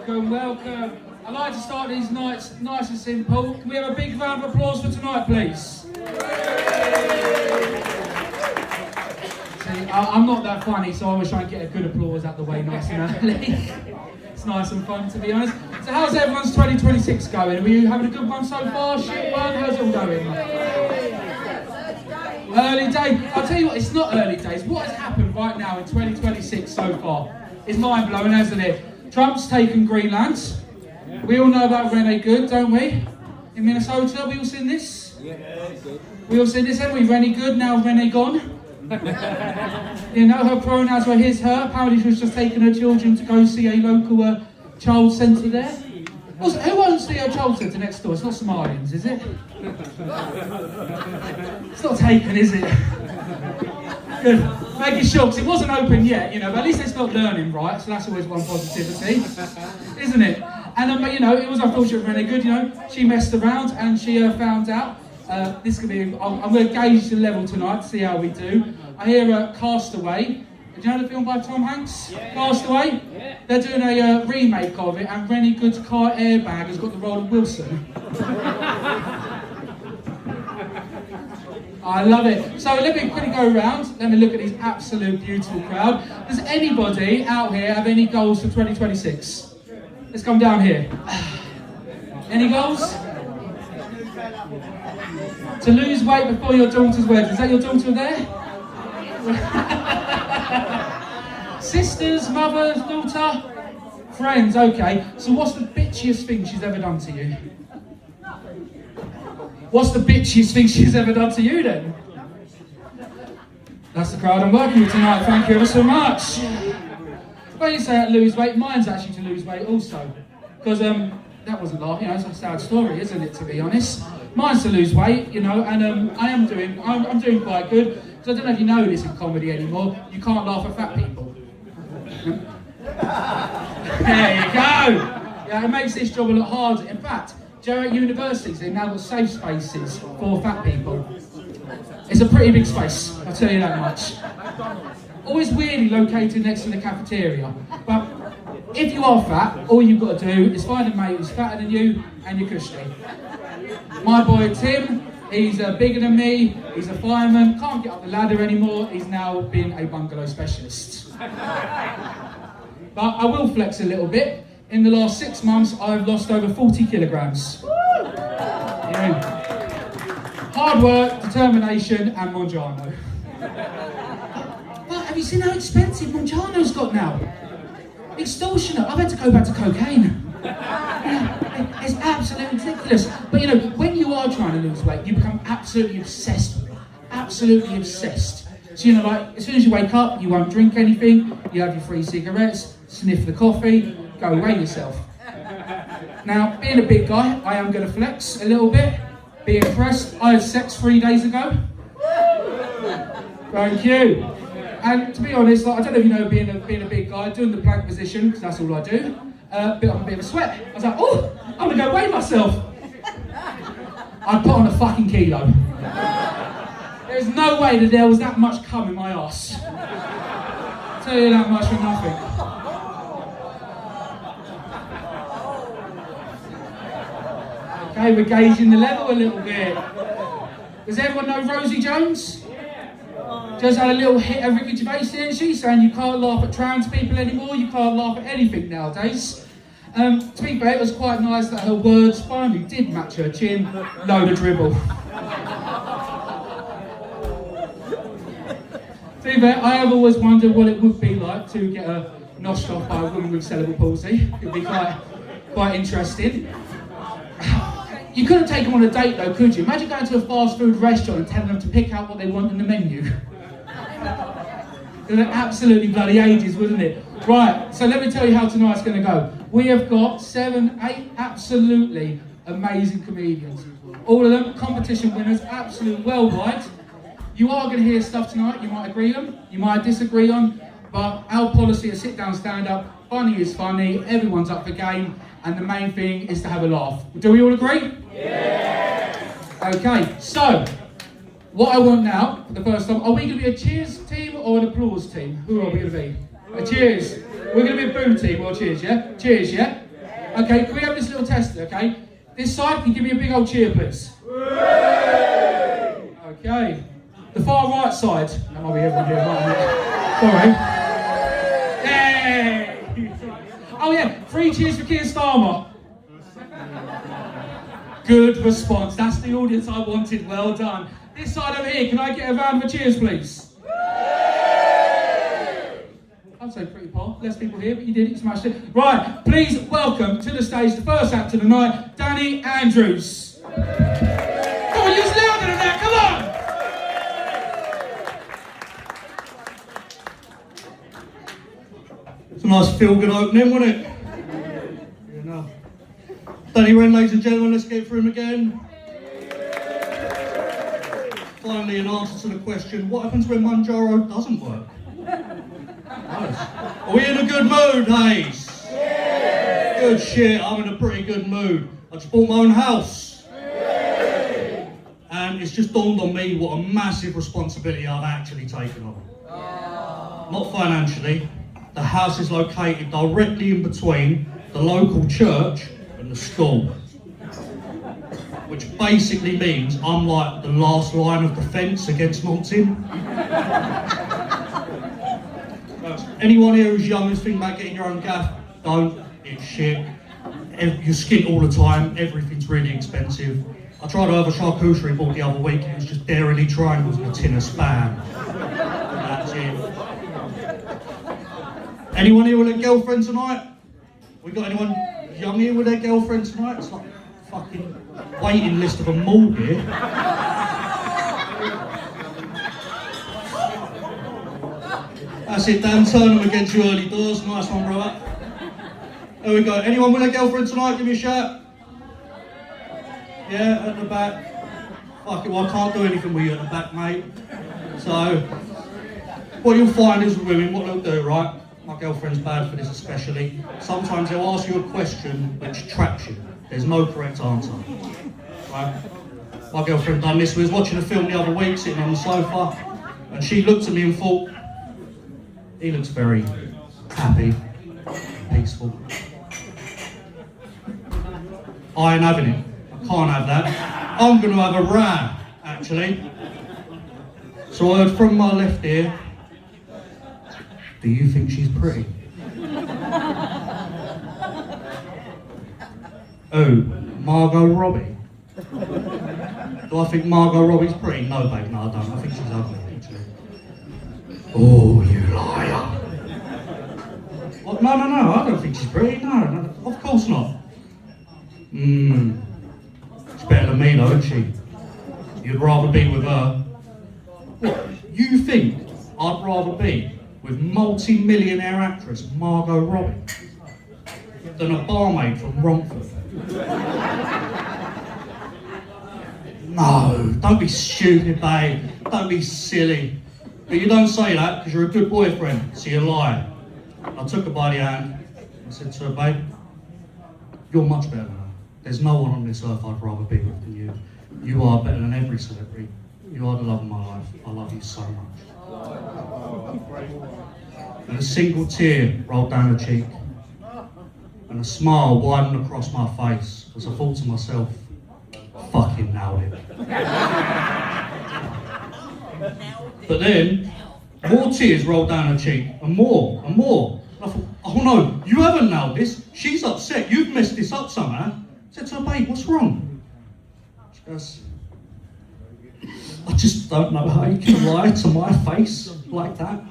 Welcome, welcome. I'd like to start these nights nice and simple. Can we have a big round of applause for tonight, please? See, I'm not that funny, so I always try and get a good applause out the way nice and early. It's nice and fun, to be honest. So how's everyone's 2026 going? Are you having a good one so far? Shit one? How's it all going? Early days. I'll tell you what, it's not early days. What has happened right now in 2026 so far is mind-blowing, hasn't it? Trump's taken Greenland. We all know about Rene Good, don't we? In Minnesota, we all seen this? Yeah. We all seen this, haven't we? Rene Good, now Rene gone. You know, her pronouns were his, her. Apparently she was just taking her children to go see a local child centre there. Also, who owns the child centre next door? It's not Somalians, is it? It's not taken, is it? Good. Making sure, because it wasn't open yet, you know, but at least they stopped learning, right? So that's always one positivity, isn't it? And, you know, it was unfortunate for Rene Good, you know. She messed around and she found out. This could be, I'm going to gauge the level tonight to see how we do. I hear Castaway. Do you know the film by Tom Hanks? Yeah. Castaway? Yeah. They're doing a remake of it, and Rene Good's car airbag has got the role of Wilson. I love it. So let me quickly go around. Let me look at this absolute beautiful crowd. Does anybody out here have any goals for 2026? Let's come down here. Any goals? To lose weight before your daughter's wedding. Is that your daughter there? Sisters, mothers, daughter, friends, okay. So what's the bitchiest thing she's ever done to you? What's the bitchiest thing she's ever done to you then? That's the crowd I'm working with tonight, thank you ever so much. When you say lose weight, mine's actually to lose weight also. Because that wasn't laughing, you know, it's a sad story, isn't it, to be honest? Mine's to lose weight, you know, and I'm doing quite good. So I don't know if you know this in comedy anymore, you can't laugh at fat people. There you go! Yeah, it makes this job a lot harder. In fact, at universities, they've now got safe spaces for fat people. It's a pretty big space, I'll tell you that much. Always weirdly located next to the cafeteria. But if you are fat, all you've got to do is find a mate who's fatter than you and you're cushy. My boy Tim, he's bigger than me, he's a fireman, can't get up the ladder anymore, he's now been a bungalow specialist. But I will flex a little bit. In the last 6 months, I've lost over 40 kilograms. Yeah. Hard work, determination, and Mongiano. But have you seen how expensive Mongiano's got now? Extortionate. I've had to go back to cocaine. Yeah, it's absolutely ridiculous. But you know, when you are trying to lose weight, you become absolutely obsessed with it. Absolutely obsessed. So you know, like, as soon as you wake up, you won't drink anything, you have your 3 cigarettes, sniff the coffee, go weigh yourself. Now, being a big guy, I am going to flex a little bit. Be impressed. I had sex 3 days ago. Thank you. And to be honest, like, I don't know if you know, being a big guy, doing the plank position, because that's all I do, I'm a bit of a sweat. I was like, oh, I'm going to go weigh myself. I put on a fucking kilo. There's no way that there was that much cum in my arse. I'll tell you that much for nothing. Okay, we're gauging the level a little bit. Does everyone know Rosie Jones? Just had a little hit of Ricky Gervais, didn't she? Saying you can't laugh at trans people anymore, you can't laugh at anything nowadays. To be fair, it was quite nice that her words finally did match her chin. Load of dribble. To be fair, I have always wondered what it would be like to get noshed off by a woman with cerebral palsy. It would be quite interesting. You couldn't take them on a date though, could you? Imagine going to a fast food restaurant and telling them to pick out what they want in the menu. It would absolutely bloody ages, wouldn't it? Right, so let me tell you how tonight's going to go. We have got 7, 8 absolutely amazing comedians. All of them competition winners, absolute worldwide. You are going to hear stuff tonight you might agree on, you might disagree on, but our policy at Sit Down Stand Up, funny is funny, everyone's up for game, and the main thing is to have a laugh. Do we all agree? Yeah! Okay, so, what I want now, for the first time, are we going to be a cheers team or an applause team? Who are we going to be? A cheers. We're going to be a boo team or cheers, yeah? Cheers, yeah? Okay, can we have this little test, okay? This side, can you give me a big old cheer, please? Okay. The far right side. That might be everyone here, sorry. Yay! Oh yeah, 3 cheers for Keir Starmer. Good response. That's the audience I wanted. Well done. This side over here, can I get a round of cheers, please? I'd say pretty poor. Less people here, but you did it. You smashed it. Right, please welcome to the stage the first act of the night, Danny Andrews. Come on, use louder than that. Come on. It's a nice feel-good opening, wasn't it? Yeah, no. Danny Wren, ladies and gentlemen, let's get through him again. Finally, an answer to the question, what happens when Manjaro doesn't work? Nice. Are we in a good mood, Hayes? Yeah. Good shit, I'm in a pretty good mood. I just bought my own house. Yeah. And it's just dawned on me what a massive responsibility I've actually taken on. Oh. Not financially. The house is located directly in between the local church and the school. Which basically means I'm like the last line of defence against nonsense. Anyone here who's young who's thinking about getting your own gaff, don't. It's shit. You're skint all the time, everything's really expensive. I tried to have a charcuterie board the other week, it was just dairy triangles and a tin of spam. That's it. Anyone here with a girlfriend tonight? We got anyone young here with their girlfriend tonight? It's like a fucking waiting list of a mall here. That's it, Dan, turn them against your early doors. Nice one, brother. There we go. Anyone with a girlfriend tonight? Give me a shout. Yeah, at the back. Fuck it, well, I can't do anything with you at the back, mate. So, what you'll find is with women, what they'll do, right? My girlfriend's bad for this especially. Sometimes they'll ask you a question which traps you. There's no correct answer. Right? My girlfriend done this. We was watching a film the other week, sitting on the sofa, and she looked at me and thought, he looks very happy, peaceful. I ain't having it. I can't have that. I'm going to have a row, actually. So I heard from my left ear, do you think she's pretty? Oh, Margot Robbie? Do I think Margot Robbie's pretty? No, babe, no, I don't. I think she's ugly, actually. Oh, you liar. What? No, I don't think she's pretty. No, of course not. She's better than me though, isn't she? You'd rather be with her. What? You think I'd rather be with multi-millionaire actress Margot Robbie than a barmaid from Romford? No, don't be stupid, babe. Don't be silly. But you don't say that because you're a good boyfriend, so you lie. I took her by the hand. I said to her, babe, you're much better than her. There's no one on this earth I'd rather be with than you. You are better than every celebrity. You are the love of my life. I love you so much. And a single tear rolled down her cheek. And a smile widened across my face as I thought to myself, fucking nailed it. But then, more tears rolled down her cheek, and more. And I thought, oh no, you haven't nailed this. She's upset, you've messed this up somehow. I said to her, babe, what's wrong? She goes, I just don't know how you can lie to my face like that.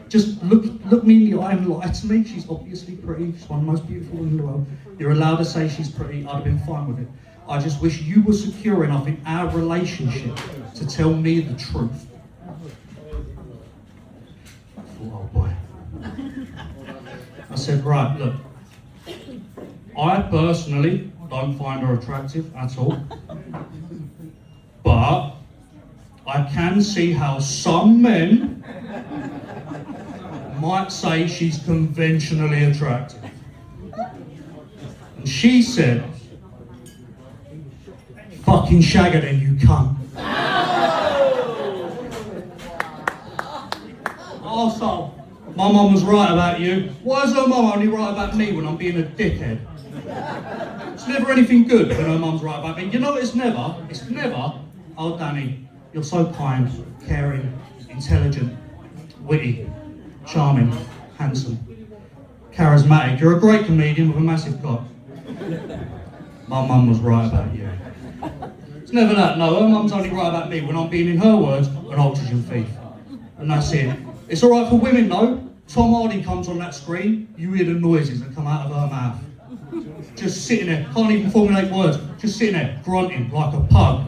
Just look me in the eye and lie to me. She's obviously pretty, she's one of the most beautiful women in the world. You're allowed to say she's pretty, I'd have been fine with it. I just wish you were secure enough in our relationship to tell me the truth. I thought, oh boy. I said, right, look, I personally don't find her attractive at all, but I can see how some men might say she's conventionally attractive. And she said, fucking shag her then, you cunt. Arsehole, my mum was right about you. Why is her mum only right about me when I'm being a dickhead? It's never anything good when her mum's right about me. You know it's never, oh Danny, you're so kind, caring, intelligent, witty, charming, handsome, charismatic. You're a great comedian with a massive cock. My mum was right about you. It's never that, no, her mum's only right about me when I'm being, in her words, an oxygen thief. And that's it. It's alright for women though. Tom Hardy comes on that screen, you hear the noises that come out of her mouth. Just sitting there, can't even formulate words, just sitting there, grunting like a pug.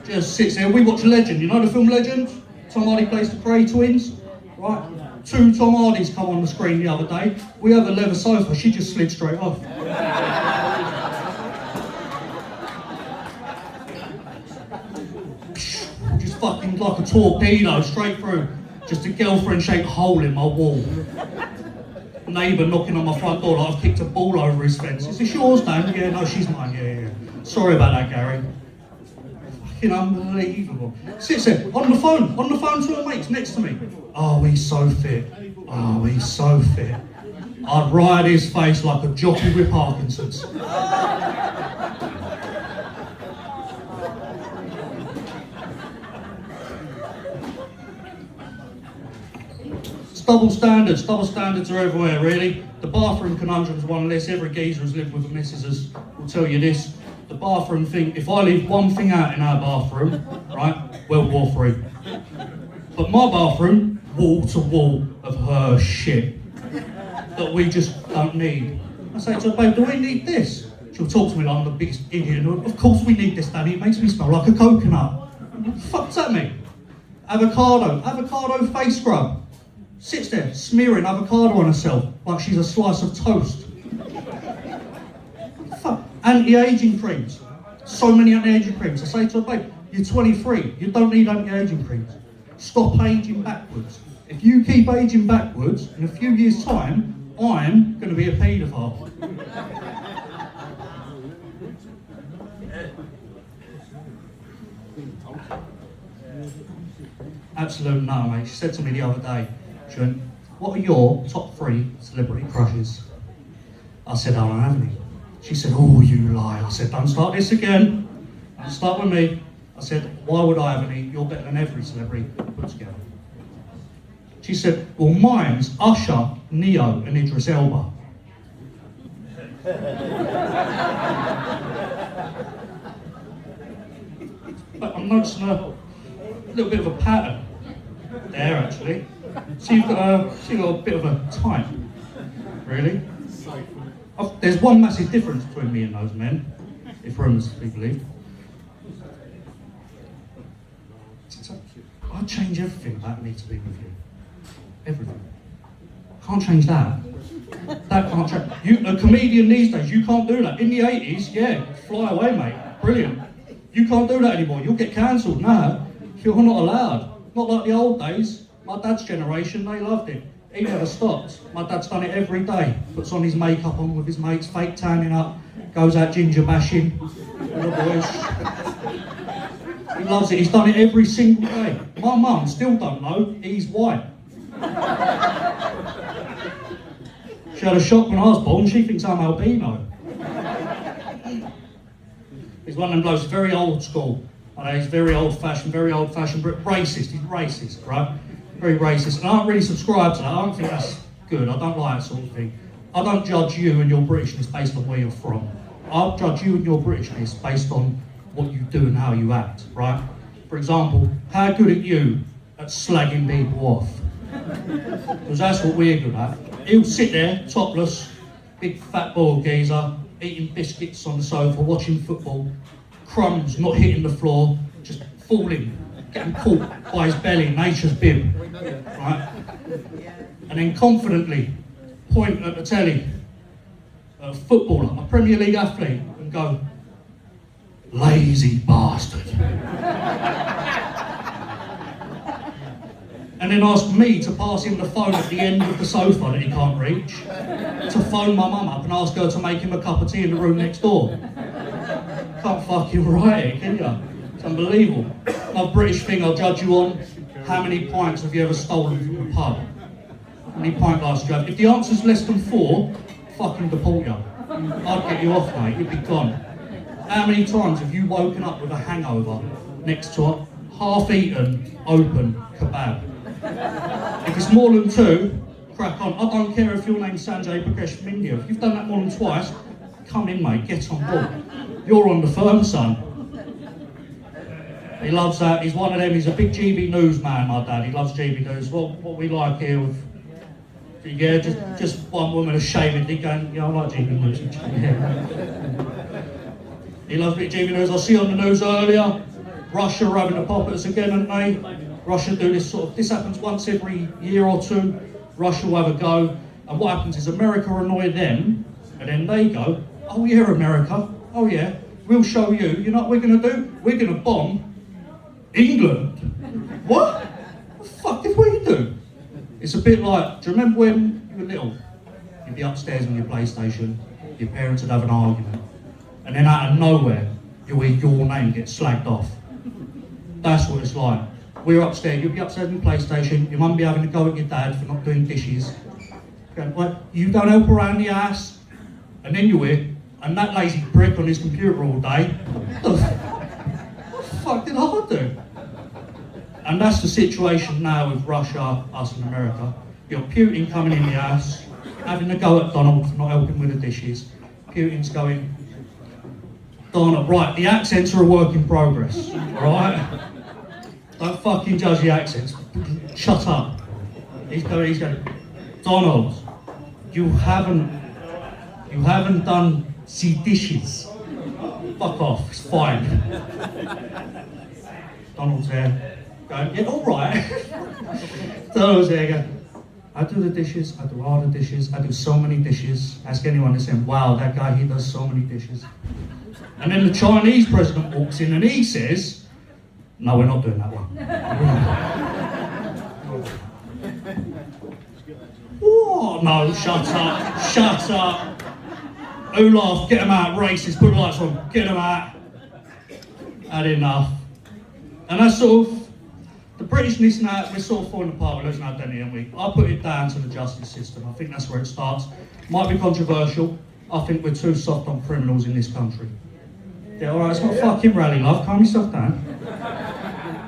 Just sits there. We watch Legend, you know the film Legend? Tom Hardy plays the Cray twins, right? 2 Tom Hardys come on the screen the other day. We have a leather sofa, she just slid straight off. Just fucking like a torpedo, straight through. Just a girlfriend-shaped hole in my wall. Neighbour knocking on my front door like I've kicked a ball over his fence. Is this yours, Dan? Yeah, no, she's mine, yeah. Sorry about that, Gary. Fucking unbelievable. Sits there, on the phone to her mates next to me. Oh, he's so fit. Oh, he's so fit. I'd ride his face like a jockey with Parkinson's. Double standards are everywhere, really. The bathroom conundrum's one less. Every geezer who's lived with a missus will tell you this. The bathroom thing, if I leave one thing out in our bathroom, right, World War III. But my bathroom, wall to wall of her shit that we just don't need. I say to her, babe, do we need this? She'll talk to me like I'm the biggest idiot. Of course we need this, Danny. It makes me smell like a coconut. What the fuck does that mean? Avocado face scrub. Sits there, smearing avocado on herself like she's a slice of toast. Fuck. Anti-aging creams. So many anti-aging creams. I say to her, babe, you're 23, you don't need anti-aging creams. Stop aging backwards. If you keep aging backwards, in a few years' time, I'm going to be a paedophile. Absolute no, mate. She said to me the other day, she went, what are your top 3 celebrity crushes? I said, I don't have any. She said, oh, you lie. I said, don't start this again. Don't start with me. I said, why would I have any? You're better than every celebrity put together. She said, well, mine's Usher, Neo, and Idris Elba. But I'm noticing a little bit of a pattern there, actually. So you've got a bit of a type, really. There's one massive difference between me and those men, if rumours be believed. I'd change everything about me to be with you. Everything. Can't change that. That can't change. A comedian these days, you can't do that. In the 80s, yeah, fly away, mate. Brilliant. You can't do that anymore. You'll get cancelled. No, you're not allowed. Not like the old days. My dad's generation, they loved it. He never stopped. My dad's done it every day. Puts on his makeup on with his mates, fake tanning up, goes out ginger bashing. All the boys. He loves it. He's done it every single day. My mum still don't know he's white. She had a shock when I was born. She thinks I'm albino. He's one of them blokes, very old school. He's very old-fashioned, racist. He's racist, right? Very racist. And I don't really subscribe to that. I don't think that's good. I don't like that sort of thing. I don't judge you and your Britishness based on where you're from. I'll judge you and your Britishness based on what you do and how you act, right? For example, how good are you at slagging people off? Because that's what we're good at. He'll sit there, topless, big fat bald geezer, eating biscuits on the sofa, watching football, crumbs not hitting the floor, just falling, getting caught by his belly, nature's bib, right? And then confidently point at the telly, at a footballer, a Premier League athlete, and go, lazy bastard. And then ask me to pass him the phone at the end of the sofa that he can't reach, to phone my mum up and ask her to make him a cup of tea in the room next door. Can't fucking write it, can you? It's unbelievable. Another British thing I'll judge you on, how many pints have you ever stolen from the pub? How many pint glasses do you have? If the answer's less than 4, fucking deport you. I'd get you off, mate. You'd be gone. How many times have you woken up with a hangover next to a half-eaten, open kebab? If it's more than 2, crack on. I don't care if your name's Sanjay Prakash from India. If you've done that more than twice, come in, mate. Get on board. You're on the firm, son. He loves that. He's one of them. He's a big GB News man, my dad. He loves GB News. What we like here with, yeah, just one woman ashamedly going, yeah, I like GB News. Yeah. He loves big GB News. I see on the news earlier, Russia are having a pop at us again, aren't they? Russia do this sort of, this happens once every year or 2. Russia will have a go. And what happens is America annoy them, and then they go, oh yeah, America, oh yeah, we'll show you. You know what we're going to do? We're going to bomb England. What? What the fuck did we do? It's a bit like, do you remember when you were little? You'd be upstairs on your PlayStation, your parents would have an argument, and then out of nowhere, you'll hear your name get slagged off. That's what it's like. We're upstairs, you'll be upstairs on your PlayStation, your mum will be having a go at your dad for not doing dishes. Going, what? You don't help around the house? And then you hear, and that lazy prick on his computer all day, what the fuck did I do? And that's the situation now with Russia, us and America. You've got Putin coming in the house, having a go at Donald for not helping with the dishes. Putin's going, Donald, right, the accents are a work in progress, alright? Don't fucking judge the accents. Shut up. He's going, Donald, you haven't done the dishes. Fuck off, it's fine. Donald's there, going, yeah, all right. Donald's there going, I do the dishes, I do all the dishes, I do so many dishes. Ask anyone, they're saying, wow, that guy, he does so many dishes. And then the Chinese president walks in and he says, no, we're not doing that one. Oh, no, shut up. Who laughed? Get them out, racist, put the lights on, get them out. Had enough. And that's sort of, the Britishness now, we're sort of falling apart, we're losing our identity, aren't we? I put it down to the justice system. I think that's where it starts. Might be controversial. I think we're too soft on criminals in this country. Yeah, alright, it's not a fucking rally, love, calm yourself down.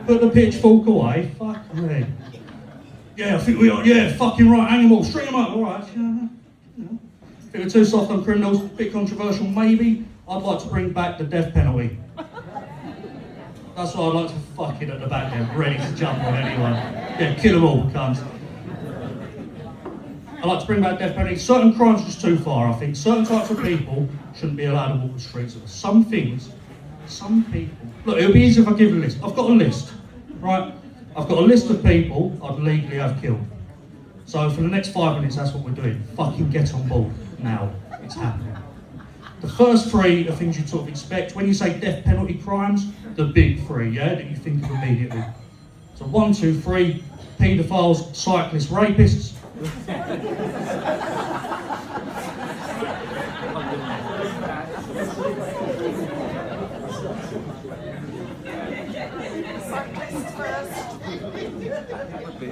Put the pitchfork away, fuck me. Yeah, I think we are, yeah, fucking right, hang them all, string them up, alright. I think we're too soft on criminals, bit controversial maybe. I'd like to bring back the death penalty. That's why I'd like to fucking at the back there, ready to jump on anyone. Yeah, kill them all, cunts. I'd like to bring back death penalty. Certain crimes are just too far, I think. Certain types of people shouldn't be allowed to walk the streets. Some things, some people. Look, it'll be easy if I give you a list. I've got a list, right? I've got a list of people I'd legally have killed. So for the next 5 minutes, that's what we're doing. Fucking get on board now. It's happening. The first 3 are things you sort of expect. When you say death penalty crimes, the big 3, yeah, that you think of immediately. So 1, 2, 3, paedophiles, cyclists, rapists.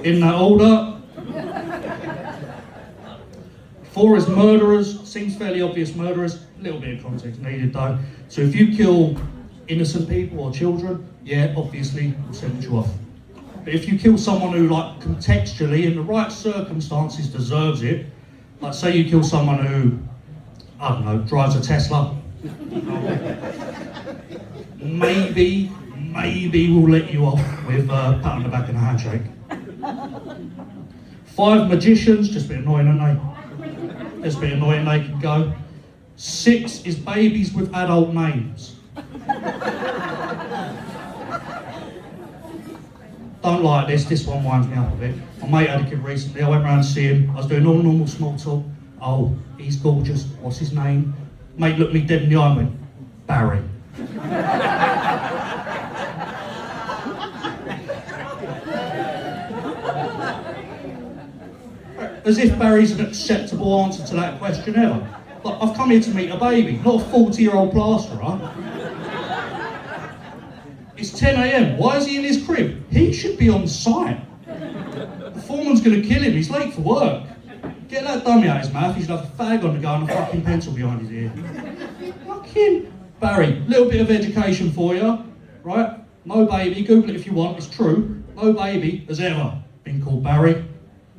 In that order. 4 is murderers, seems fairly obvious murderers, a little bit of context needed though. So if you kill innocent people or children, yeah, obviously we'll send you off. But if you kill someone who, like, contextually, in the right circumstances, deserves it, like say you kill someone who, I don't know, drives a Tesla, maybe we'll let you off with a pat on the back and a handshake. 5 magicians, just a bit annoying, aren't they? Just a bit annoying, they can go. 6 is babies with adult names. Don't like this one winds me up a bit. My mate had a kid recently, I went round to see him, I was doing all normal small talk. Oh, he's gorgeous, what's his name? Mate looked me dead in the eye and went, Barry. As if Barry's an acceptable answer to that question ever. Like, I've come here to meet a baby, not a 40-year-old plasterer. It's 10 a.m, why is he in his crib? He should be on site. The foreman's gonna kill him, he's late for work. Get that dummy out his mouth, he's like a fag on the go and a fucking pencil behind his ear. Fucking Barry, little bit of education for you, right? No baby, Google it if you want, it's true. No baby has ever been called Barry.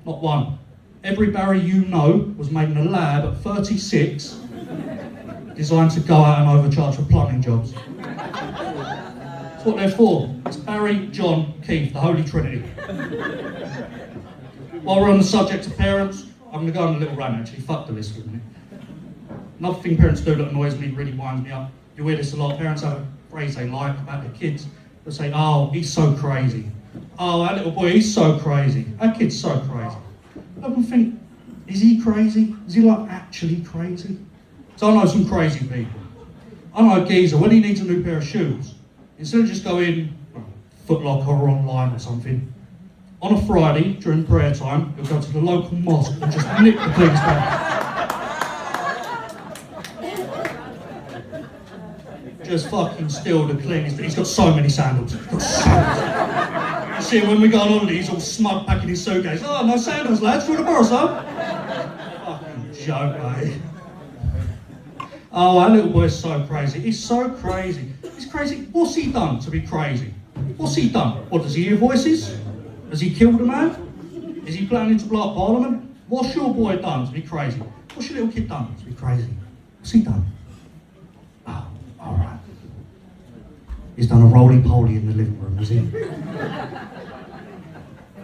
Not one. Every Barry you know was made in a lab at 36, designed to go out and overcharge for plumbing jobs. That's what they're for. It's Barry, John, Keith, the Holy Trinity. While we're on the subject of parents, I'm going to go on a little rant actually. Fuck the list for a minute. Another thing parents do that annoys me, really winds me up. You hear this a lot. Parents have a phrase they like about their kids. They'll say, oh, he's so crazy. Oh, that little boy, he's so crazy. That kid's so crazy. I often think, is he crazy? Is he like actually crazy? So I know some crazy people. I know a geezer, when he needs a new pair of shoes, instead of just going Foot Locker or online or something, on a Friday during prayer time, he'll go to the local mosque and just nick the things back. Just fucking steal the cleanest. He's got so many sandals. He's got sandals. You see him when we go on holiday, he's all smug packing his suitcase. Oh, no sandals, lads. Do you want to borrow some? Fucking joke, mate. Oh, our little boy's so crazy. He's so crazy. He's crazy. What's he done to be crazy? What's he done? What, does he hear voices? Has he killed a man? Is he planning to blow up Parliament? What's your boy done to be crazy? What's your little kid done to be crazy? What's he done? Oh, alright. He's done a roly-poly in the living room, has he?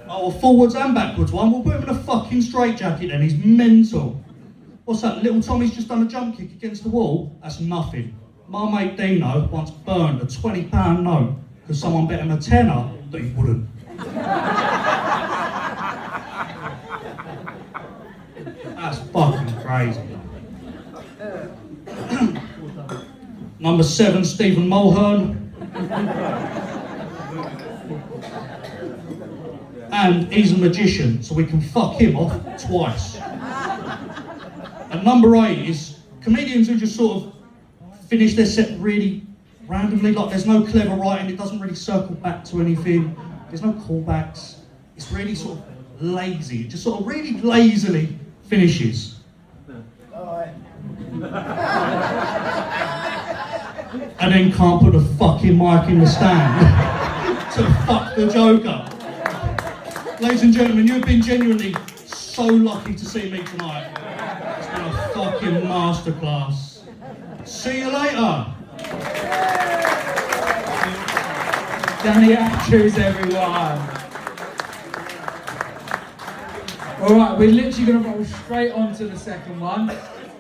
Oh, a forwards and backwards one. We'll put him in a fucking straitjacket then. He's mental. What's that? Little Tommy's just done a jump kick against the wall? That's nothing. My mate Dino once burned a £20 note because someone bet him a tenner that he wouldn't. That's fucking crazy. Number 7, Stephen Mulhern. And he's a magician, so we can fuck him off twice. And number 8 is comedians who just sort of finish their set really randomly, like there's no clever writing, it doesn't really circle back to anything, there's no callbacks, it's really sort of lazy, it just sort of really lazily finishes. And then can't put a fucking mic in the stand to fuck the joke up. Ladies and gentlemen, you've been genuinely so lucky to see me tonight. It's been a fucking masterclass. See you later. Danny Andrews, everyone. Alright, we're literally going to roll straight on to the second one.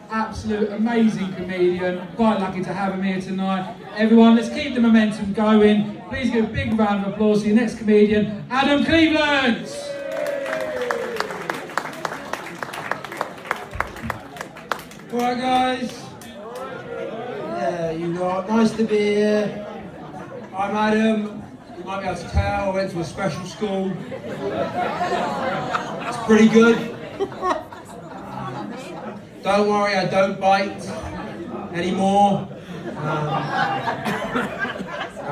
Absolute amazing comedian. Quite lucky to have him here tonight. Everyone, let's keep the momentum going. Please give a big round of applause to your next comedian, Adam Cleveland. Alright guys. Yeah, you lot, nice to be here. I'm Adam. You might be able to tell, I went to a special school. It's pretty good. Don't worry, I don't bite anymore.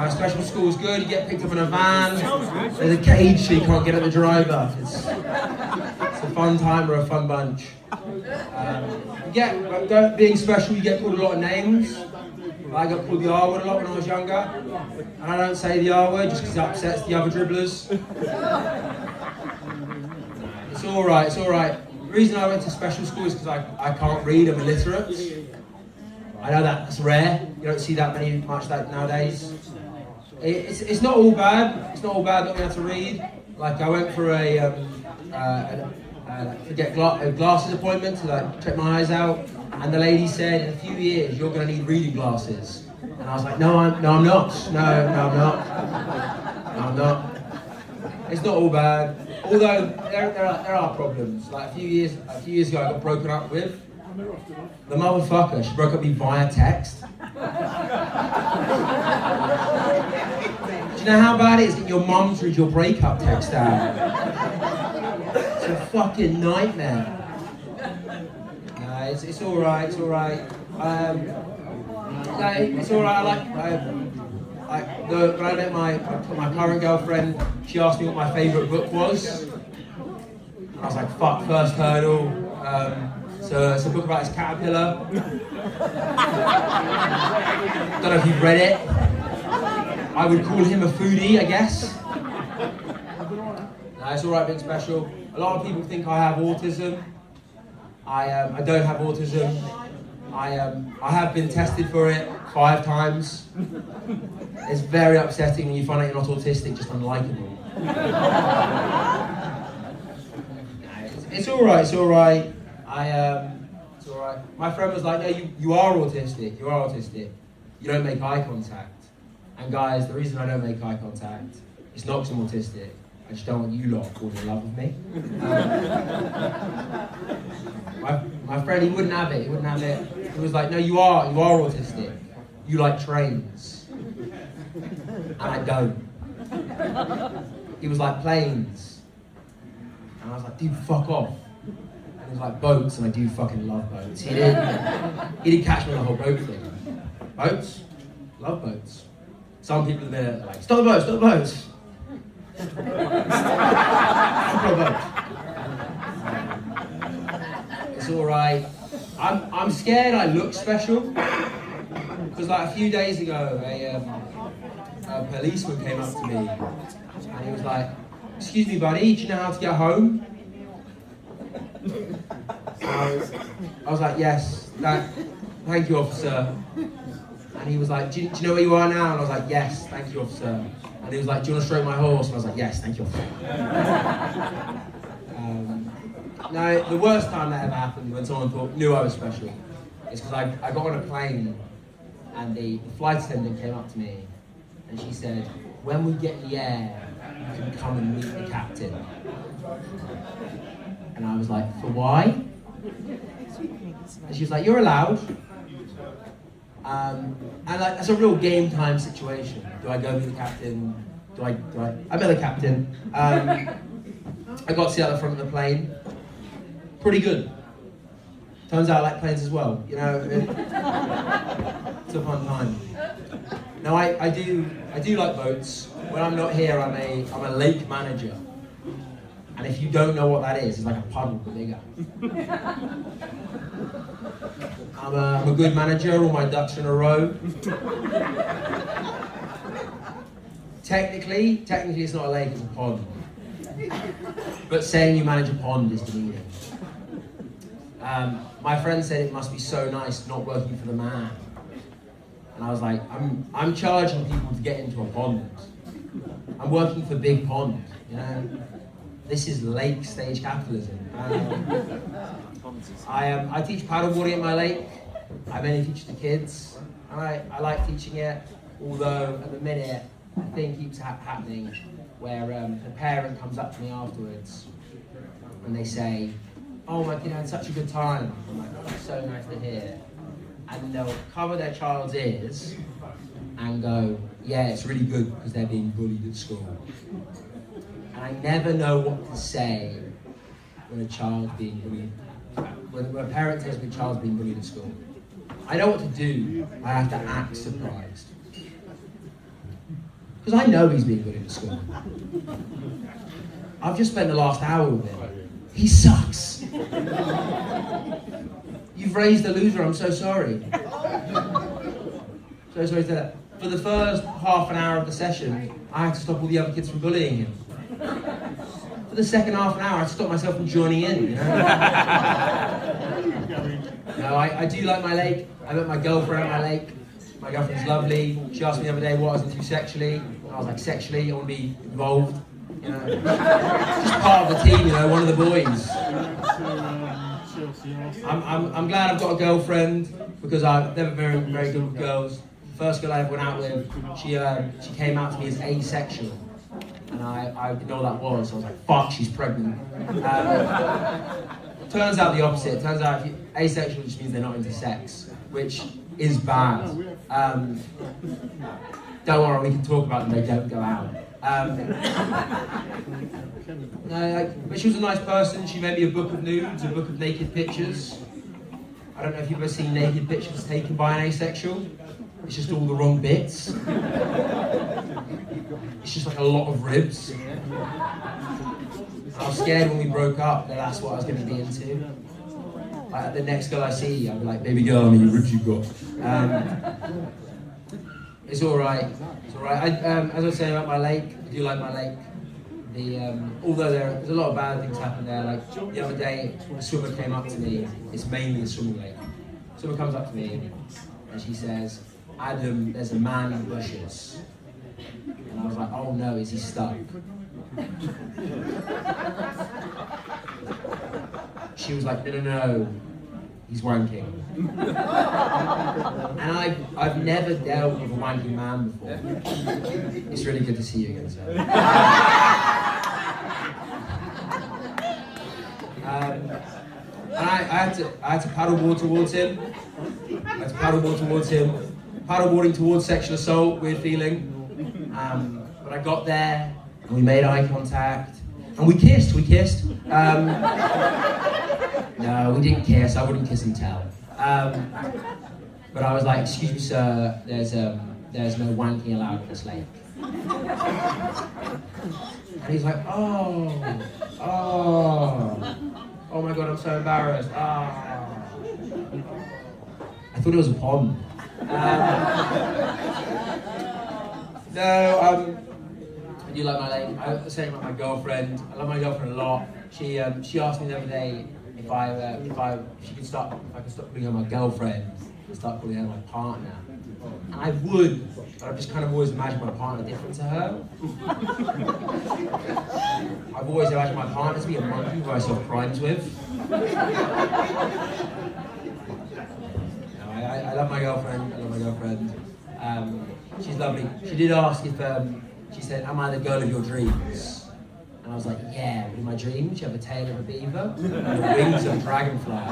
Special school is good, you get picked up in a van. There's a cage so you can't get at the driver. It's a fun time, we're a fun bunch. Being special, you get called a lot of names. I got called the R word a lot when I was younger. And I don't say the R word just because it upsets the other dribblers. It's alright, it's alright. The reason I went to special school is because I can't read, I'm illiterate. I know that's rare, you don't see that much that nowadays. It's not all bad, it's not all bad not being able to read. Like I went for a glasses appointment to check my eyes out, and the lady said, in a few years you're going to need reading glasses. And I was like, no, I'm not. No, I'm not. It's not all bad. Although there are problems. Like a few years ago, I got broken up with. The motherfucker, she broke up with me via text. Do you know how bad it is that your mum to read your breakup text out? It's a fucking nightmare. It's alright, it's alright. It's alright, when I met my current girlfriend, she asked me what my favourite book was. I was like, fuck, first hurdle. So it's a book about his caterpillar. Don't know if you've read it. I would call him a foodie, I guess. No, it's alright being special. A lot of people think I have autism. I don't have autism. I have been tested for it 5 times. It's very upsetting when you find out you're not autistic, just unlikable. It's alright, it's alright. It's alright. My friend was like, no, you are autistic, you are autistic. You don't make eye contact. And guys, the reason I don't make eye contact is not because I'm autistic. I just don't want you lot falling in love with me. My friend, he wouldn't have it, he wouldn't have it. He was like, no, you are autistic. You like trains. And I don't. He was like, planes. And I was like, dude, fuck off. And he was like, boats, and I do fucking love boats. He didn't catch me on the whole boat thing. Boats? Love boats. Some people in there are like, stop the boats, stop the boats. It's alright. I'm scared I look special. Because like a few days ago, a policeman came up to me and he was like, excuse me buddy, do you know how to get home? I was like, yes, thank you officer. And he was like, do you know where you are now? And I was like, yes, thank you officer. And he was like, do you want to stroke my horse? And I was like, yes, thank you officer. No, the worst time that ever happened when someone knew I was special is because I got on a plane and the flight attendant came up to me and she said, when we get in the air, you can come and meet the captain. And I was like, for why? And she was like, you're allowed. And like, that's a real game time situation. Do I go meet the captain? I met the captain. I got to sit at the front of the plane. Pretty good. Turns out I like planes as well. You know, it's a fun time. No, I do like boats. When I'm not here, I'm a lake manager. And if you don't know what that is, it's like a puddle but bigger. I'm a good manager, all my ducks in a row. Technically it's not a lake, it's a pond. But saying you manage a pond is demeaning. My friend said it must be so nice not working for the man. And I was like, I'm charging people to get into a pond. I'm working for Big Pond, you know? This is lake stage capitalism. I teach paddleboarding at my lake. I mainly teach the kids. I like teaching it, although at the minute, a thing keeps happening where the parent comes up to me afterwards and they say, oh, my kid had such a good time. I'm like, oh, that's so nice to hear. And they'll cover their child's ears and go, yeah, it's really good because they're being bullied at school. And I never know what to say when a child's being bullied. When a parent tells me a child's being bullied at school. I know what to do. I have to act surprised. Because I know he's being bullied at school. I've just spent the last hour with him. He sucks. You've raised a loser, I'm so sorry. So sorry to that. For the first half an hour of the session, I had to stop all the other kids from bullying him. For the second half an hour, I stopped myself from joining in, you know? No, I do like my lake. I met my girlfriend at my lake. My girlfriend's lovely. She asked me the other day what I was into sexually. And I was like, sexually, I want to be involved. You know? Just part of the team, you know, one of the boys. I'm glad I've got a girlfriend because I've never been very good with girls. The first girl I ever went out with, she came out to me as asexual. And I didn't know what that was, so I was like, fuck, she's pregnant. Turns out the opposite. Turns out asexual just means they're not into sex, which is bad. Don't worry, we can talk about them, they don't go out. But she was a nice person. She made me a book of nudes, a book of naked pictures. I don't know if you've ever seen naked pictures taken by an asexual. It's just all the wrong bits. It's just like a lot of ribs. I was scared when we broke up that that's what I was going to be into. Like, the next girl I see, I'll be like, baby girl, how many ribs you got? It's all right. It's all right. As I was saying about my lake, I do like my lake. Although there's a lot of bad things happen there. Like the other day, a swimmer came up to me. It's mainly a swimming lake. A swimmer comes up to me and she says, Adam, there's a man in the bushes. And I was like, oh no, is he stuck? She was like, no, he's wanking. And I've never dealt with a wanking man before. It's really good to see you again, sir. And I had to paddleboard towards him. Paddleboarding towards sexual assault, weird feeling. But I got there, and we made eye contact, and we kissed. No, we didn't kiss. I wouldn't kiss and tell. But I was like, excuse me, sir, there's no wanking allowed in this lake. And he's like, oh my God, I'm so embarrassed. I thought it was a pond. I do like my lake. I was saying about my girlfriend. I love my girlfriend a lot. She asked me the other day if I could stop calling her my girlfriend and start calling her my partner. And I would, but I've just kind of always imagined my partner different to her. I've always imagined my partner to be a monkey who I solve crimes with. I love my girlfriend. She's lovely. She did ask if, she said, am I the girl of your dreams? And I was like, yeah, but in my dreams you have the tail of a beaver and the wings of a dragonfly.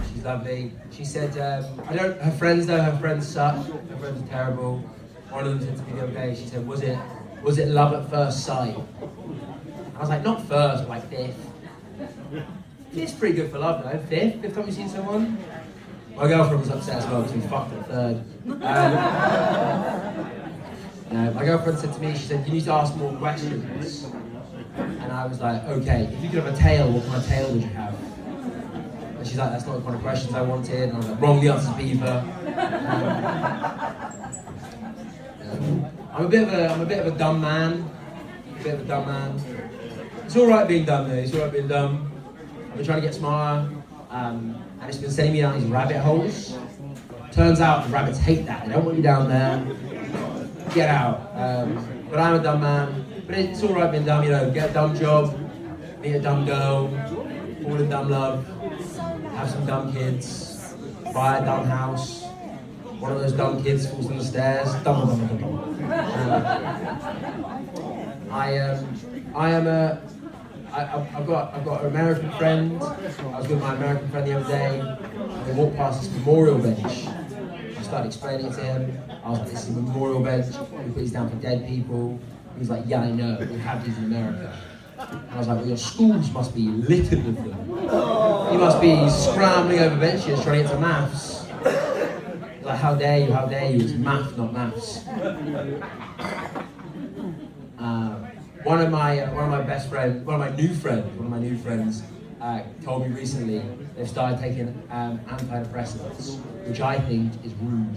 She's lovely. She said, her friends suck. Her friends are terrible. One of them said to me the other day, she said, was it love at first sight? And I was like, not first, but like fifth. Fifth's pretty good for love, though. Fifth time you've seen someone? My girlfriend was upset as well because we fucked at third. My girlfriend said to me, she said, you need to ask more questions. And I was like, okay, if you could have a tail, what kind of tail would you have? And she's like, that's not the kind of questions I wanted. And I was like, wrong, the answer's beaver. I'm a bit of a dumb man. It's alright being dumb though, I've been trying to get smarter. And it's been sending me down these rabbit holes. Turns out the rabbits hate that. They don't want you down there. Get out. But I'm a dumb man. But it's all right being dumb, get a dumb job, meet a dumb girl, fall in dumb love, have some dumb kids, buy a dumb house. One of those dumb kids falls down the stairs. Dumb. I've got an American friend. I was with my American friend the other day. We walked past this memorial bench. I started explaining it to him. I was like, this is a memorial bench. We put these down for dead people. He was like, yeah, I know. We have these in America. And I was like, well, your schools must be littered with them. You must be scrambling over benches trying to get to maths. Like, how dare you? It's math, not maths. One of my new friends told me recently they've started taking antidepressants, which I think is rude.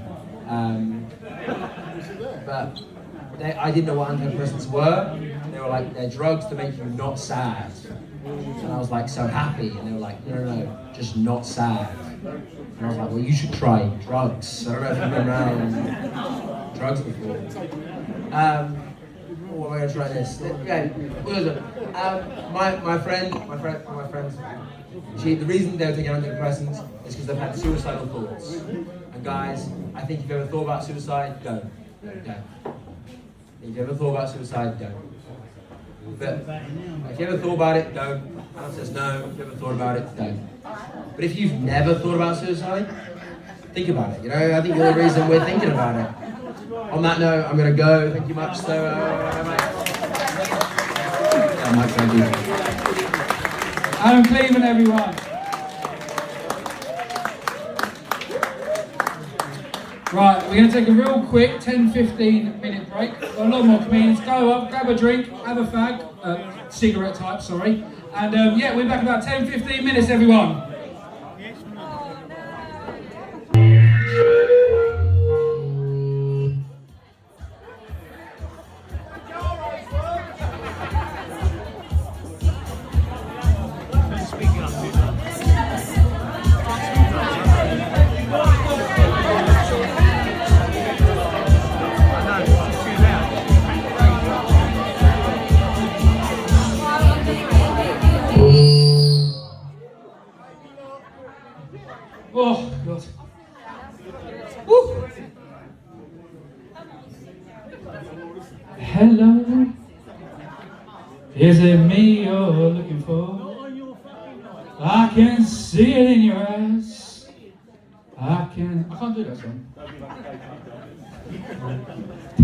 But I didn't know what antidepressants were. They were like, they're drugs to make you not sad. And I was like, so happy. And they were like, no, just not sad. And I was like, well, you should try drugs. I don't know if you've been around drugs before. Am I going to try this? Okay, my friends, the reason they're taking antidepressants is because they've had suicidal thoughts. And guys, I think if you've ever thought about suicide, don't. If you've ever thought about suicide, don't. But if you ever thought about it, don't. Alan says no. If you ever thought about it, don't. But if you've never thought about suicide, think about it. I think you're the reason we're thinking about it. On that note, I'm going to go. Thank you much. So, Adam Cleveland, everyone. Right, we're going to take a real quick 10-15 minute break. Got a lot more comedians. Go up, grab a drink, have a fag, cigarette type, sorry. And yeah, we're back in about 10-15 minutes, everyone. Oh, God. Woo. Hello. Is it me you're looking for? I can see it in your eyes. I can't do that song.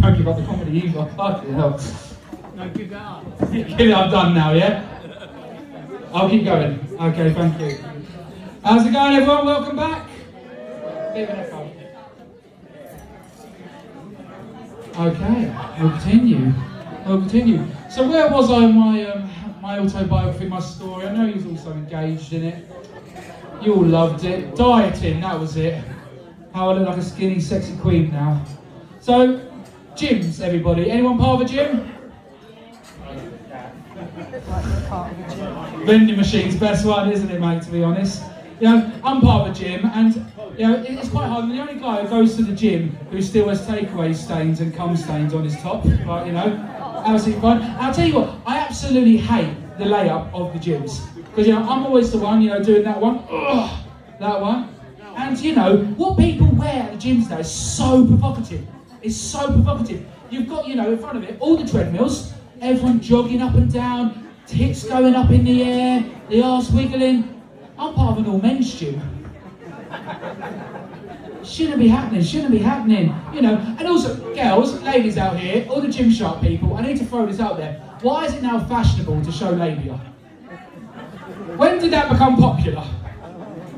Don't give up the comedy either. Fucking hell. No, give that up. Give it, I'm done now, yeah? I'll keep going. Okay, thank you. How's it going, everyone? Welcome back. Okay, we'll continue. So where was I in my autobiography, my story? I know you was also engaged in it. You all loved it. Dieting, that was it. How I look like a skinny, sexy queen now. So, gyms, everybody. Anyone part of a gym? Vending machines, best one, isn't it, mate, to be honest? You know, I'm part of a gym, and you know, it's quite hard. I'm the only guy who goes to the gym who still has takeaway stains and cum stains on his top, right, you know, absolutely fine. And I'll tell you what, I absolutely hate the layup of the gyms. Because, you know, I'm always the one, you know, doing that one, that one. And, you know, what people wear at the gyms now is so provocative. It's so provocative. You've got, you know, in front of it, all the treadmills, everyone jogging up and down, tits going up in the air, the arse wiggling. I'm part of an all-men's gym. Shouldn't be happening, you know. And also, girls, ladies out here, all the Gymshark people, I need to throw this out there. Why is it now fashionable to show labia? When did that become popular?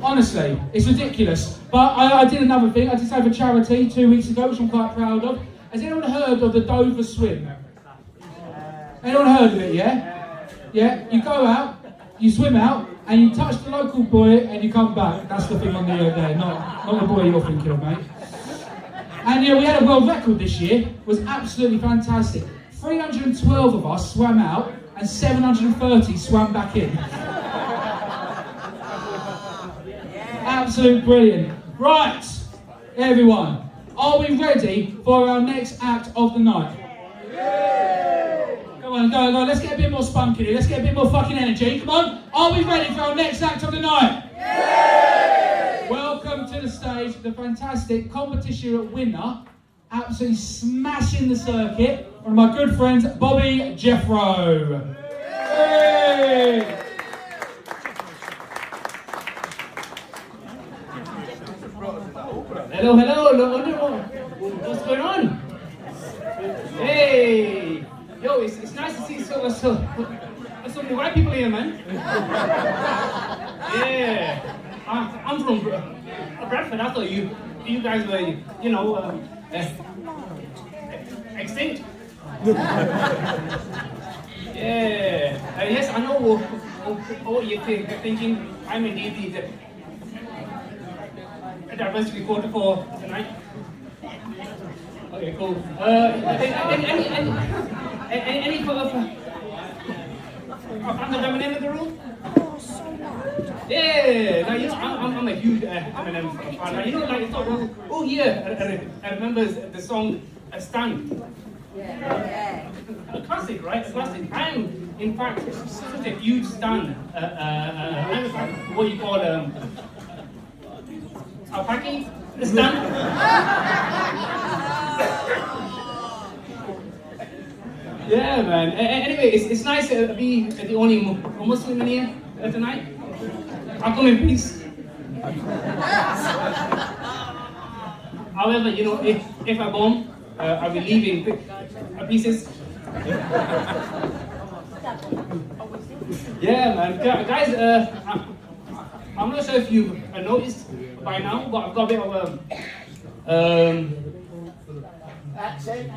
Honestly, it's ridiculous. But I did another thing, I did say for charity 2 weeks ago, which I'm quite proud of. Has anyone heard of the Dover swim? Anyone heard of it, yeah? Yeah, you go out, you swim out, and you touch the local boy and you come back. That's the thing on the there, not the boy you're thinking of, mate. And yeah, we had a world record this year. It was absolutely fantastic. 312 of us swam out and 730 swam back in. Absolute brilliant. Right, everyone, are we ready for our next act of the night? Come on, go, let's get a bit more spunk in here, let's get a bit more fucking energy, come on. Are we ready for our next act of the night? Yay! Welcome to the stage, the fantastic competition winner, absolutely smashing the circuit, one of my good friends, Bobby Jethro. Hey! Hello, what's going on? Hey! Yo, it's nice to see so many white people here, man. Yeah, I'm from Bradford. I thought you guys were, you know, extinct. Yeah. Yes, I know what you're thinking. I'm indeed the diversity quota for tonight. Okay, cool. Any sort of Eminem in the room? Yeah, like, you know, I'm a huge Eminem fan. Like, you know, like, oh yeah, I remember the song "Stand." Yeah. A classic, right? A classic. I'm, in fact, such a huge Stan. I'm what you call alpaki Stan. Yeah, man. Anyway, it's nice to be the only Muslim in here tonight. I'll come in peace. However, you know, if I bomb, I'll be leaving pieces. Yeah, man. Guys, I'm not sure if you noticed by now, but I've got a bit of accent.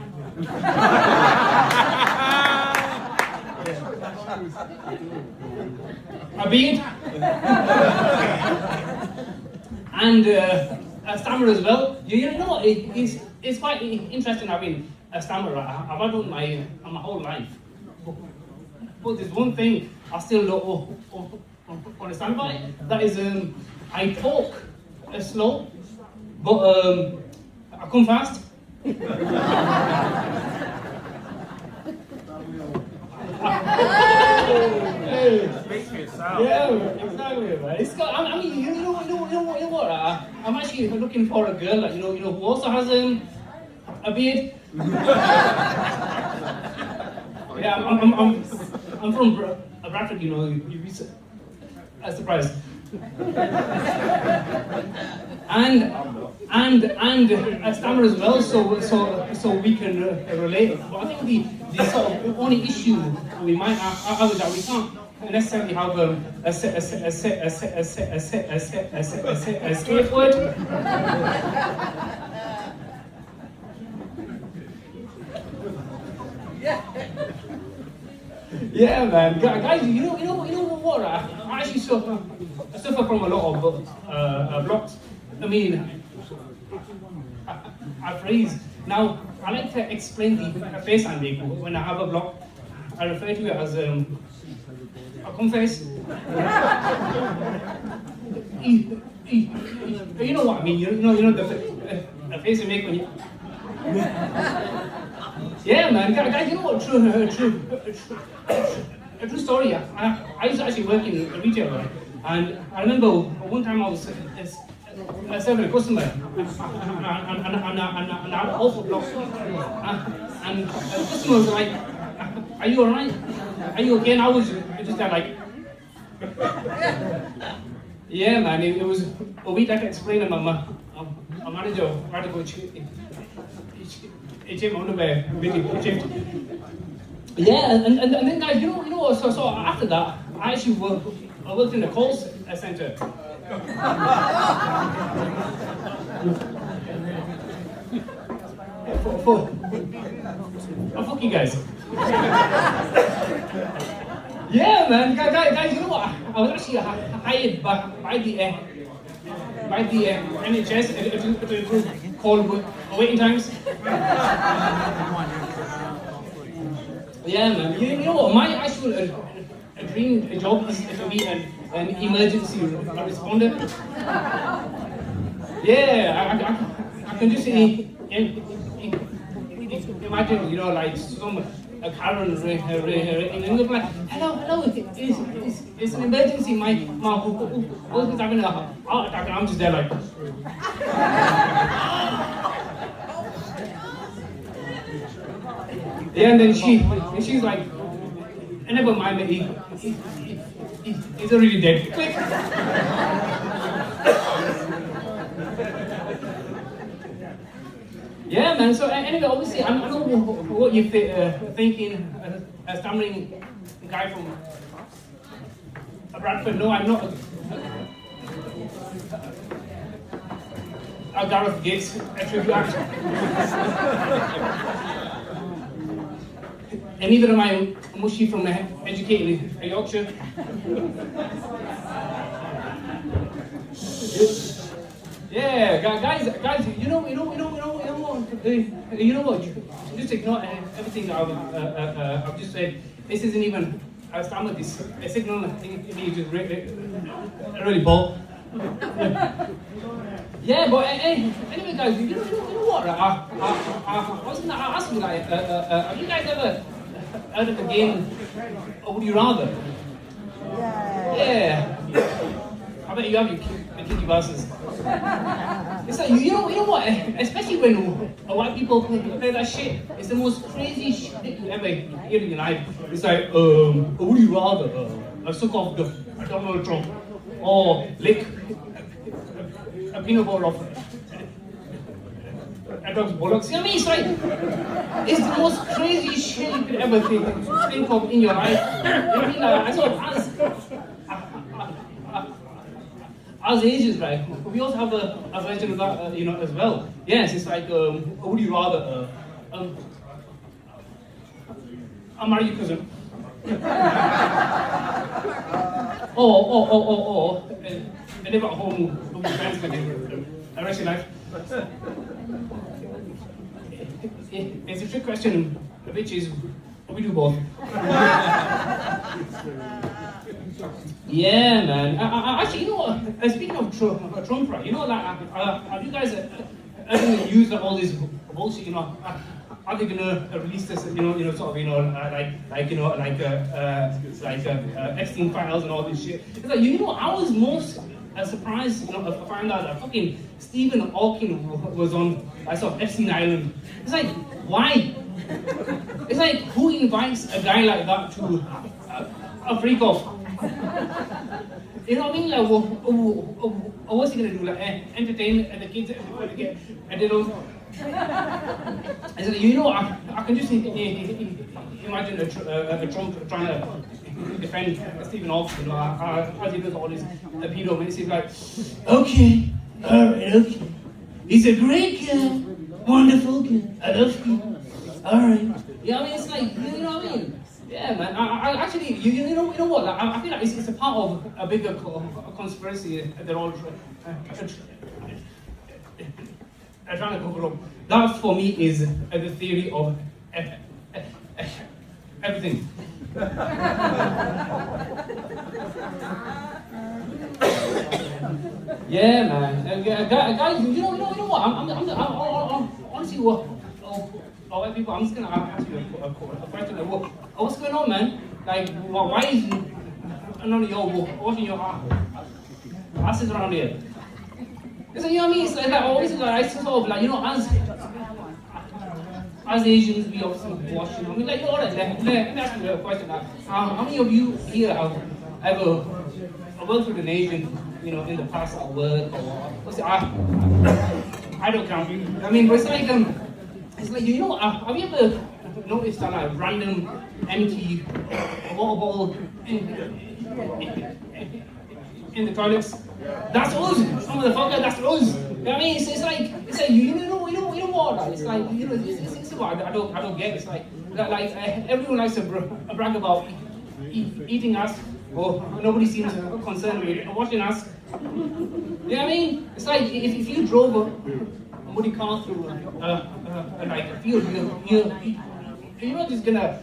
a beard, and a stammer as well. You know what? It's quite interesting having a stammer. I've had it my whole life. But there's one thing I still don't understand about it. That is, I talk slow, but I come fast. Yeah, exactly, right. It's got, I mean, you know what? I'm actually looking for a girl, like, who also has a beard. Yeah, I'm from Bradford, you'd be surprised. And a stammer as well, so we can relate. But I think the sort of only issue we might have is that we can't necessarily have a safe word. Yeah, man, guys, you know what? I actually suffer from a lot of blocks. I mean, I freeze. Now, I like to explain the face I make when I have a block. I refer to it as a cum face. You know what I mean? You know the face you make when you. Yeah, man, guys, you know what? A true story. I used to actually work in retail, right? And I remember one time I was serving a customer, and I had an awful block. And the customer was like, "Are you alright? Are you okay?" And I was just there like, yeah, man. It was a week I could explain, and my manager tried to go yeah, and then guys, you know what? So after that, I actually worked in the call center. Fuck you guys. Yeah, man, guys, you know what? I was actually hired by the NHS to improve call waiting times. Yeah, man. You know what? My actual dream job is to be an emergency responder. Yeah, I can just imagine, like some Karen in England, like, hello, it's an emergency. My husband's having a heart attack, and I'm just there like. Yeah, and then she's like, never mind, he's already dead. Click. Yeah, man. So anyway, obviously, I know what you're thinking. A stammering guy from Bradford. No, I'm not. A Gareth Gates tribute act. And neither am I mushy from educated Yorkshire. Yeah, guys, you know what? Just ignore everything that I've just said. This isn't even a stammer. This a signal. I think you just really ball. Yeah, but anyway, guys, you know what? I was gonna ask you, like, have you guys ever heard of the game Would You Rather? Yeah. I bet you have, you kinky bastards. It's like, you know what? Especially when white people play that shit, it's the most crazy shit you ever hear in your life. It's like, would you rather suck off Donald Trump or lick a peanut butter off a dog's buttocks? You know what I mean? It's like, it's the most crazy shit you could ever think of in your life. You know what I mean? Like, I sort of as Asians, right, we also have a version of that, as well. Yes, it's like, would you rather, I'll marry your cousin. or they live at home with friends for the rest of your life. It's a trick question, which is we do both. Yeah, man. Actually, you know what? Speaking of Trump, right? You know, like, have you guys ever used all this bullshit? You know, are they gonna release this? Sort of, Epstein files and all this shit. It's like, you know, I was most surprised, I found out that fucking Stephen Hawking was on, Epstein Island. It's like, why? It's like, who invites a guy like that to a freak off? You know what I mean? Like, what's he gonna do? Like, entertain the kids before they get adults? It's like, you know, I can just imagine a Trump trying to defend Stephen Hawking, as he does all this pedo minutes. He's like, okay, alright, okay. He's a great guy, wonderful guy, I love him. Alright. Yeah, I mean, it's like, you know what I mean? Yeah, man. I actually, you know what? Like, I feel like it's a part of a bigger conspiracy that they're all trying to cover up. That, for me, is the theory of everything. Yeah, man. Guys, you know what? I'm honestly, white people, I'm just gonna ask you a question. What's going on, man? Like, why is none of y'all washing your asses around here? It's like, you know what I mean? It's like always like I sort of like, you know, as Asians, we obviously wash. I mean, like, you know what? Let me ask you a question. How many of you here have ever worked with an Asian, in the past at work or I don't count. I mean, but it's like you know, have you ever noticed that like random empty water bottle in the toilets? That's us, some of the fucker. That's us. You know what I mean? It's like you know what? It's like it's what I don't get. It's like everyone likes to brag about eating us, or nobody seems concerned with watching us. You know what I mean? It's like if you drove a muddy car through a field, you're not just gonna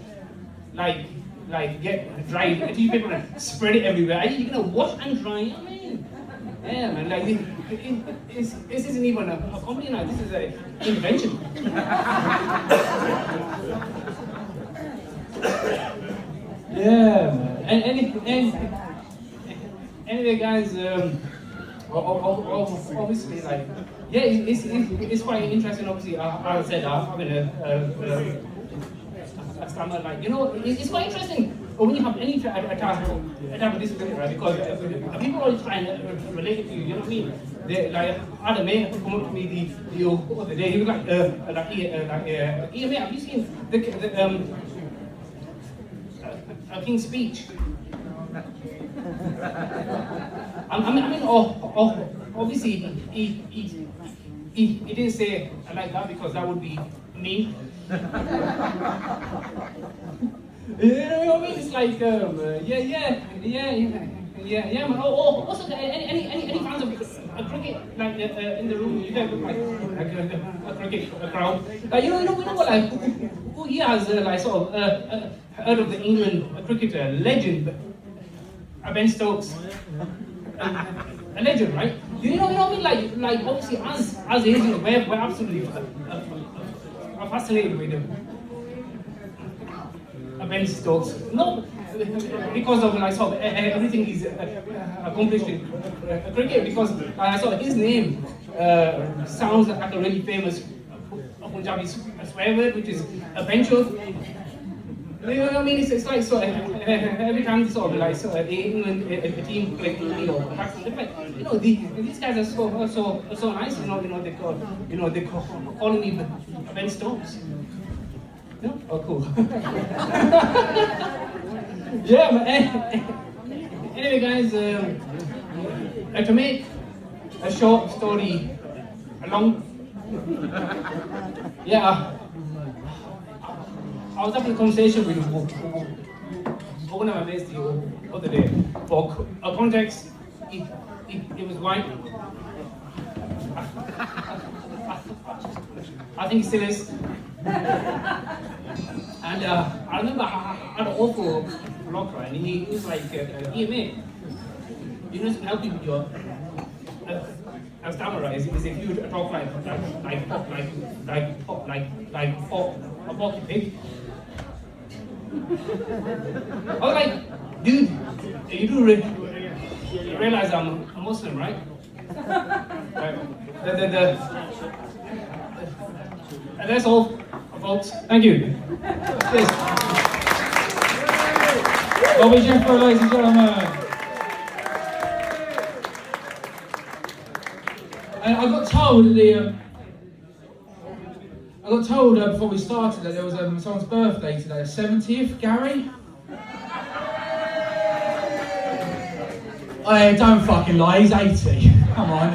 get dry tissue paper and spread it everywhere. You're gonna wash and dry. You know what I mean? Yeah, man. Like this isn't even a comedy now. This is an invention. Yeah, man. And anyway, guys. Obviously, like, yeah, it's quite interesting. Obviously, as I said, having a stammer, like, it's quite interesting when you have any type of disability, right? Because people always try and relate to you. You know what I mean? They like, I had a mate come up to me the other day. He was like, mate, have you seen the King's Speech? I mean, obviously, he didn't say it like that because that would be mean. You know what I mean? It's like, yeah, man. Also, any fans of cricket, like, in the room? You guys look like a cricket crowd. You know what? Like, who here has sort of heard of the England cricketer legend? Ben Stokes, a legend, right? You know what I mean? Like obviously, as Asians, we're absolutely fascinated with Ben Stokes. Not because of sort of everything he's accomplished in cricket, because sort of his name sounds like a really famous Punjabi swear word, which is a bencho. You know what I mean? It's like sort of every time sort of England a team play these guys are so nice. They calling me Ben Stokes. No? Oh, cool. Yeah, but anyway, guys, to make a short story long, yeah. I was having a conversation with one of my mates the other day. For context, it was white. I think he still is. And I remember I had an awful blocker, and he was like, EMA, you know, to help you with your stammer is if you talk like a pocket pig. I was like, dude, you do realize I'm a Muslim, right? And that's all, folks. Thank you. Cheers. Bobby Jethro, ladies and gentlemen. And I got told before we started that there was someone's birthday today, 70th, Gary? Oh, don't fucking lie, he's 80. Come on.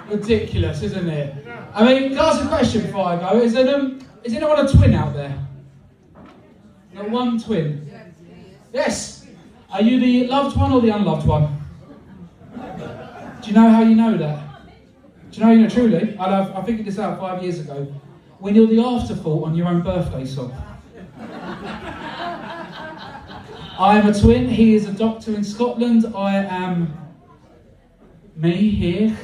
Ridiculous, isn't it? I mean, can I ask a question before I go? Is anyone a twin out there? Got one twin? Yes. Are you the loved one or the unloved one? Do you know how you know that? Do you know, truly? I figured this out 5 years ago. When you're the afterthought on your own birthday song. I am a twin. He is a doctor in Scotland. I am me here.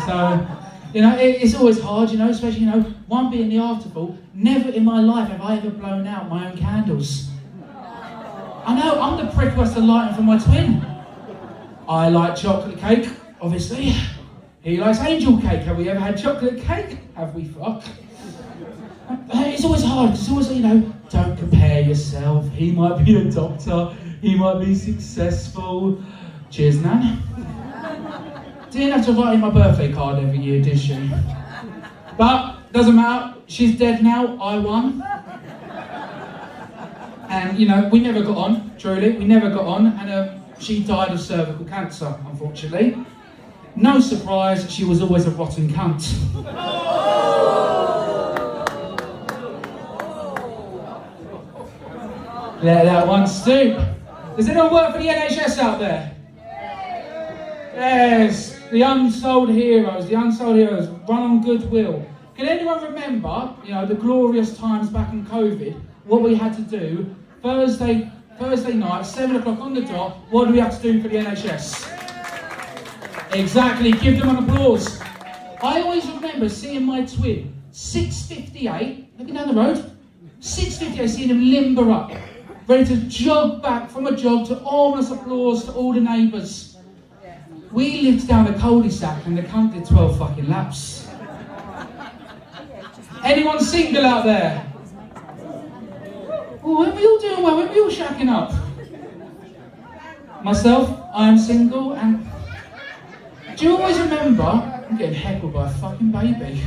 So, it's always hard, especially, one being the afterthought. Never in my life have I ever blown out my own candles. I know, I'm the prick who has to light them for my twin. I like chocolate cake, obviously. He likes angel cake. Have we ever had chocolate cake? Have we fucked? It's always hard, because it's always, don't compare yourself. He might be a doctor, he might be successful. Cheers, Nan. Didn't have to write in my birthday card every year, did she? But, doesn't matter, she's dead now, I won. And, we never got on, truly, we never got on, and she died of cervical cancer, unfortunately. No surprise, she was always a rotten cunt. Let that one stoop. Does anyone work for the NHS out there? Yes, the unsold heroes run on goodwill. Can anyone remember, the glorious times back in COVID, what we had to do Thursday night, 7 o'clock on the dot, what do we have to do for the NHS? Exactly, give them an applause. I always remember seeing my twin, 6:58, looking down the road, 6:58, seeing him limber up, ready to jog back from a jog to ominous applause to all the neighbours. We lived down a cul-de-sac and the cunt did 12 fucking laps. Anyone single out there? Oh, when we all doing well, when we all shacking up? Myself, I am single, and do you always remember, I'm getting heckled by a fucking baby.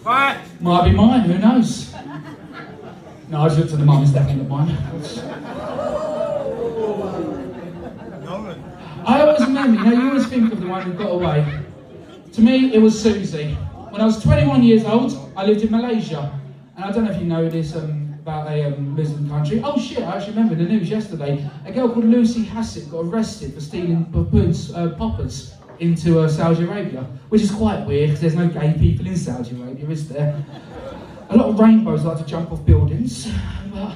What? Might be mine, who knows? No, I just looked at the mum, it's definitely not mine. I always remember, you always think of the one who got away. To me, it was Susie. When I was 21 years old, I lived in Malaysia. And I don't know if you know this about a Muslim country. Oh shit, I actually remember the news yesterday. A girl called Lucy Hassett got arrested for stealing poppers into Saudi Arabia. Which is quite weird, because there's no gay people in Saudi Arabia, is there? A lot of rainbows like to jump off buildings, but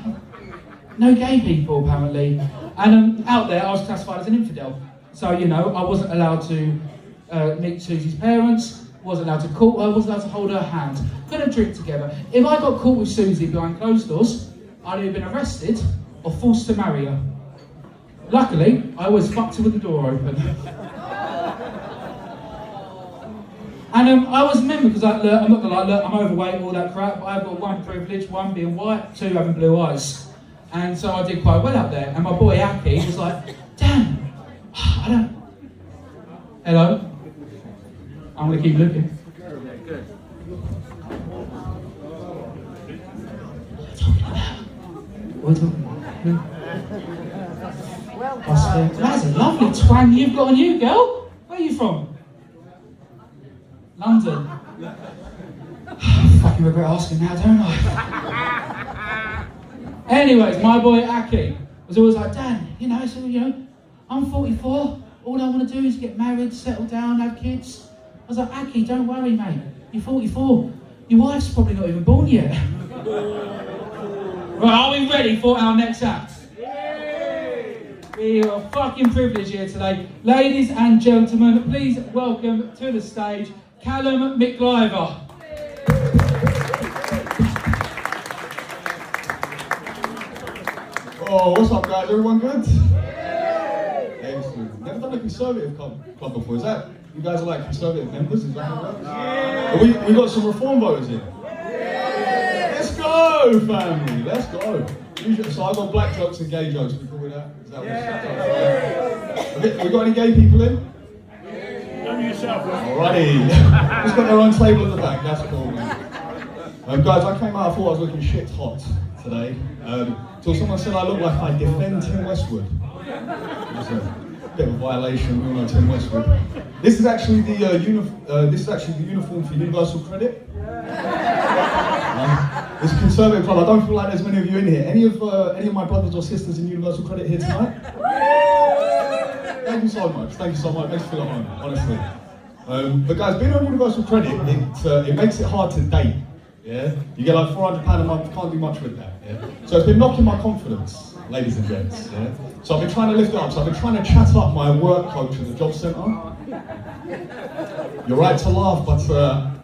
no gay people apparently. And out there, I was classified as an infidel. So, I wasn't allowed to meet Susie's parents, wasn't allowed to call her, wasn't allowed to hold her hand. Couldn't drink together. If I got caught with Susie behind closed doors, I'd either been arrested or forced to marry her. Luckily, I always fucked her with the door open. And I always remember, because I'm not gonna lie, look, I'm overweight, all that crap, but I've got one privilege, one being white, two having blue eyes. And so I did quite well out there. And my boy Aki was like, damn, Hello? I'm gonna keep looking. Good. What are you talking about? That's a lovely twang you've got on you, girl. Where are you from? London. I fucking regret asking now, don't I? Anyways, my boy Aki was always like, Dad, I'm 44. All I want to do is get married, settle down, have kids. I was like, Aki, don't worry, mate. You're 44. Your wife's probably not even born yet. Right, are we ready for our next act? We are fucking privileged here today. Ladies and gentlemen, please welcome to the stage Callum Mcglover. Oh, what's up, guys? Everyone good? Excellent. Never done a conservative club before. Is that, you guys are like conservative members? Is that how it works? We got some reform voters here. Let's go, family. Let's go. So I got black jokes and gay jokes. We call it that? Is that what we got any gay people in? Alrighty. Just got their own table at the back. That's cool, man. Guys, I came out. I thought I was looking shit hot today. Till someone said I look like I defend Tim Westwood. That's a bit of a violation. We all know Tim Westwood. This is actually the uniform for Universal Credit. It's a conservative club. I don't feel like there's many of you in here. Any of my brothers or sisters in Universal Credit here tonight? Thank you so much. Thank you so much. Makes me feel at home, honestly. But guys, being on Universal Credit, it makes it hard to date. Yeah, you get like £400 a month. Can't do much with that. Yeah, so it's been knocking my confidence, ladies and gents. Yeah, so I've been trying to lift it up. So I've been trying to chat up my work coach at the job centre. You're right to laugh, but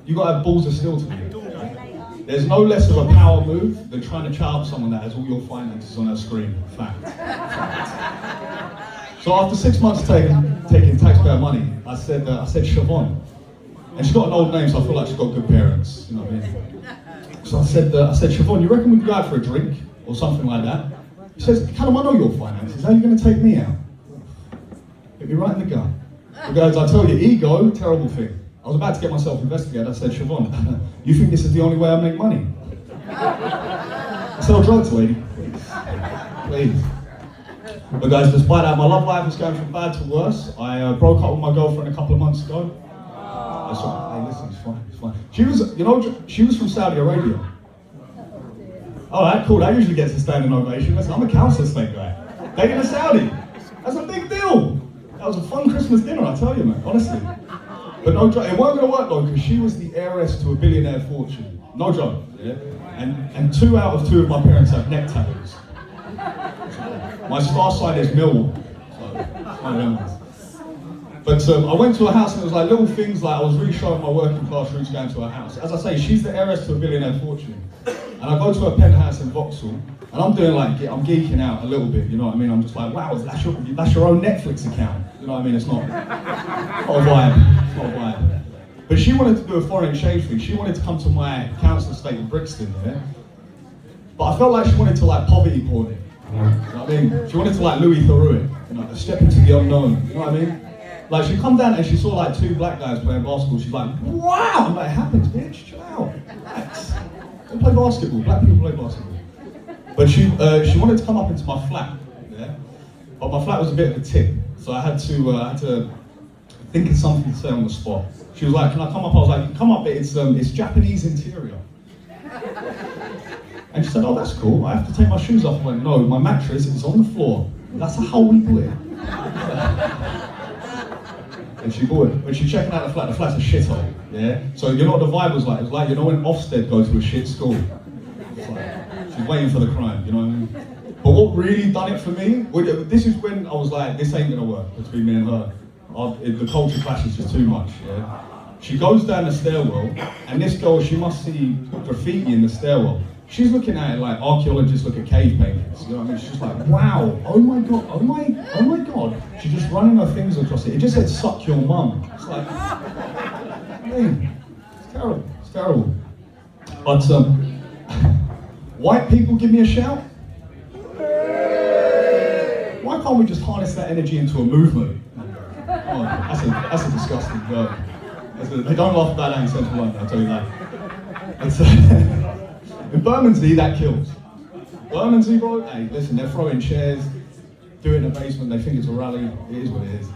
you got to have balls of steel to do it. There's no less of a power move than trying to chat up someone that has all your finances on their screen. Fact. So after 6 months taking taxpayer money, I said Siobhan, and she's got an old name, so I feel like she's got good parents. You know what I mean? So I said, Siobhan, you reckon we could go out for a drink or something like that? She says, Callum, I know your finances. How are you going to take me out? Hit me right in the gut. Because I tell you, ego, terrible thing. I was about to get myself investigated. I said, Siobhan, you think this is the only way I make money? I sell drugs, lady. Please. But guys, despite that, my love life is going from bad to worse. I broke up with my girlfriend a couple of months ago. That's right. Hey, listen, it's fine. She was from Saudi Arabia. Alright, cool. That usually gets a standing ovation. Listen, I'm a council estate guy. Dating a Saudi. That's a big deal. That was a fun Christmas dinner, I tell you, man. Honestly. But no joke, it wasn't going to work though, because she was the heiress to a billionaire fortune. No joke, yeah? And 2 out of 2 of my parents have neck tattoos. My star sign is Millwall, so it's one of them ones. But I went to her house and it was like little things like I was really showing my working class roots going to her house. As I say, she's the heiress to a billionaire fortune. And I go to her penthouse in Vauxhall, and I'm doing like, I'm geeking out a little bit, you know what I mean? I'm just like, wow, that's your own Netflix account. You know what I mean? It's not a vibe. It's not a vibe. But she wanted to do a foreign exchange thing. She wanted to come to my council estate in Brixton, yeah? But I felt like she wanted to like poverty porn it. You know what I mean? She wanted to like Louis Theroux it, you know, step into the unknown. You know what I mean? Like she come down and she saw like 2 black guys playing basketball. She's like, wow! I'm like, it happens, bitch. Chill out. Relax. Don't play basketball. Black people play basketball. But she wanted to come up into my flat, yeah. But my flat was a bit of a tip, so I had to think of something to say on the spot. She was like, "Can I come up?" I was like, "Come up, it's Japanese interior." And she said, "Oh, that's cool. I have to take my shoes off." I went, "No, my mattress is on the floor. That's how we do it." And she bought it. When she's checking out the flat's a shithole, yeah? So you know what the vibe was like? It was like, you know when Ofsted go to a shit school? It's like, she's waiting for the crime, you know what I mean? But what really done it for me, this is when I was like, this ain't gonna work between me and her. The culture clash is just too much, yeah? She goes down the stairwell, and this girl, she must see graffiti in the stairwell. She's looking at it like archaeologists look at cave paintings, you know what I mean? She's just like, wow, oh my god, oh my god. She's just running her fingers across it. It just said, suck your mum. It's like, man, it's terrible, it's terrible. But white people give me a shout. Why can't we just harness that energy into a movement? Oh, that's a disgusting word. They don't laugh about that in Central London, I'll tell you that. In Bermondsey, that kills. Bermondsey, bro, hey, listen, they're throwing chairs, do it in the basement, they think it's a rally, it is what it is.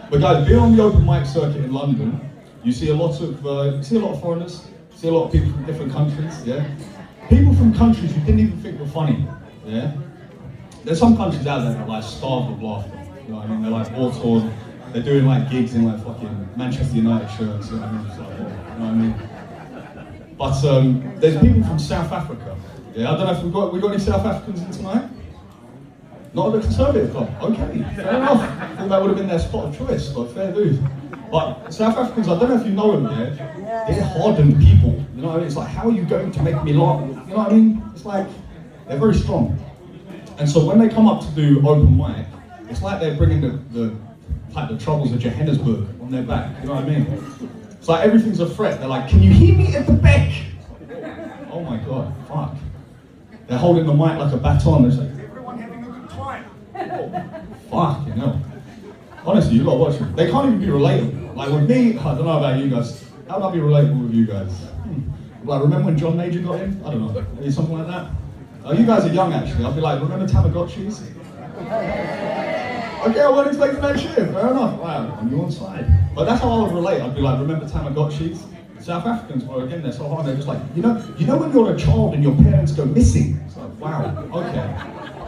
But guys, being on the open mic circuit in London, you see a lot of foreigners, see a lot of people from different countries, yeah? people from countries you didn't even think were funny, yeah? There's some countries out there that are like starved of laughter, you know what I mean? They're like war-torn, they're doing like gigs in like fucking Manchester United shirts, you know what I mean? It's like, oh, you know what I mean? But there's people from South Africa, yeah? I don't know if we got any South Africans in tonight? Not at the Consevative club. Okay, fair enough. I thought that would have been their spot of choice, but fair dues. But South Africans, I don't know if you know them, yeah? They're hardened people. You know what I mean? It's like, how are you going to make me laugh? You know what I mean? It's like, they're very strong. And so when they come up to do open mic, it's like they're bringing the troubles of Johannesburg on their back. You know what I mean? It's like everything's a threat. They're like, can you hear me at the back? Oh my God, fuck. They're holding the mic like a baton. It's like, fuck, you know. Honestly, you gotta watch them. They can't even be relatable. Like with me, I don't know about you guys. How would I be relatable with you guys? Like, remember when John Major got in? I don't know, maybe something like that. You guys are young actually. I'll be like, remember Tamagotchis? Okay, I won't explain that shit. Fair enough. Wow, I'm your side. But that's how I would relate. I'd be like, remember Tamagotchis? South Africans, well, again, they're so hard. They're just like, you know when you're a child and your parents go missing? It's like, wow, okay.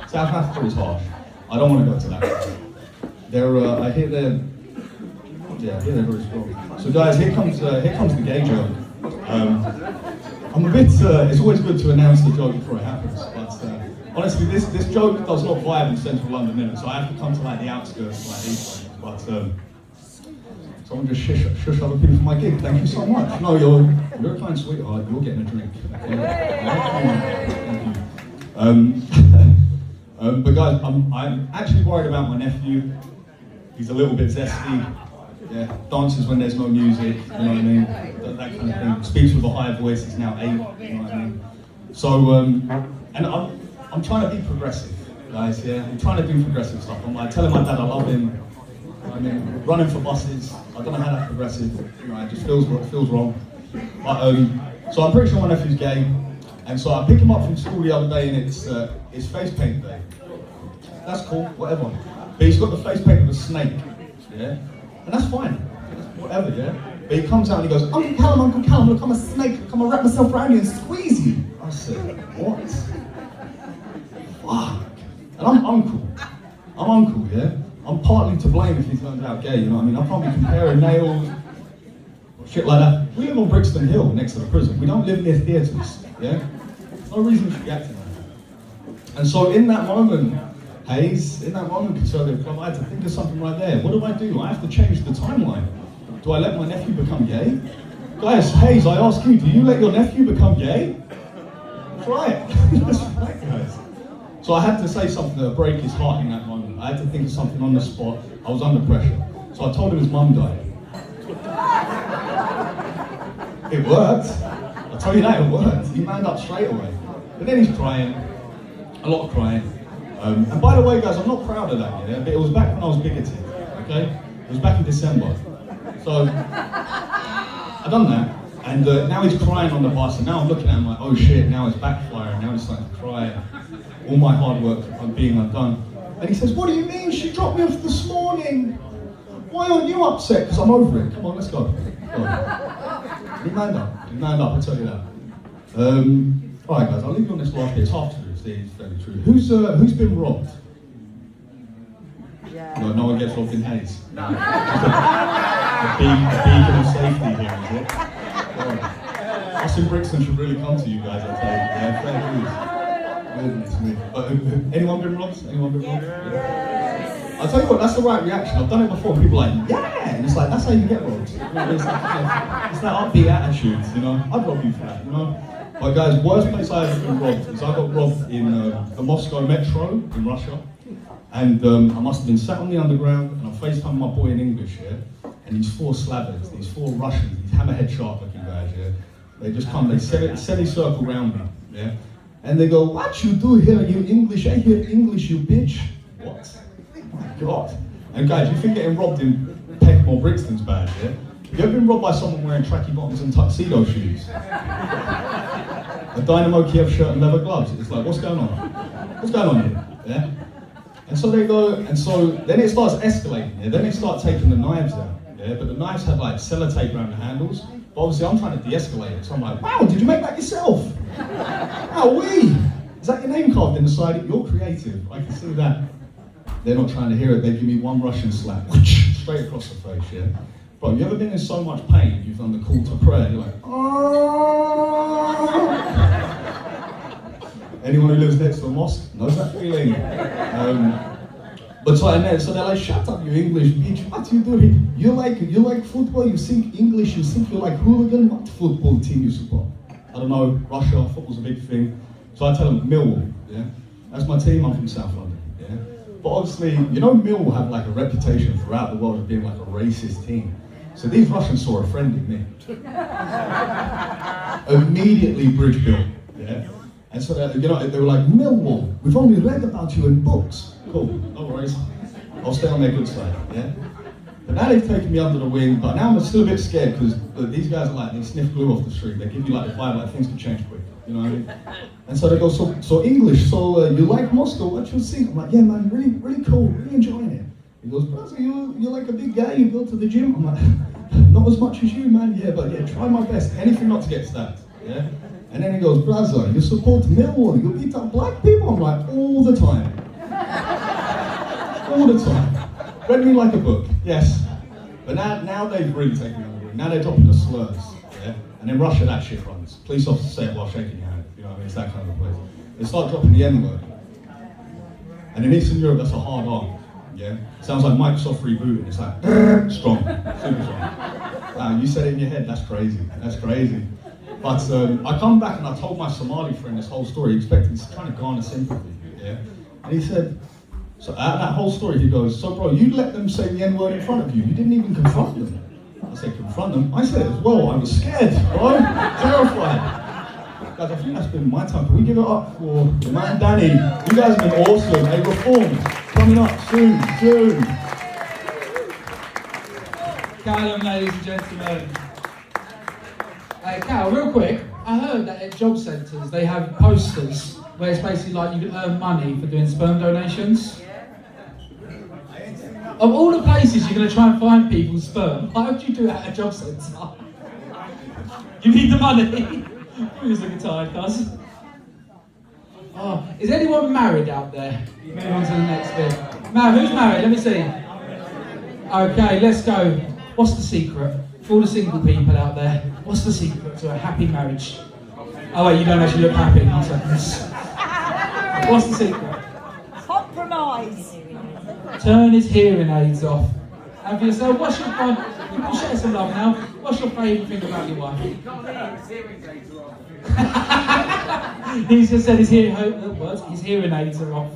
South Africa is harsh. I don't want to go to that. I hear they're very strong. So guys, here comes the gay joke. I'm a bit, it's always good to announce the joke before it happens, but honestly, this joke does not vibe in central London, innit? So I have to come to like the outskirts, like these places. But someone just shush other people for my gig. Thank you so much. No, you're a kind sweetheart. You're getting a drink. Okay? Thank you. But guys, I'm actually worried about my nephew. He's a little bit zesty. Yeah, dances when there's no music, you know what I mean? That kind of thing. Speaks with a higher voice, he's now 8, you know what I mean? So, and I'm trying to be progressive, guys, yeah? I'm trying to do progressive stuff. I'm like telling my dad I love him. I mean, running for buses, I don't know how that's progressive, you know, it just feels wrong. But, so I'm pretty sure my nephew's gay, and so I pick him up from school the other day and it's face paint day. That's cool, whatever. But he's got the face paint of a snake, yeah? And that's fine, whatever, yeah? But he comes out and he goes, Uncle Callum, look, I'm a snake, I'm gonna wrap myself around you and squeeze you. I said, what? Fuck. And I'm uncle, yeah? I'm partly to blame if he turns out gay, you know what I mean? I can't be comparing nails, shit like that. We live on Brixton Hill next to the prison. We don't live near theatres, yeah? There's no reason we should be acting like that. And so in that moment, Hayes, in that moment, Consevative club, I had to think of something right there. What do? I have to change the timeline. Do I let my nephew become gay? Guys, Hayes, I ask you, do you let your nephew become gay? Try it. That's right, guys. So I had to say something that would break his heart in that moment. I had to think of something on the spot. I was under pressure. So I told him his mum died. It worked. I'll tell you that, it worked. He manned up straight away. But then he's crying, a lot of crying. And by the way, guys, I'm not proud of that, yeah? But it was back when I was bigoted, okay? It was back in December. So, I've done that, and now he's crying on the bus, and now I'm looking at him like, oh shit, now it's backfiring, now he's starting to cry. All my hard work being undone. And he says, what do you mean? She dropped me off this morning. Why aren't you upset? Because I'm over it. Come on, let's go. He manned up, I tell you that. Alright guys, I'll leave you on this last bit. It's half true. It's fairly true. Who's been robbed? Yeah. No one gets robbed in Hayes. No. a beacon of safety here, is it? Oh. Us in Brixton should really come to you guys, I tell you. Yeah, fair dues. Goodness me. But anyone been robbed? Yes. I'll tell you what, that's the right reaction. I've done it before. People are like, yeah! And it's like, that's how you get robbed. You know, it's that upbeat attitude, you know? I'd rob you for that, you know? But guys, worst place I ever been robbed is I got robbed in the Moscow metro in Russia. And I must have been sat on the underground and I FaceTimed my boy in English here. And these 4 slabbers, these 4 Russians, these hammerhead shark looking guys, yeah? They just come, they semi-circle round me, yeah? And they go, what you do here, you English? I hear English, you bitch. What? Oh my God. And guys, you think getting robbed in Peckham or Brixton's bad, yeah? You ever been robbed by someone wearing tracky bottoms and tuxedo shoes? A Dynamo Kiev shirt and leather gloves. It's like, what's going on? What's going on here? Yeah? And so they go, and so then it starts escalating, yeah? Then they start taking the knives out, yeah? But the knives have like sellotape around the handles, But obviously I'm trying to de-escalate it, so I'm like, wow, did you make that yourself? Oh, wee! Is that your name carved in the side? You're creative, I can see that. They're not trying to hear it, they give me one Russian slap, straight across the face, yeah? Bro, you ever been in so much pain, you've done the call to prayer, you're like, oh. Anyone who lives next to a mosque knows that feeling. But so they're like, shut up, you English bitch, what you doing? You like football, you think English, you think you like hooligan, what football team you support? I don't know, Russia, football's a big thing. So I tell them, Millwall, yeah? That's my team, I'm from South London, yeah? But obviously, you know Millwall have like a reputation throughout the world of being like a racist team. So these Russians saw a friend in me. Immediately bridge built, yeah? And so they were like, Millwall, we've only read about you in books. Cool, no worries. I'll stay on their good side, yeah? But now they've taken me under the wing, but now I'm still a bit scared because these guys are like, they sniff glue off the street. They give you like the vibe like things can change quick, you know what I mean? And so they go, so English, so you like Moscow, what you think? I'm like, yeah man, really, really cool, really enjoying it. He goes, brother, you're like a big guy, you go to the gym? I'm like, not as much as you man, yeah, but yeah, try my best, anything not to get stabbed, yeah? And then he goes, brother, you support Millwall, you beat up black people? I'm like, all the time. All the time. Read me like a book, yes. But now they've really taken over. Now they're dropping the slurs, yeah? And in Russia, that shit runs. Police officers say it while shaking your hand, you know what I mean? It's that kind of a place. They start dropping the N-word. And in Eastern Europe, that's a hard R, yeah? Sounds like Microsoft rebooting. It's like, strong, super strong. You said it in your head, that's crazy, that's crazy. But I come back and I told my Somali friend this whole story, expecting, he's trying to garner sympathy, yeah? And he said, so out that whole story, he goes, so bro, you let them say the N-word in front of you, you didn't even confront them. I said, confront them? I said it as well, I was scared, bro, terrified. Guys, I think that's been my time. Can we give it up for the man Danny? You guys have been awesome, they reformed, coming up soon. Callum, ladies and gentlemen. Cal, real quick, I heard that at job centres they have posters where it's basically like you can earn money for doing sperm donations. Of all the places you're going to try and find people's sperm, why would you do it at a job centre? You need the money. Who's looking tired, cuz? Oh, is anyone married out there? Move on to the next bit. Who's married? Let me see. Okay, let's go. What's the secret? For all the single people out there, what's the secret to a happy marriage? Oh wait, you don't actually look happy. 1 second. What's the secret? Compromise. Turn his hearing aids off. And for yourself, what's your fun? You can share some love now. What's your favourite thing about your wife? He's just said his hearing aids are off.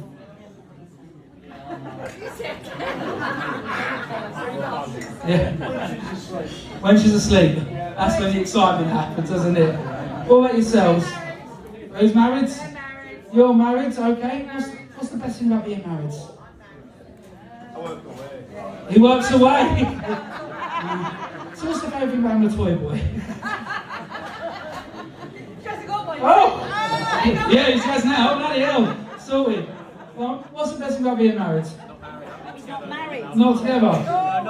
Yeah. When she's asleep, that's when the excitement happens, doesn't it? What about yourselves? Who's married? You're married, okay. What's the best thing about being married? I work away. He works away. So what's the favourite thing about having a toy boy? Oh! Yeah, he has now. Bloody hell. Sorted. Well, what's the best thing about being married? Not married. Not together. Not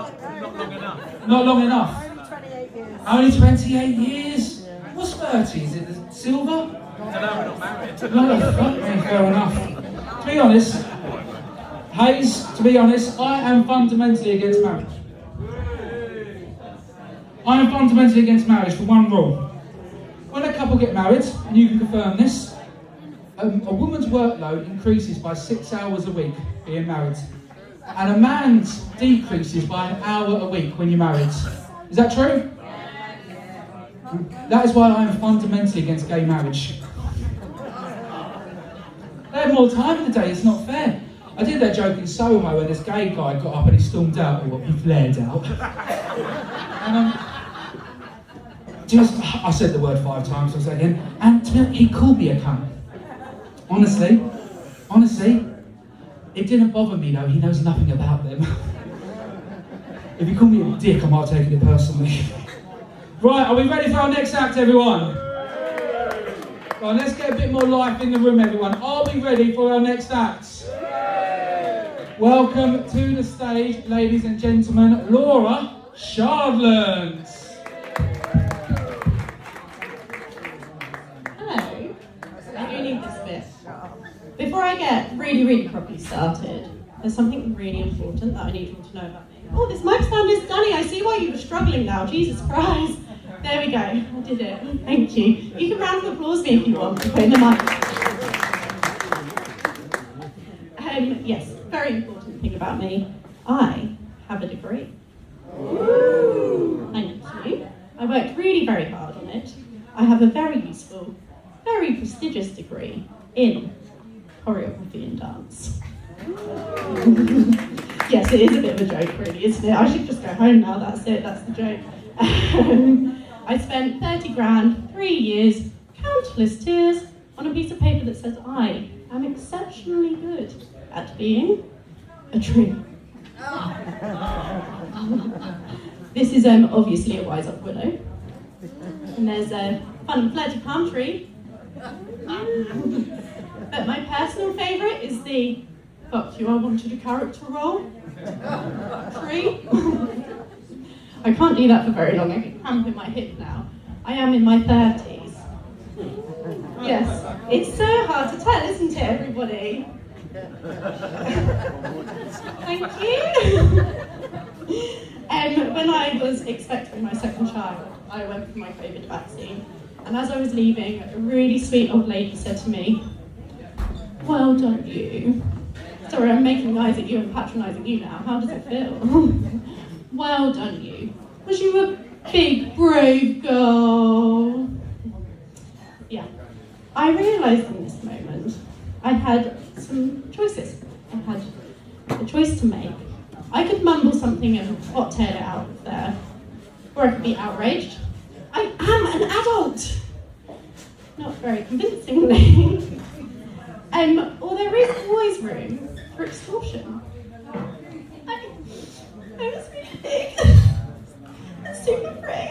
long enough. Not long enough. Only 28 years. Only 28 years? What's 30? Is it silver? No, we're not married. No, fuck me, fair enough. To be honest, Hayes, to be honest, I am fundamentally against marriage. I am fundamentally against marriage for one rule. When a couple get married, and you can confirm this, a woman's workload increases by 6 hours a week being married. And a man's decreases by an hour a week when you're married. Is that true? That is why I am fundamentally against gay marriage. They have more time in the day, it's not fair. I did that joke in Soho when this gay guy got up and he stormed out, or he flared out. And I said the word 5 times, I'll say it again, and he called me a cunt. Honestly, it didn't bother me though, he knows nothing about them. If he called me a dick, I might have taken it personally. Right, are we ready for our next act, everyone? Right, let's get a bit more life in the room, everyone. Are we ready for our next act? Welcome to the stage, ladies and gentlemen, Laura Shardland. I get really properly started, there's something really important that I need you to know about me. Oh, this mic stand is stunning. I see why you were struggling now. Jesus Christ. There we go. I did it. Thank you. You can round of applause me if you want for putting the mic. Yes, very important thing about me. I have a degree. Thank you. I worked really very hard on it. I have a very useful, very prestigious degree in choreography and dance. Yes, it is a bit of a joke, really, isn't it? I should just go home now, that's it, that's the joke. I spent 30 grand, 3 years, countless tears, on a piece of paper that says I am exceptionally good at being a tree. This is obviously a wise-up willow. And there's a fun and flirty palm tree. But my personal favourite is the fuck you, I wanted a character role tree. I can't do that for very long, I get cramp in my hip now. I am in my 30s. Yes, it's so hard to tell, isn't it, everybody? Thank you. When I was expecting my second child, I went for my COVID vaccine. And as I was leaving, a really sweet old lady said to me, "Well done, you." Sorry, I'm making eyes at you and patronising you now. How does it feel? Well done, you. Was you a big, brave girl? Yeah. I realised in this moment I had some choices. I had a choice to make. I could mumble something and hot-tail it out of there, or I could be outraged. I am an adult! Not very convincingly. Or there is always room for extortion. I was really big and super free.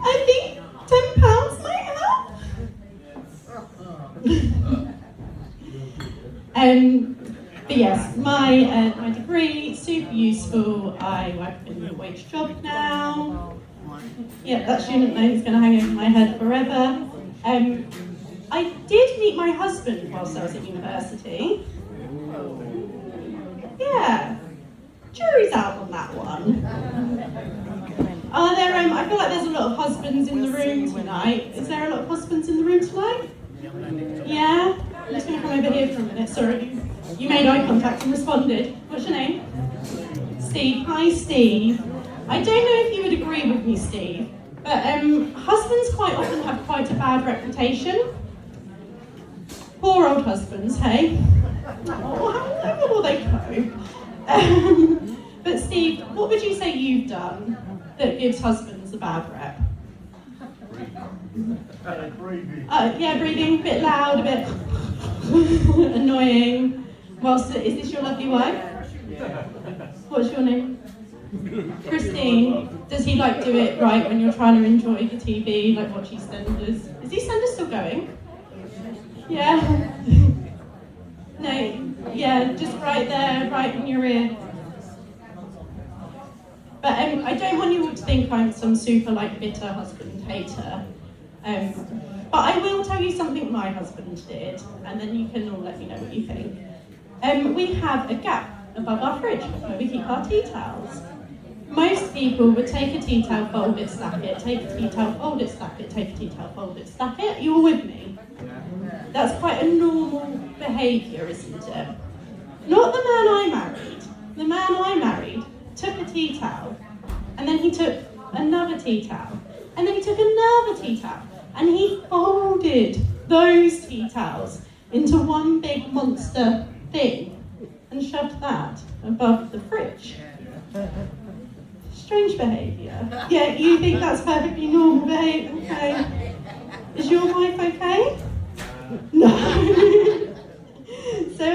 I think £10 might help. But yes, my degree, super useful. I work in a wage job now. Yeah, that student loan is going to hang over my head forever. I did meet my husband whilst I was at university. Yeah, jury's out on that one. Are there? I feel like there's a lot of husbands in the room tonight. Is there a lot of husbands in the room tonight? Yeah? I'm just going to come over here for a minute. Sorry, you made eye contact and responded. What's your name? Steve. Hi, Steve. I don't know if you would agree with me, Steve, but husbands quite often have quite a bad reputation. Poor old husbands, hey? Oh, how will they cope? But Steve, what would you say you've done that gives husbands a bad rep? Breathing. Yeah, breathing, a bit loud, a bit annoying. Whilst, is this your lovely wife? What's your name? Christine. Does he do it right when you're trying to enjoy the TV, watch EastEnders? Is EastEnders still going? Yeah. No, yeah, just right there, right in your ear. But I don't want you all to think I'm some super bitter husband hater. But I will tell you something my husband did, and then you can all let me know what you think. We have a gap above our fridge where we keep our tea towels. Most people would take a tea towel, fold it, stack it, take a tea towel, fold it, stack it, take a tea towel, fold it, stack it. You're with me? That's quite a normal behaviour, isn't it? Not the man I married. The man I married took a tea towel, and then he took another tea towel, and then he took another tea towel, and he folded those tea towels into one big monster thing and shoved that above the fridge. Strange behaviour. Yeah, you think that's perfectly normal behaviour? Okay. Is your wife okay? No. So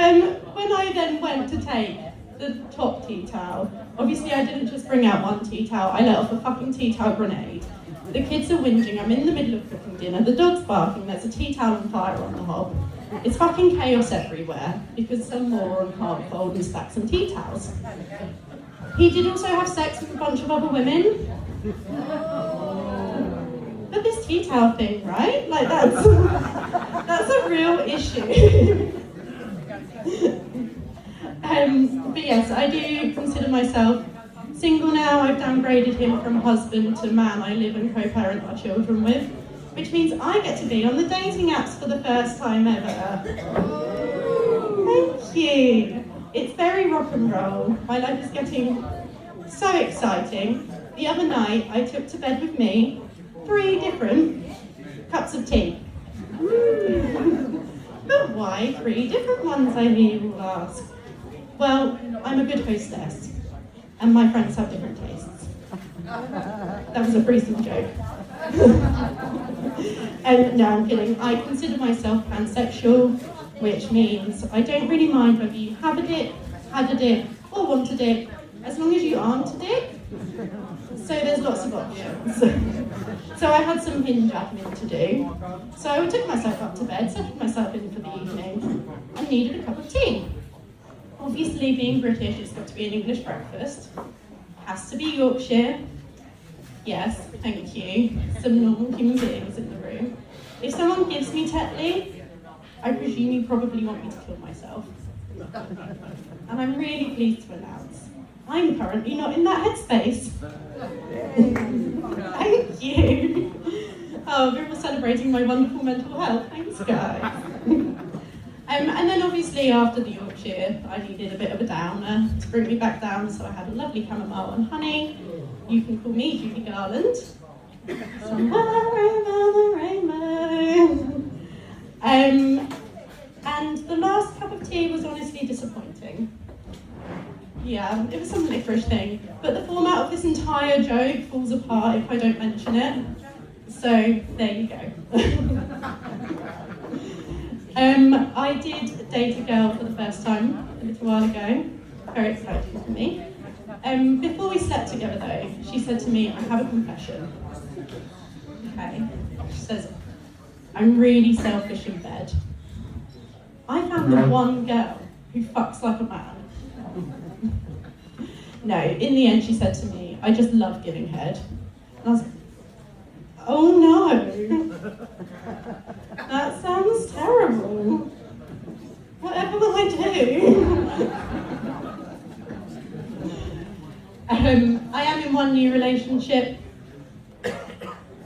when I then went to take the top tea towel, obviously I didn't just bring out one tea towel, I let off a fucking tea towel grenade. The kids are whinging, I'm in the middle of cooking dinner, the dog's barking, there's a tea towel on fire on the hob. It's fucking chaos everywhere because some moron can't fold and stack some tea towels. He did also have sex with a bunch of other women. But this tea towel thing, right? That's a real issue. But yes, I do consider myself single now. I've downgraded him from husband to man I live and co-parent our children with, which means I get to be on the dating apps for the first time ever. Thank you. It's very rock and roll. My life is getting so exciting. The other night, I took to bed with me 3 different cups of tea. But why 3 different ones, I hear you will ask? Well, I'm a good hostess, and my friends have different tastes. That was a threesome joke. No, I'm kidding. I consider myself pansexual, which means I don't really mind whether you have a dick, had a dick, or want a dick, as long as you aren't a dick. So there's lots of options. So I had some hinge admin to do. So I took myself up to bed, settled myself in for the evening, and needed a cup of tea. Obviously, being British, it's got to be an English breakfast. Has to be Yorkshire. Yes, thank you. Some normal human beings in the room. If someone gives me Tetley, I presume you probably want me to kill myself. And I'm really pleased to announce, I'm currently not in that headspace. Thank you. Oh, we're all celebrating my wonderful mental health. Thanks, guys. And then obviously after the Yorkshire, I needed a bit of a downer to bring me back down, so I had a lovely chamomile and honey. You can call me Judy Garland. Somewhere over the rainbow. And the last cup of tea was honestly disappointing. Yeah, it was some licorice thing, but the format of this entire joke falls apart if I don't mention it. So there you go. I did date a girl for the first time a little while ago. Very exciting for me. Before we slept together though, she said to me, I have a confession. Okay. She says, I'm really selfish in bed. I found the one girl who fucks like a man. No, in the end she said to me, I just love giving head. And I was like, oh no. That sounds terrible. Whatever will I do? I am in one new relationship.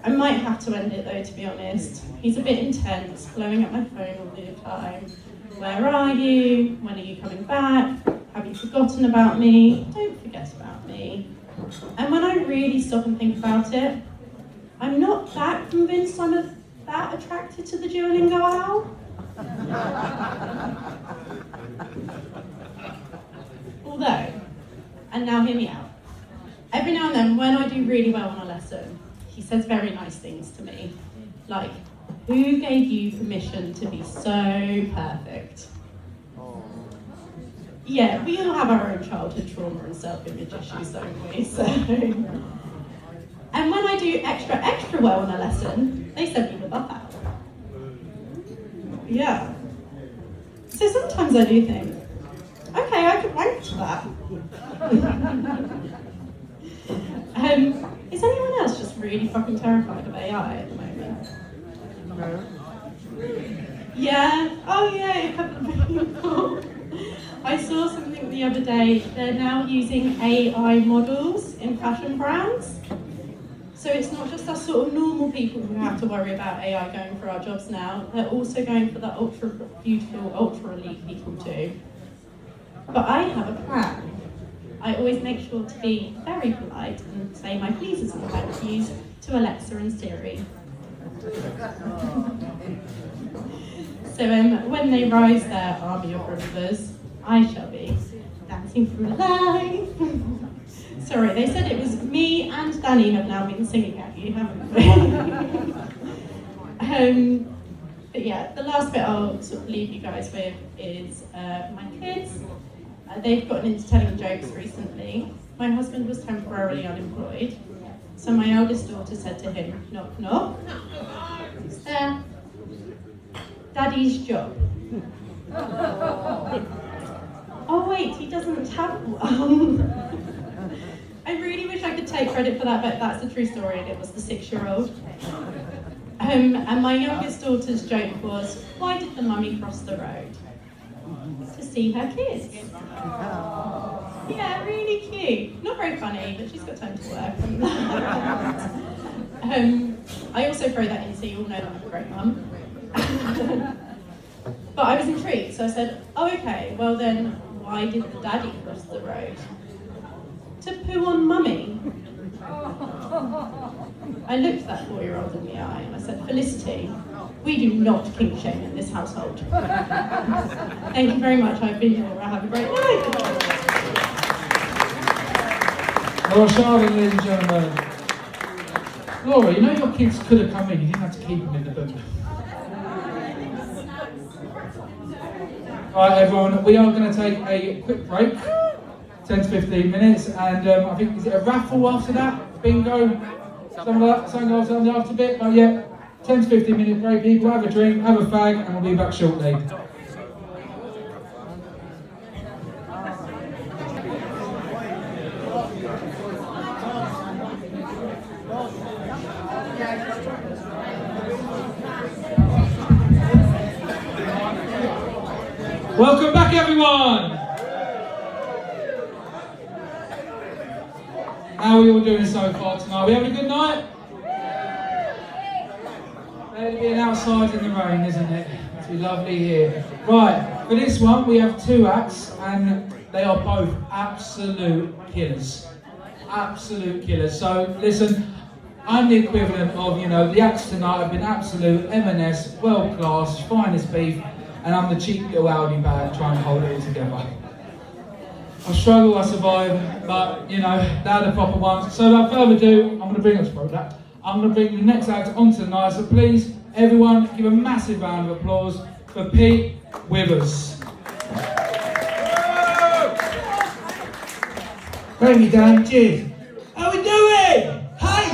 I might have to end it though, to be honest. He's a bit intense, blowing up my phone all the time. Where are you? When are you coming back? Have you forgotten about me? Don't forget about me. And when I really stop and think about it, I'm not that convinced I'm that attracted to the Duolingo owl. Although, and now hear me out, every now and then when I do really well on a lesson, he says very nice things to me, like, who gave you permission to be so perfect? Yeah, we all have our own childhood trauma and self-image issues, don't we? So, and when I do extra well on a lesson, they send me the buff out. Yeah. So sometimes I do think, okay, I could wank to that. Is anyone else just really fucking terrified of AI at the moment? No. Yeah? Oh yeah, a couple of people. I saw something the other day, they're now using AI models in fashion brands. So it's not just us sort of normal people who have to worry about AI going for our jobs now, they're also going for the ultra beautiful, ultra elite people too. But I have a plan. I always make sure to be very polite and say my pleases and thank yous to Alexa and Siri. So when they rise their army of rivers, I shall be dancing through life. Sorry, they said it was me and Danny have now been singing at you, haven't we? But yeah, the last bit I'll sort of leave you guys with is my kids. They've gotten into telling jokes recently. My husband was temporarily unemployed, so my eldest daughter said to him, knock knock, who's there? Daddy's job. Oh wait, he doesn't have one. I really wish I could take credit for that, but that's a true story, and it was the 6-year-old. And my youngest daughter's joke was, why did the mummy cross the road? to see her kids. Yeah, really cute. Not very funny, but she's got time to work. I also throw that in so you all know that I'm a great mum. But I was intrigued, so I said, oh okay, well then why did the daddy cross the road? To poo on mummy. I looked that 4-year-old in the eye and I said, Felicity, we do not kink shame in this household. Thank you very much, I've been Laura, have a great night. Laura Shardland, ladies and gentlemen. Laura, you know your kids could have come in, you didn't have to keep them in the bedroom. Right everyone, we are going to take a quick break, 10 to 15 minutes, and I think, is it a raffle after that? Bingo? Something after a bit, but yeah, 10 to 15 minute break, people, have a drink, have a fag, and we'll be back shortly. Welcome back everyone! How are we all doing so far tonight? We having a good night? Better being outside in the rain, isn't it? It's lovely here. Right, for this one we have 2 acts and they are both absolute killers. Absolute killers. So listen, I'm the equivalent of, the acts tonight have been absolute M&S, world class, finest beef, and I'm the cheap little Audi bag trying to hold it all together. I struggle, I survive, but they're the proper ones. So without further ado, I'm going to bring the next act onto the night. So please, everyone, give a massive round of applause for Pete Withers. Thank you, Dan. Cheers. How we doing? Hey!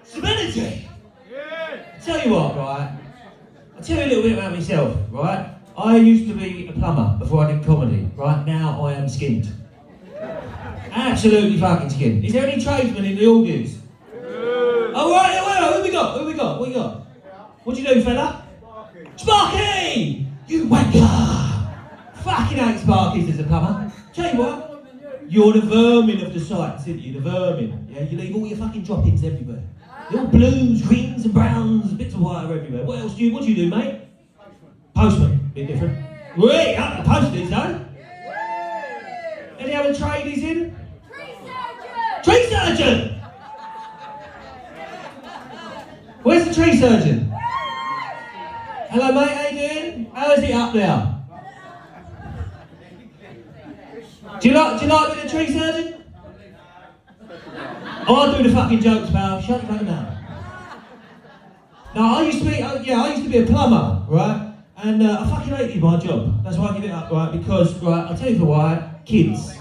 Serenity! I tell you what, right? I'll tell you a little bit about myself, right? I used to be a plumber before I did comedy, right? Now I am skinned. Absolutely fucking skinned. Is there any tradesmen in the audience? Oh, right, who we got? What we got? What do you do, fella? Sparky! You wanker! Fucking hate Sparkies as a plumber. Tell you what, you're the vermin of the sites, aren't you? The vermin. Yeah, you leave all your fucking droppings everywhere. Little blues, greens and browns, bits of white are everywhere. What else do you do, mate? Postman. Bit different. Wait, up the posters, though. Any other tradies in? Tree surgeon! Where's the tree surgeon? Hello mate, how you doing? How is it up there? Do you like being a tree surgeon? Oh, I'll do the fucking jokes, pal. Shut your fucking mouth. No, I used to be a plumber, right? And I fucking hated my job. That's why I give it up, right? Because, right, I'll tell you for why. Kids,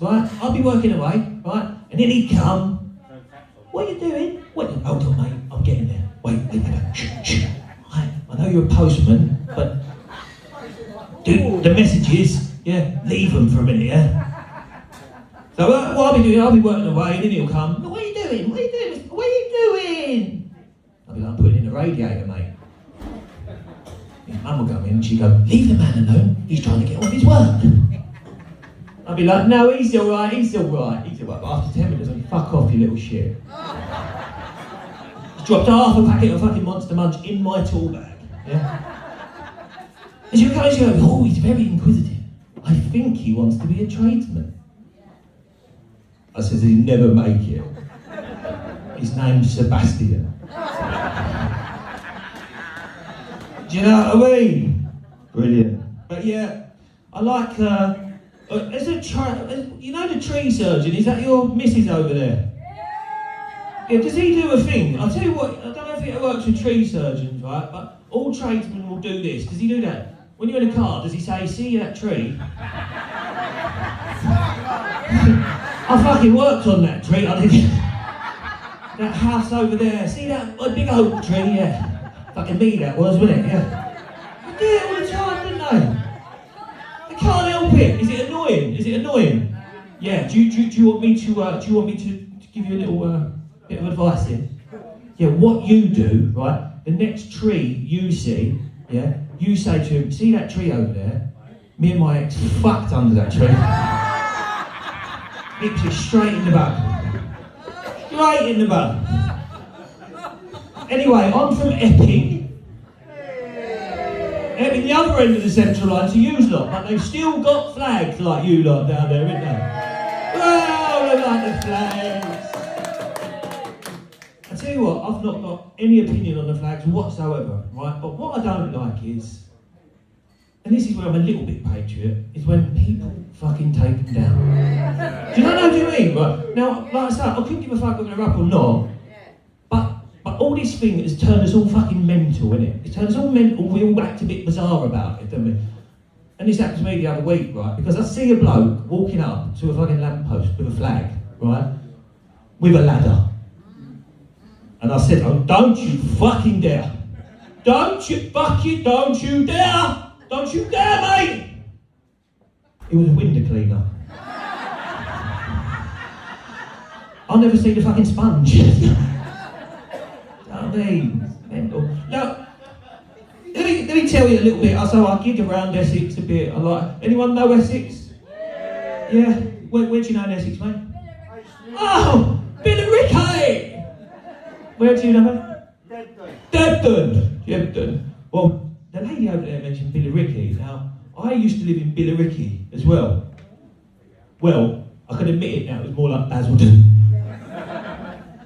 right? I'll be working away, right? And then he'd come. What are you doing? Wait, hold on, mate. I'm getting there. Wait. Shh. I know you're a postman, but do the messages, yeah? Leave them for a minute, yeah? So what I'll be doing, I'll be working away, and then he'll come. What are you doing? What are you doing? I'll be like, I'm putting in the radiator, mate. His mum will come in and she'd go, leave the man alone, he's trying to get on with his work. I'd be like, no, he's alright. But after 10 minutes, I'd be, fuck off, you little shit. He's dropped half a packet of fucking Monster Munch in my tool bag, yeah? And she goes, oh, he's very inquisitive. I think he wants to be a tradesman. I says, he'll never make it. His name's Sebastian. Do you know what I mean? Brilliant. But yeah, I like, you know the tree surgeon, is that your missus over there? Yeah, does he do a thing? I'll tell you what, I don't know if it works with tree surgeons, right? But all tradesmen will do this. Does he do that? When you're in a car, does he say, see that tree? I fucking worked on that tree, I did. That house over there, see that big oak tree, yeah. Fucking me that was, wasn't it? Yeah. I do it all the time, didn't I? I can't help it. Is it annoying? Yeah. Do you want me to give you a little bit of advice here? Yeah. What you do, right? The next tree you see, yeah, you say to him, see that tree over there? Me and my ex fucked under that tree. Nips it straight in the butt. Straight in the butt. Anyway, I'm from Epping. Epping, the other end of the central line to you lot, but they've still got flags like you lot down there, haven't they? Well, they like the flags. I tell you what, I've not got any opinion on the flags whatsoever, right? But what I don't like is, and this is where I'm a little bit patriot, is when people fucking take them down. Do you know what I mean? Right? Now, like I said, I couldn't give a fuck whether they're up or not, but all this thing has turned us all fucking mental, innit? It's turned us all mental, we all act a bit bizarre about it, don't we? And this happened to me the other week, right? Because I see a bloke walking up to a fucking lamppost with a flag, right? With a ladder. And I said, oh, don't you fucking dare. Don't you dare. Don't you dare, mate. It was a window cleaner. I'll never see the fucking sponge. You know what I mean? Mental. Now, let me tell you a little bit. So I gig around Essex a bit. I like. Anyone know Essex? Yeah. Where do you know in Essex, mate? Oh, Billericay. Where do you know it? Debden. Well, the lady over there mentioned Billericay. Now, I used to live in Billericay as well. Well, I can admit it now, it was more like Basildon.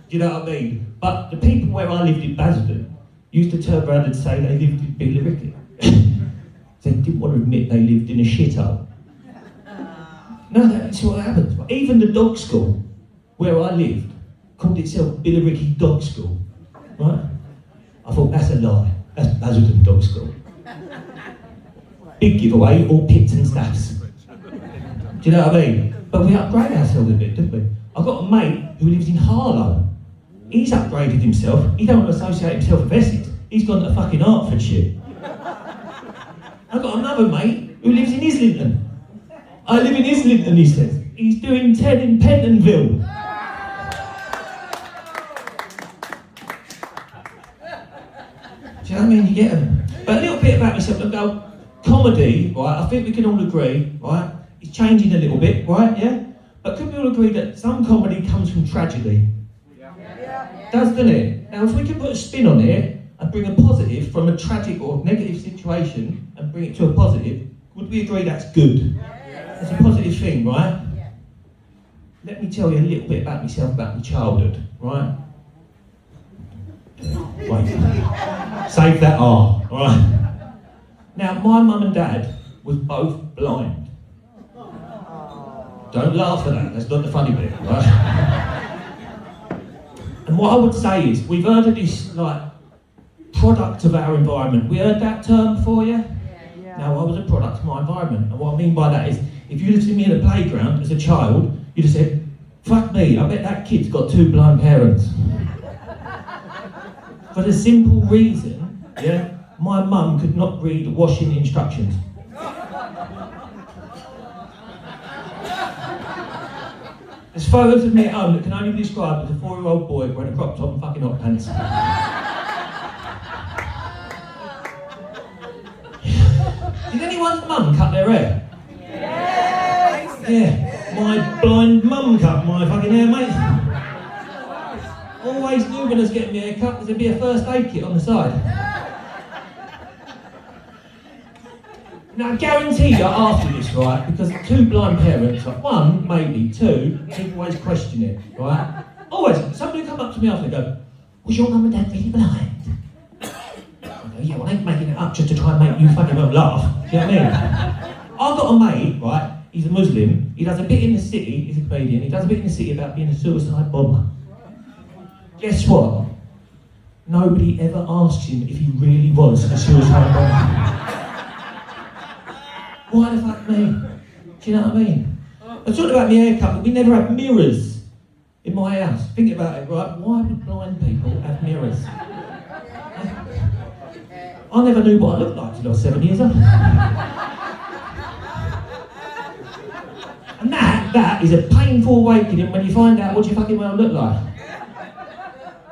Do you know what I mean? But the people where I lived in Basildon used to turn around and say they lived in Billericay. They didn't want to admit they lived in a shithole. No, that's what happens. Even the dog school where I lived called itself Billericay Dog School, right? I thought, that's a lie. That's Basildon Dog School. Big giveaway, all pits and staffs. Do you know what I mean? But we upgraded ourselves a bit, didn't we? I've got a mate who lives in Harlow. He's upgraded himself. He don't want to associate himself with Essex. He's gone to fucking Hertfordshire. I've got another mate who lives in Islington. I live in Islington, he says. He's doing 10 in Pentonville. Do you know what I mean? You get them. But a little bit about myself, I go, comedy, right, I think we can all agree, right, it's changing a little bit, right, yeah? But could we all agree that some comedy comes from tragedy? Yeah. Doesn't it? Now, if we can put a spin on it and bring a positive from a tragic or negative situation and bring it to a positive, would we agree that's good? It's a positive thing, right? Let me tell you a little bit about myself, about my childhood, right? Wait. Save that R, right? Now, my mum and dad was both blind. Don't laugh at that, that's not the funny bit, right? And what I would say is, we've heard of this, like, product of our environment. We heard that term before, yeah? Now, I was a product of my environment, and what I mean by that is, if you'd have seen me in a playground as a child, you'd have said, fuck me, I bet that kid's got 2 blind parents. For the simple reason, yeah, my mum could not read washing instructions. There's photos of me at home that can only be described as a 4-year-old boy wearing a crop top and fucking hot pants. Did anyone's mum cut their hair? Yes. Yeah, my blind mum cut my fucking hair, mate. Always knew when I was getting my hair cut, there'd be a first aid kit on the side. Now, I guarantee you after this, right, because 2 blind parents, like 1, maybe 2, people always question it, right? Always, somebody come up to me after and go, was your mum and dad really blind? I go, yeah, well, I ain't making it up just to try and make you fucking laugh, do you know what I mean? I've got a mate, right, he's a Muslim, he does a bit in the city, he's a comedian, he does a bit in the city about being a suicide bomber. Guess what? Nobody ever asked him if he really was a suicide bomber. Why the fuck me? Do you know what I mean? I talked about my haircut, but we never had mirrors in my house. Think about it, right? Why would blind people have mirrors? I never knew what I looked like till I was 7 years old. And that is a painful awakening when you find out what you fucking well look like.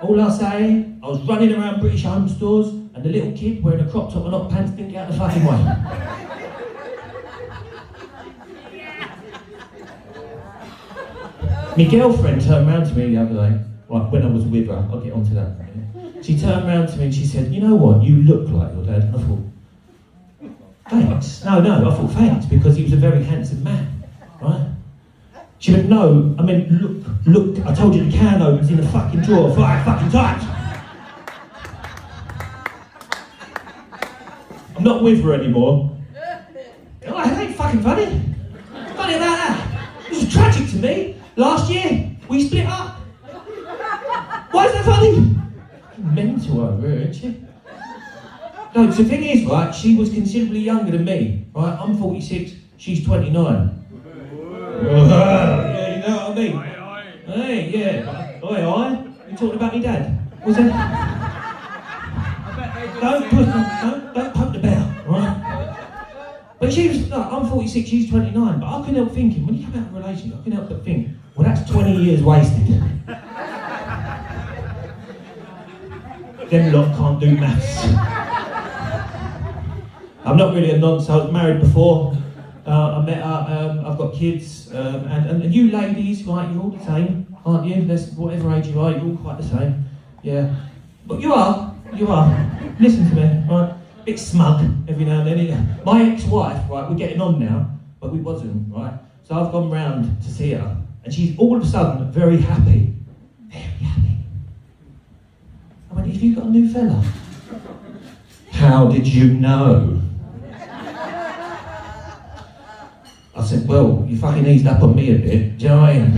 All I say, I was running around British home stores and And the little kid wearing a crop top and hot pants didn't get out of the fucking way. My girlfriend turned round to me the other day, like when I was with her, I'll get onto that. She turned round to me and she said, you know what, you look like your dad. And I thought, thanks. No, I thought thanks, because he was a very handsome man, right? She went, no, I mean, look, I told you the can opens in the fucking drawer 5 fucking times. I'm not with her anymore. Oh, it ain't fucking funny. Funny about that. This is tragic to me. Last year, we split up. Why is that funny? Mental over here, isn't she? No, the thing is, right, she was considerably younger than me, right? I'm 46, she's 29. Yeah, you know what I mean? Hey, yeah. Oi. You talking about me dad? Was that? Don't poke the bear, right? But she was, no, I'm 46, she's 29, but I couldn't help thinking, when you come out of a relationship, I couldn't help but think, well, that's 20 years wasted. Them lot can't do maths. I'm not really a nonce, I was married before. I met her, I've got kids, and you ladies, right, you're all the same, aren't you? That's whatever age you are, you're all quite the same. Yeah. But you are. Listen to me, right? Bit smug every now and then. My ex-wife, right, we're getting on now, but we wasn't, right? So I've gone round to see her, and she's all of a sudden very happy. Very happy. I went, have you got a new fella? How did you know? I said, well, you fucking eased up on me a bit, do you know what I mean?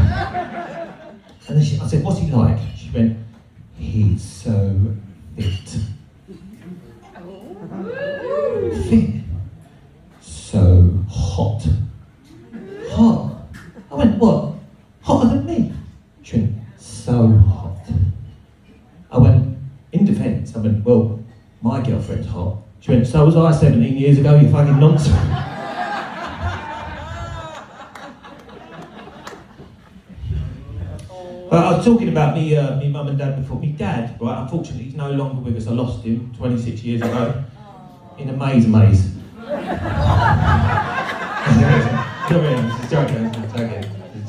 And then I said, what's he like? She went, he's so fit. Fit? So hot. Hot? I went, what? Hotter than me? She went, so hot. I went, in defence, I went, well, my girlfriend's hot. She went, so was I 17 years ago, you fucking nonsense. I was talking about me mum and dad before. My dad, right, unfortunately, he's no longer with us. I lost him 26 years ago in a maze. It's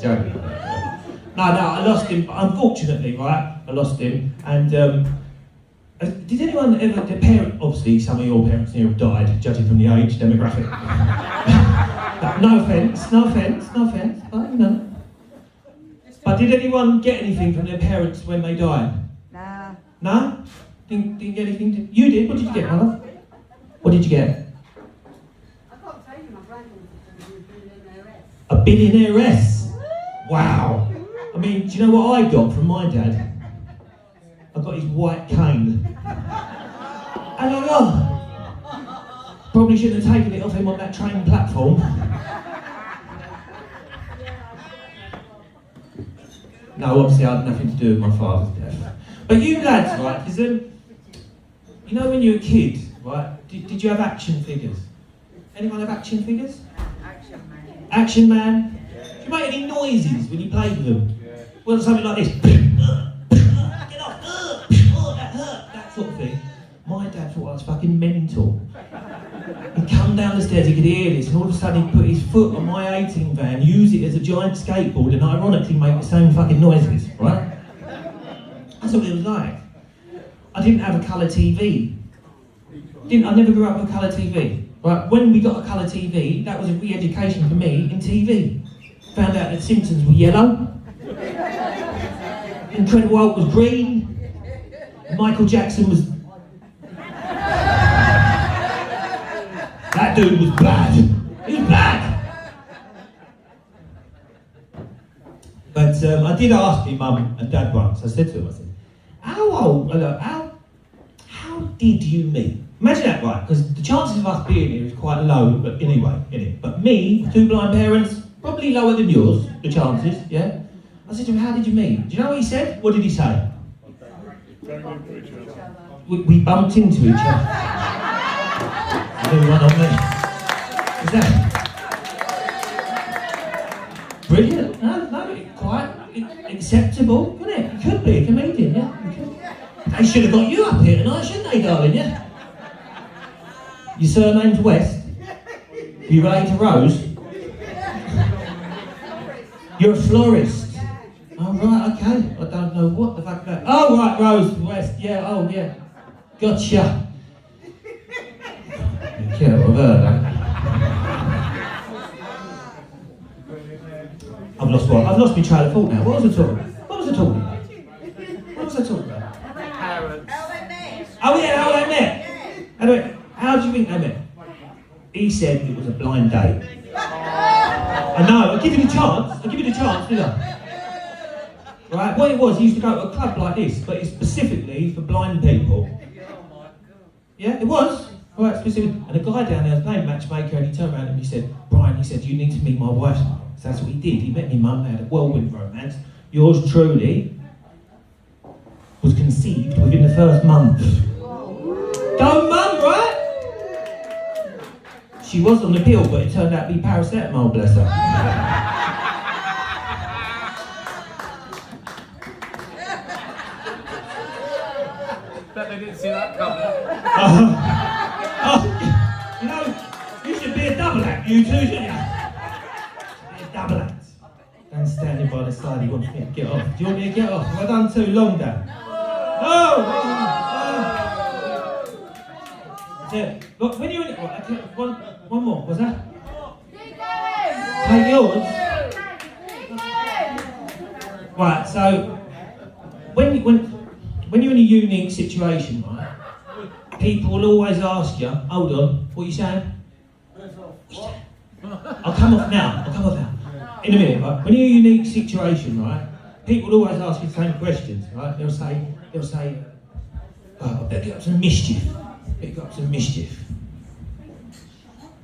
joking. No, I lost him, unfortunately, right? I lost him. And did anyone ever, the parent, obviously some of your parents here have died, judging from the age demographic. No offence, but you know. But did anyone get anything from their parents when they died? Nah. No? Didn't get anything? You did? What did you get, Mother? What did you get? I can't tell you, my granddaughter was A billionairess? Wow. I mean, do you know what I got from my dad? I got his white cane. And I go, probably shouldn't have taken it off him on that train platform. No, obviously I had nothing to do with my father's death. But you lads, right, because you know when you were a kid, right, did you have action figures? Anyone have action figures? Action Man. Action Man? Did you make any noises when you played with them? Well, something like this. Get off, that hurt, that sort of thing. My dad thought I was fucking mental. He'd come down the stairs, he could hear this, and all of a sudden he'd put his foot on my 18 van, use it as a giant skateboard, and ironically make the same fucking noises, right? That's what it was like. I didn't have a colour TV. I never grew up with a colour TV. Right? When we got a colour TV, that was a re-education for me in TV. Found out that Simpsons were yellow, Incredible Hulk was green, Michael Jackson was... That dude was bad. He was bad. But I did ask my mum and dad once. I said to them, I said, how did you meet? Imagine that, right? Because the chances of us being here is quite low, but anyway, innit? But me, two blind parents, probably lower than yours, the chances, yeah? I said to him, how did you meet? Do you know what he said? What did he say? We bumped into each other. One on me. Is that brilliant? No, quite acceptable, isn't it? You could be a comedian, yeah. They should have got you up here tonight, shouldn't they, darling? Yeah. Your surname's West? Are you related to Rose? You're a florist. Oh, right, okay. I don't know what the fuck that... Oh, right, Rose West. Yeah, oh, yeah. Gotcha. Yeah, I've heard that. I've lost my train of thought now. What was I talking about? What was I talking about? Parents. Oh yeah, how they met. How do you think they met? He said it was a blind date. I know, I'll give you the chance, didn't I? Right, what it was, he used to go to a club like this, but it's specifically for blind people. Yeah, it was. Right, specific. And a guy down there was playing matchmaker, and he turned around and he said, Brian, he said, you need to meet my wife. So that's what he did. He met me mum, they had a whirlwind romance. Yours truly was conceived within the first month. Go mum, right? She was on the pill, but it turned out to be paracetamol, bless her. Bet they didn't see that coming. You know, you should be a double act, you two, shouldn't you? Be a double act. Dan standing by the side, he wants me to get off. Do you want me to get off? Have I done too long, Dan? No! That's it. Look, when you're in it, one more, what's that? Take yours? Right, so, when you're in a unique situation, right, people will always ask you, hold on, what are you saying? I'll come off now. In a minute, right? When you're in a unique situation, right, people will always ask you the same questions, right? They'll say, oh, I better get up some mischief.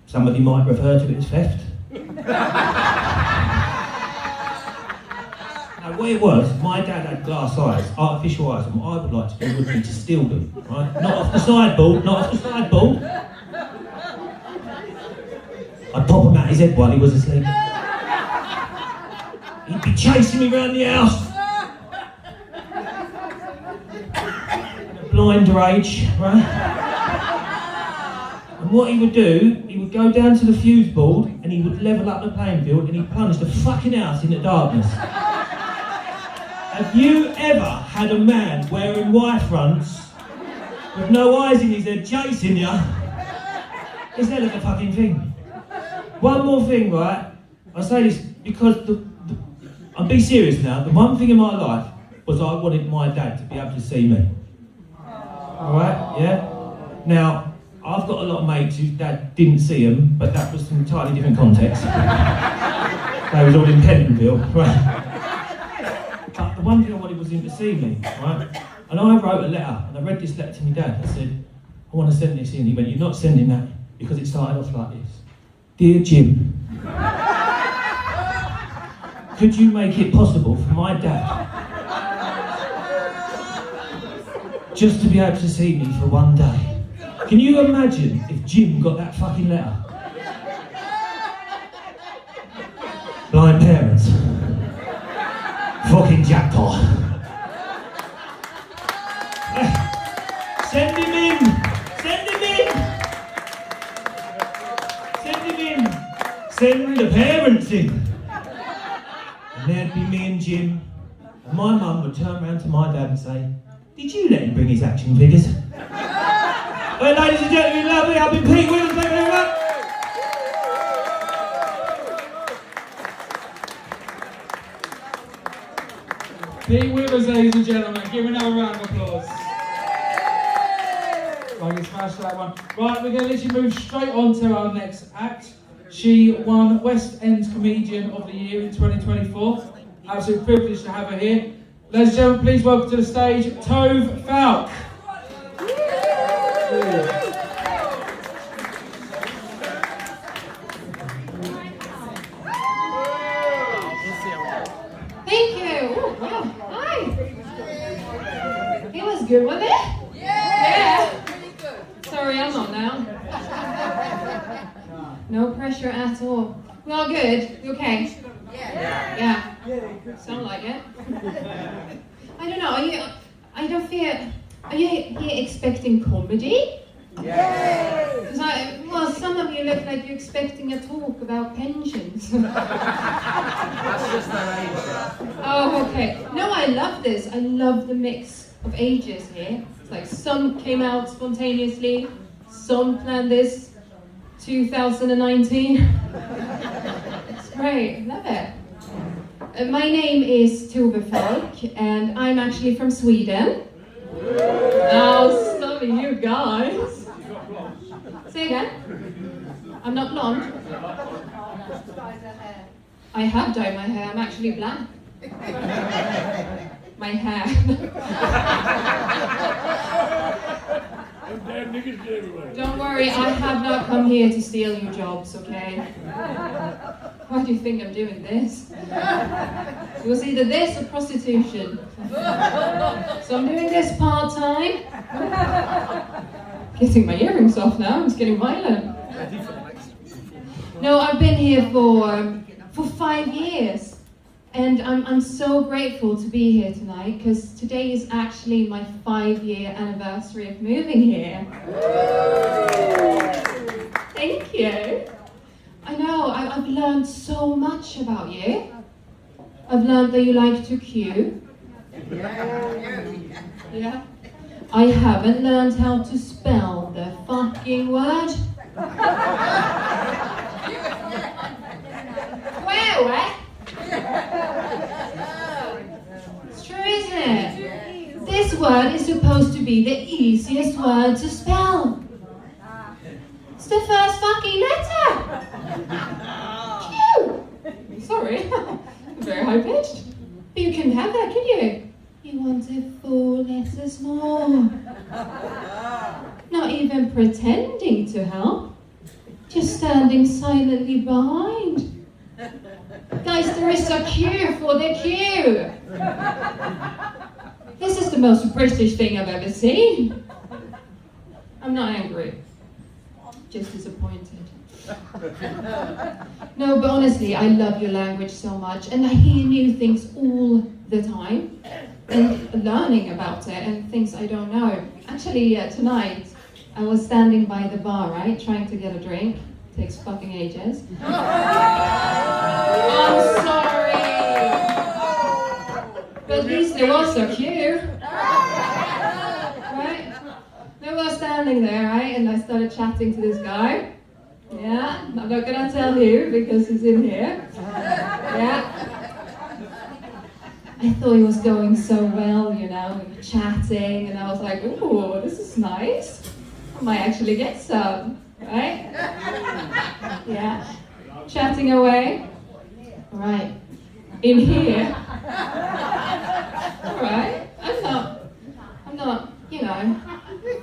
Somebody might refer to it as theft. Now, what it was, my dad had glass eyes, artificial eyes, and what I would like to do would be to steal them, right? Not off the sideboard. I'd pop him out his head while he was asleep. He'd be chasing me around the house. In a blind rage, right? And what he would do, he would go down to the fuse board and he would level up the playing field and he'd plunge the fucking house into darkness. Have you ever had a man wearing wire fronts with no eyes in his head chasing you? It's a hell of a fucking thing. One more thing, right? I say this because I'm being serious now. The one thing in my life was I wanted my dad to be able to see me. Alright, yeah? Now, I've got a lot of mates whose dad didn't see them, but that was an entirely different context. They was all in Pentonville, right? But the one thing I wanted was him to see me, right? And I wrote a letter, and I read this letter to my dad. I said, I want to send this in. He went, you're not sending that, because it started off like this. Dear Jim, could you make it possible for my dad just to be able to see me for one day? Can you imagine if Jim got that fucking letter? Blind parents. Fucking jackpot. Send him in! Send the parents in. And there'd be me and Jim. And my mum would turn around to my dad and say, did you let him bring his action figures? Well, ladies and gentlemen, lovely, I've been Pete Williams, thank you very much. Pete Withers, ladies and gentlemen, give him another round of applause. Right, you smashed that one. Right, we're going to literally move straight on to our next act. She won West End Comedian of the Year in 2024. Absolute privilege to have her here. Ladies and gentlemen, please welcome to the stage, Tove Falk. Thank you. Oh, wow. Hi. It was good, wasn't it? Yeah. Sorry, I'm on now. No pressure at all. We all good? You okay? Yeah. Sound like it. I don't know. Are you here expecting comedy? Because I Right, well, some of you look like you're expecting a talk about pensions. That's just their age. Oh, okay. No, I love this. I love the mix of ages here. It's like some came out spontaneously, some planned this 2019. It's great, love it. My name is Tove Falk, and I'm actually from Sweden. Oh, some of you guys. Say again? I'm not blonde. I have dyed my hair. I'm actually black. My hair. Don't worry, I have not come here to steal your jobs, okay? Why do you think I'm doing this? It was either this or prostitution. So I'm doing this part-time. Getting my earrings off now, it's getting violent. No, I've been here for 5 years. And I'm so grateful to be here tonight because today is actually my 5-year anniversary of moving here. Thank you. I know, I've learned so much about you. I've learned that you like to queue. Yeah. I haven't learned how to spell the fucking word. Where? It's true, isn't it? This word is supposed to be the easiest word to spell. It's the first fucking letter. Q. Sorry, very high pitched. But you couldn't have that, could you? You wanted 4 letters more. Not even pretending to help. Just standing silently behind. Guys, there is a Q for the Q. This is the most British thing I've ever seen. I'm not angry, just disappointed. No, but honestly, I love your language so much, and I hear new things all the time, and learning about it, and things I don't know. Actually, tonight, I was standing by the bar, right, trying to get a drink. Takes fucking ages. I'm sorry. But at least there was a queue. Right? They were standing there, right? And I started chatting to this guy. Yeah, I'm not gonna tell you because he's in here. Yeah. I thought he was going so well, you know, we were chatting, and I was like, ooh, this is nice. I might actually get some. Right? Yeah. Chatting away. Right. In here. Alright. I'm not, you know,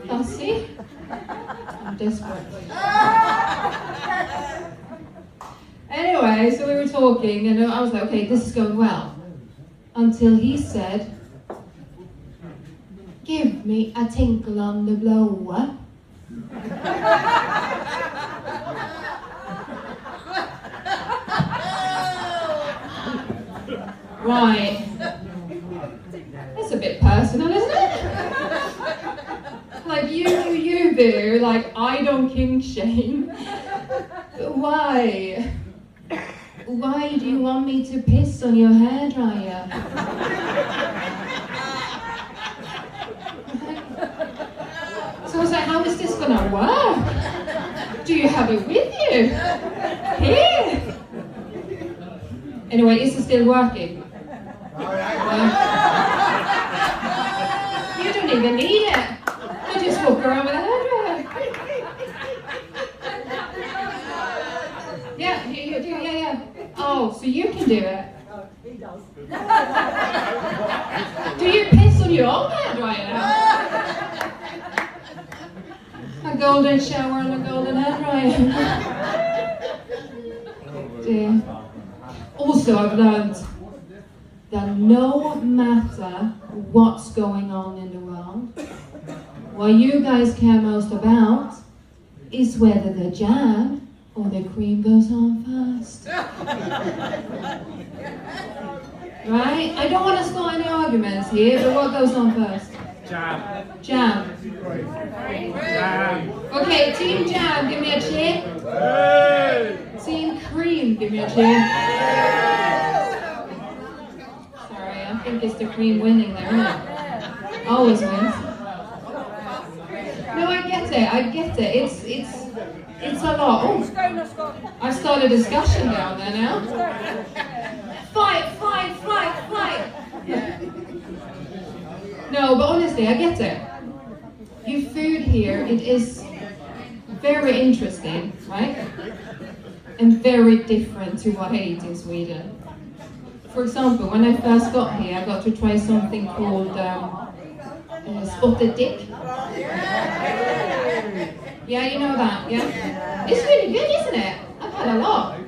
fussy. I'm desperate. Anyway, so we were talking and I was like, okay, this is going well. Until he said, give me a tinkle on the blower. Right. That's a bit personal, isn't it? Like, you boo, like, I don't kink shame. Why? Why do you want me to piss on your hairdryer? So I was like, how is this gonna work? Do you have it with you? Here? Anyway, is it still working? You don't even need it. You just walk around with a hairdryer. Yeah. Oh, so you can do it. He does. Do you piss on your own hairdryer now? A golden shower and a golden hairdryer. Dear. Also, I've learned that no matter what's going on in the world, what you guys care most about is whether the jam or the cream goes on first. Right? I don't want to start any arguments here, but what goes on first? Jam. Jam. Jam. Okay, Team Jam, give me a cheer. Team Cream, give me a cheer. Sorry, I think it's the cream winning there, isn't it? Always wins. No, I get it. It's a lot. Oh, I've started a discussion down there now. Fight. No, but honestly, I get it. Your food here, it is very interesting, right? And very different to what I eat in Sweden. For example, when I first got here, I got to try something called spotted dick. Yeah, you know that, yeah? It's really good, isn't it? I've had a lot.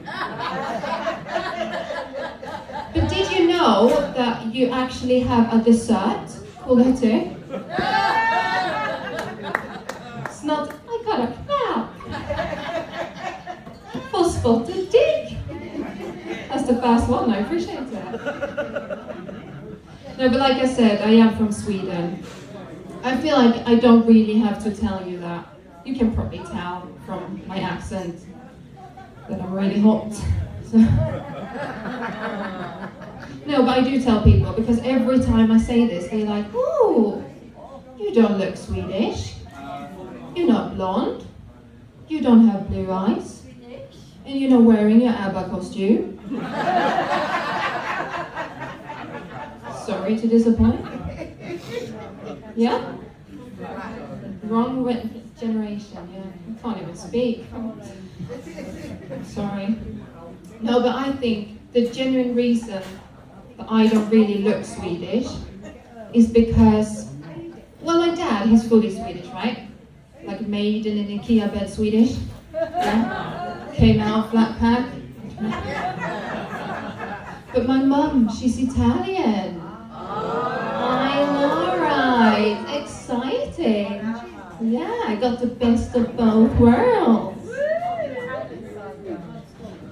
But did you know that you actually have a dessert called that too? It's not, I got a crab for spotted dick. That's the first one, I appreciate it. No, but like I said, I am from Sweden. I feel like I don't really have to tell you that. You can probably tell from my accent that I'm really hot. So. No, but I do tell people, because every time I say this, they're like, "Ooh, you don't look Swedish. You're not blonde. You don't have blue eyes. And you're not wearing your ABBA costume." Sorry to disappoint. Yeah? Wrong generation, yeah. I can't even speak. Sorry. No, but I think the genuine reason that I don't really look Swedish is because, well, my dad, he's fully Swedish, right? Like made in an IKEA bed Swedish. Yeah? Came out flat pack. But my mum, she's Italian. I know, right? Exciting. Yeah, I got the best of both worlds.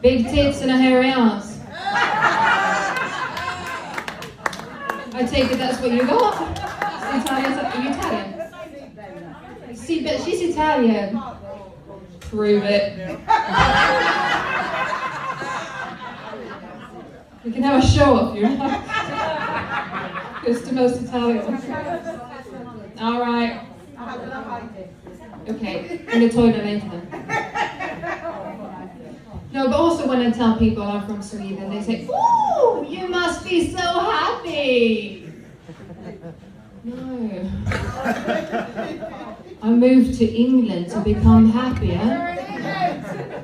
Big tits and a hairy ass. I take it that's what you got. Italian, are you Italian? See, but she's Italian. Prove it. We can have a show if you like. Who's the most Italian? All right. Okay, in the toilet later. No, but also when I tell people I'm from Sweden, they say, "Ooh, you must be so happy." No. I moved to England to become happier.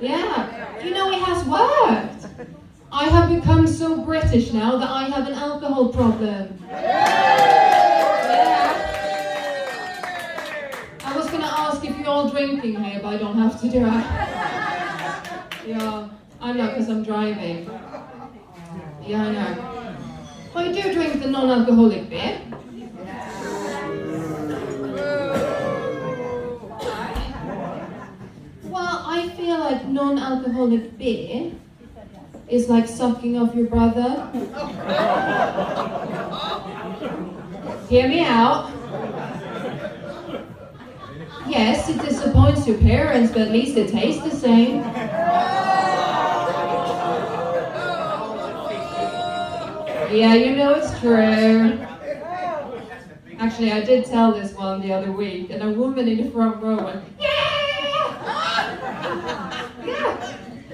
Yeah, you know, it has worked. I have become so British now that I have an alcohol problem. Yeah. I was going to ask if you're all drinking here, but I don't have to do it. Yeah, I know, because I'm driving. Yeah, I know. Well, I do drink the non-alcoholic beer. Well, I feel like non-alcoholic beer is like sucking off your brother. Hear me out. Yes, it disappoints your parents, but at least it tastes the same. Yeah, you know it's true. Actually, I did tell this one the other week, and a woman in the front row went, "Yeah! Yeah!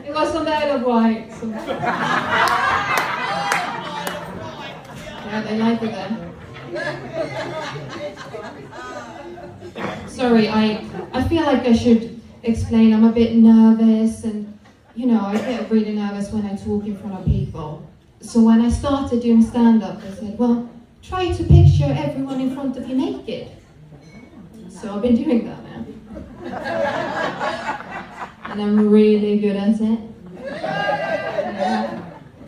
It was on the Isle of Wight." So. Yeah, they like it then. Sorry, I feel like I should explain. I'm a bit nervous, and you know, I get really nervous when I talk in front of people. So when I started doing stand-up, I said, well, try to picture everyone in front of you naked. So I've been doing that now. And I'm really good at it.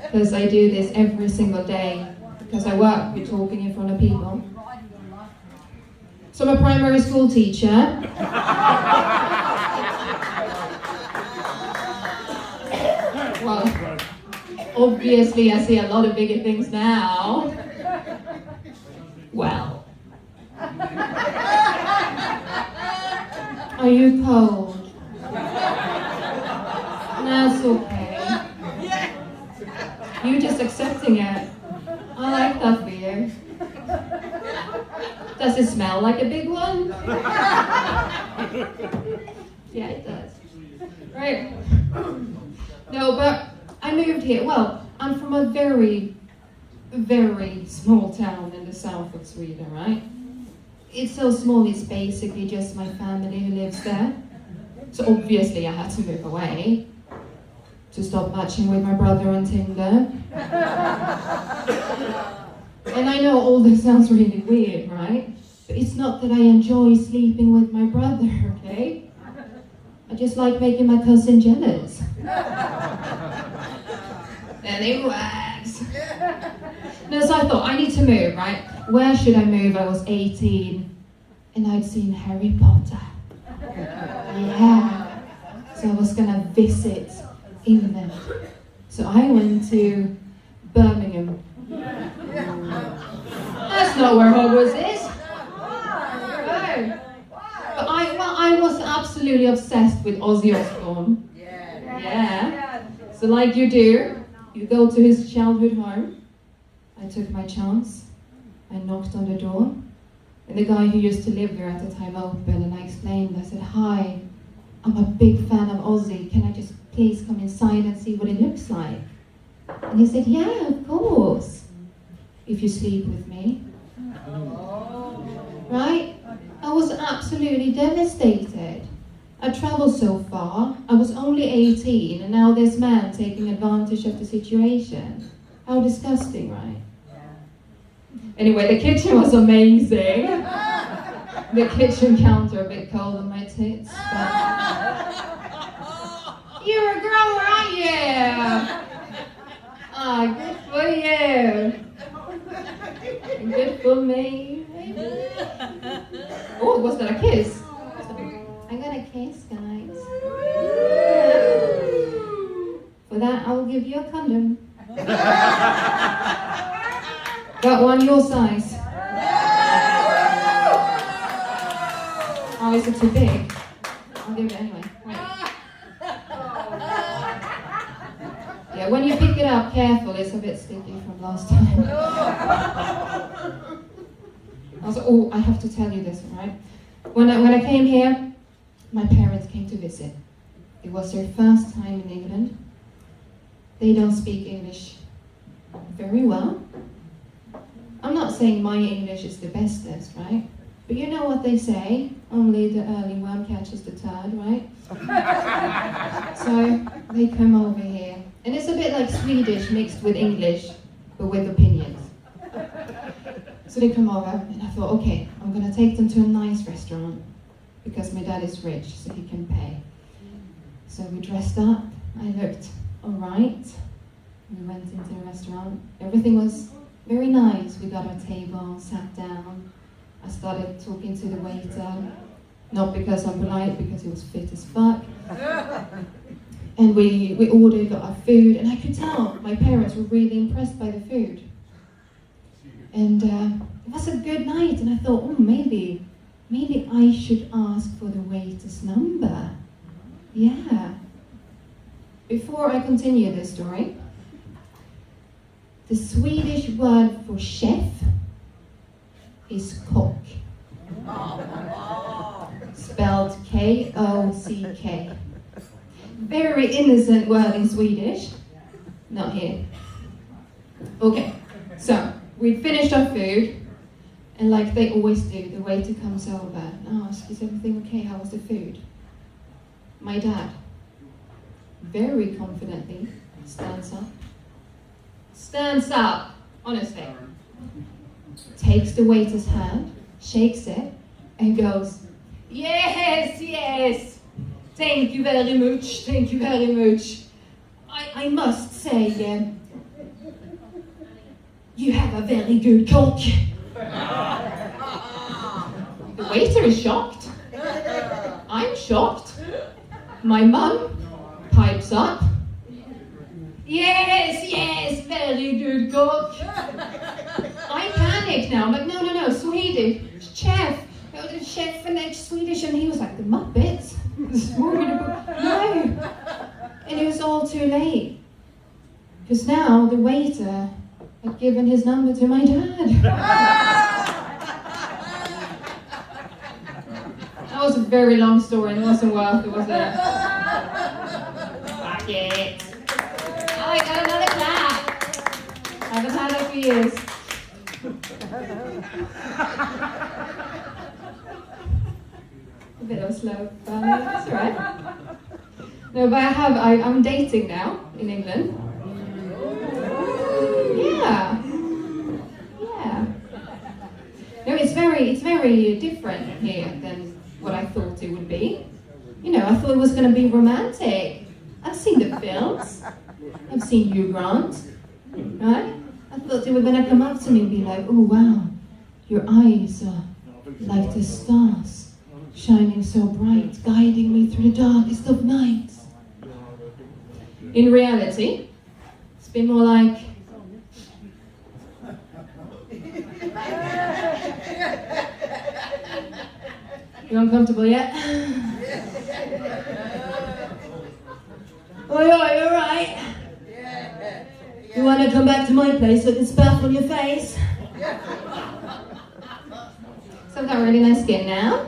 Because I do this every single day. Because I work with talking in front of people. So I'm a primary school teacher. Well, obviously I see a lot of bigger things now. Well, Are you cold? That's okay. You just accepting it. I like that for you. Does it smell like a big one? Yeah, it does. Right. No, but I moved here. Well, I'm from a very, very small town in the south of Sweden, right? It's so small, it's basically just my family who lives there. So obviously I had to move away to stop matching with my brother on Tinder. And I know all this sounds really weird, right? But it's not that I enjoy sleeping with my brother, okay? I just like making my cousin jealous. Anyways. No, so I thought, I need to move, right? Where should I move? I was 18 and I'd seen Harry Potter. Yeah. So I was gonna visit England. So I went to Birmingham. That's not where Hogwarts is. No. But I was absolutely obsessed with Ozzy Osbourne. Yeah. So like you do, you go to his childhood home. I took my chance. I knocked on the door. And the guy who used to live there at the time opened, and I explained, I said, "Hi, I'm a big fan of Ozzy. Can I just please come inside and see what it looks like?" And he said, "Yeah, of course, if you sleep with me." Right? I was absolutely devastated. I traveled so far. I was only 18, and now this man taking advantage of the situation. How disgusting, right? Anyway, the kitchen was amazing. The kitchen counter a bit cold on my tits, but you're a grower, aren't you? Ah, good for you. Good for me. Oh, was that a kiss? I got a kiss, guys. For that, I will give you a condom. Got one your size. Oh, is it too big? I'll give it anyway. Wait. Yeah, when you pick it up, careful, it's a bit sticky from last time. I have to tell you this, right? When I came here, my parents came to visit. It was their first time in England. They don't speak English very well. I'm not saying my English is the bestest, right? But you know what they say, only the early worm catches the turd, right? So they come over here. And it's a bit like Swedish mixed with English, but with opinions. So they come over, and I thought, okay, I'm gonna take them to a nice restaurant, because my dad is rich, so he can pay. So we dressed up, I looked all right. We went into the restaurant. Everything was very nice. We got our table, sat down. I started talking to the waiter, not because I'm polite, because he was fit as fuck. And we ordered, got our food, and I could tell my parents were really impressed by the food. And it was a good night, and I thought, oh, maybe I should ask for the waiter's number. Yeah. Before I continue this story, the Swedish word for chef is kock. Spelled K-O-C-K. Very innocent word in Swedish. Not here. Okay, so we finished our food, and like they always do, the waiter comes over and asks, "Is everything okay? How was the food?" My dad, very confidently, stands up, honestly, takes the waiter's hand, shakes it, and goes, yes, thank you very much. I must say, you have a very good cook. The waiter is shocked. I'm shocked. My mum pipes up. Yes, very good cook. I panic now. I'm like, no, Swedish. chef, chef and Swedish, and he was like, the Muppets? No. And it was all too late. Because now the waiter had given his number to my dad. That was a very long story and it wasn't worth it, was it? Fuck it. Oh, I got another clap. I haven't had that for years. A bit of a slow burn, that's alright. No, but I'm dating now in England. Yeah. No, it's very different here than what I thought it would be. You know, I thought it was going to be romantic. I've seen the films. I've seen Hugh Grant, right? I thought they were going to come up to me and be like, oh wow, your eyes are like the stars, shining so bright, guiding me through the darkest of nights. In reality, it's been more like, you uncomfortable yet? Oi, you alright? You want to come back to my place so I can sparkle on your face? So I've got really nice skin now.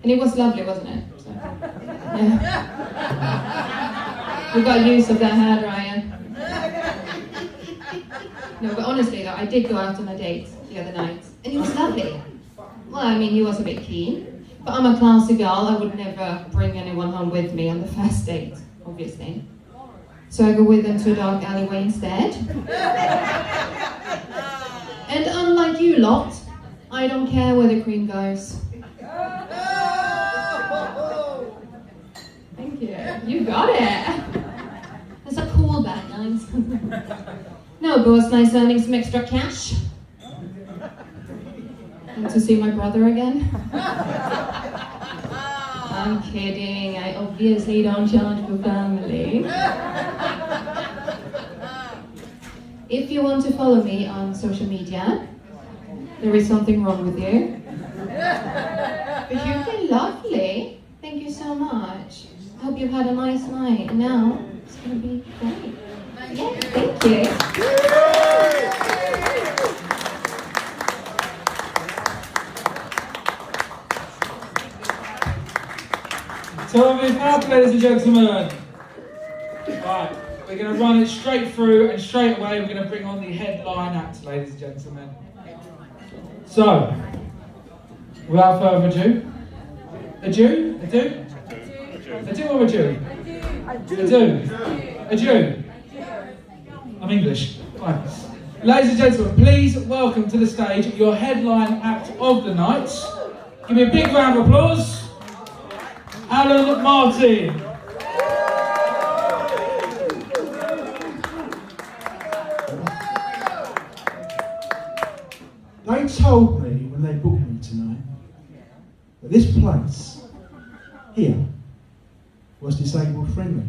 And it was lovely, wasn't it? So, yeah. We got use of that hair dryer. No, but honestly though, I did go out on a date the other night, and it was lovely. Well, I mean, he was a bit keen, but I'm a classy girl. I would never bring anyone home with me on the first date, obviously. So I go with them to a dark alleyway instead. And unlike you lot, I don't care where the cream goes. Thank you. You got it. That's a cool back, guys. No, but it's nice earning some extra cash. And to see my brother again. I'm kidding. I obviously don't charge for family. If you want to follow me on social media, there is something wrong with you. But you've been lovely. Thank you so much. I hope you've had a nice night. And now it's going to be great. Yeah, thank you. Tove Falk, ladies and gentlemen. Right, we're going to run it straight through, and straight away we're going to bring on the headline act, ladies and gentlemen. So, without further ado, a Jew? Or a Jew? A Jew? I'm English. Fine. Ladies and gentlemen, please welcome to the stage your headline act of the night. Give me a big round of applause. Alan Martin. They told me when they booked me tonight that this place here was disabled friendly.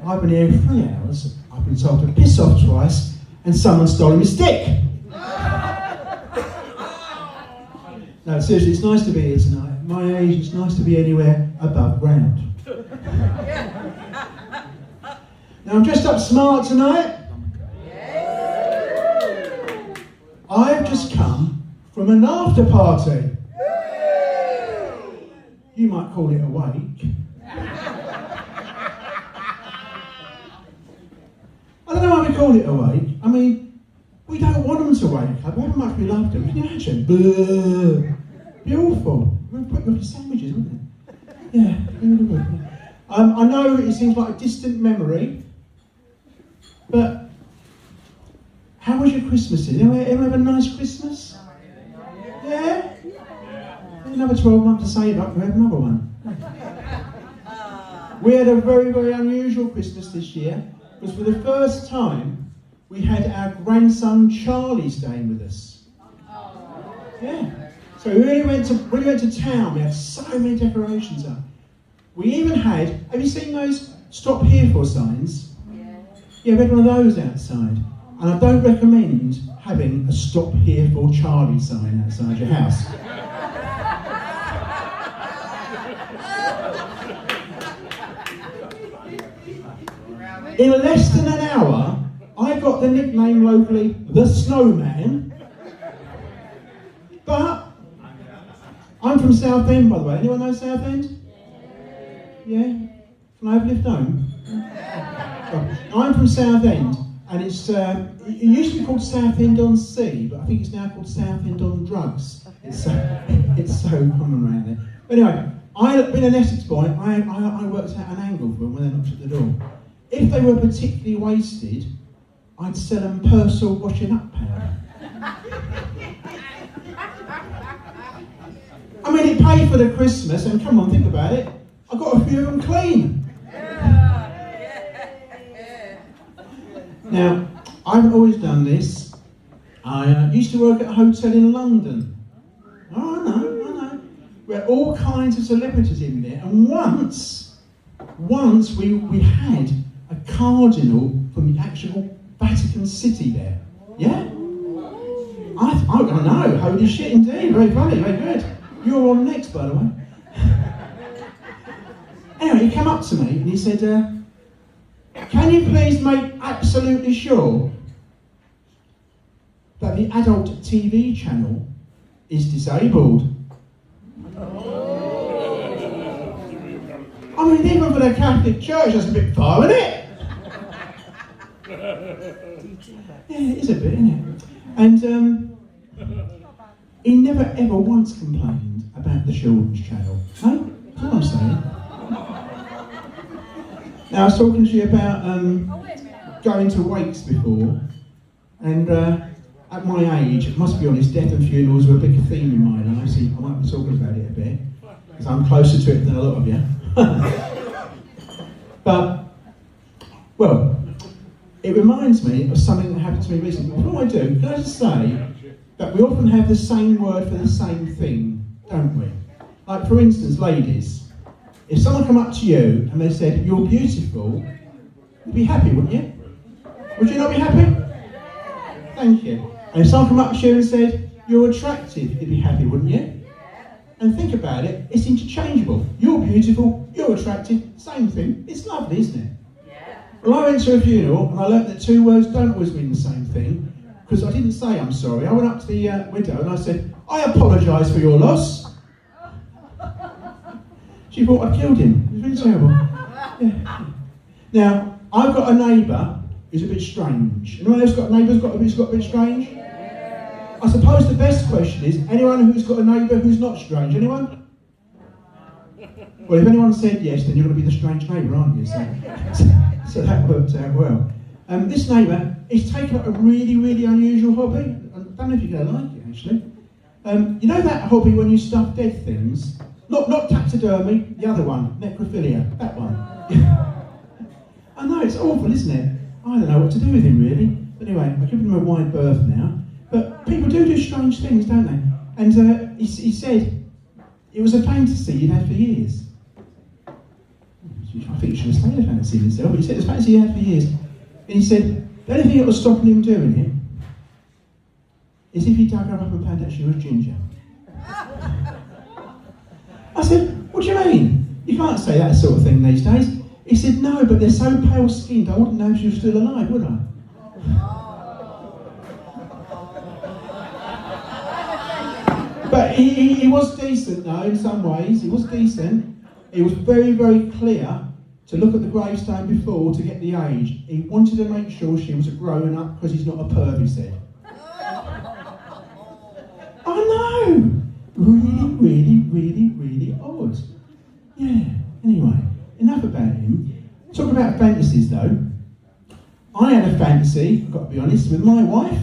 I've been here 3 hours, I've been told to piss off twice, and someone stole my stick. No, seriously, it's nice to be here tonight. At my age, it's nice to be anywhere above ground. Now, I'm dressed up smart tonight. I've just come from an after party. You might call it a wake. I don't know why we call it a wake. I mean, we don't want them to wake up. However much we love them. Can you imagine? It'd be awful. We'd put them for sandwiches, wouldn't it? Yeah. I know it seems like a distant memory, but how was your Christmas? Ever have a nice Christmas? Yeah? Another 12 months to save up, we have another one. We had a very, very unusual Christmas this year, because for the first time, we had our grandson Charlie staying with us. Yeah. So we really went to town. We had so many decorations up. We even had, have you seen those stop here for signs? Yeah, we had one of those outside. And I don't recommend having a "Stop Here for Charlie" sign outside your house. In less than an hour, I got the nickname locally, the Snowman. But I'm from Southend, by the way. Anyone know Southend? Yeah? Can I have a lift home? I'm from Southend, and it used to be called Southend-on-Sea, but I think it's now called Southend-on-Drugs. It's so common around there. But anyway, being an Essex boy, I worked out an angle for them when they knocked at the door. If they were particularly wasted, I'd sell them Persil washing up powder. I mean, it paid for the Christmas, and come on, think about it. I got a few of them clean. Now, I haven't always done this. I used to work at a hotel in London. Oh, I know. Where all kinds of celebrities in there, and once we had a cardinal from the actual Vatican City there. Yeah? I know, holy shit indeed, very funny, very good. You're on next, by the way. Anyway, he came up to me and he said, can you please make absolutely sure that the adult TV channel is disabled? I mean, even for the Catholic Church, that's a bit far, isn't it? Yeah, it is a bit, isn't it? And he never ever once complained about the children's channel. No? That's what I'm saying. Now, I was talking to you about going to wakes before, and at my age, I must be honest, death and funerals were a big theme in my life, so I might be talking about it a bit, because I'm closer to it than a lot of you. But, well, it reminds me of something that happened to me recently. Before I do, can I just say that we often have the same word for the same thing, don't we? Like, for instance, ladies, if someone come up to you and they said, "You're beautiful," you'd be happy, wouldn't you? Would you not be happy? Thank you. And if someone come up to you and said, "You're attractive," you'd be happy, wouldn't you? And think about it, it's interchangeable. You're beautiful, you're attractive, same thing. It's lovely, isn't it? Well, I went to a funeral and I learnt that two words don't always mean the same thing, because I didn't say I'm sorry. I went up to the widow and I said, "I apologise for your loss." She thought I'd killed him. It was really terrible. Yeah. Now, I've got a neighbour who's a bit strange. Anyone else got a neighbour who's got a bit strange? I suppose the best question is, anyone who's got a neighbour who's not strange? Anyone? Well, if anyone said yes, then you're going to be the strange neighbour, aren't you? So that worked out well. This neighbour is taken up a really, really unusual hobby. I don't know if you're going to like it, actually. You know that hobby when you stuff dead things? Not taxidermy, the other one, necrophilia, that one. I know, it's awful, isn't it? I don't know what to do with him, really. But anyway, I've given him a wide berth now. But people do strange things, don't they? And he said it was a fantasy he'd had for years. I think you should have stayed a fantasy himself, but he said it was a fantasy he had for years. And he said the only thing that was stopping him doing it is if he dug her up and found out she was ginger. I said, "What do you mean? You can't say that sort of thing these days." He said, "No, but they're so pale-skinned, I wouldn't know if she was still alive, would I?" But he was decent, though, in some ways. He was decent. He was very, very clear to look at the gravestone before to get the age. He wanted to make sure she was a grown-up because he's not a perv, he said. I know! Really, really, really, really odd. Yeah, anyway, enough about him. Talk about fantasies, though. I had a fantasy, I've got to be honest, with my wife.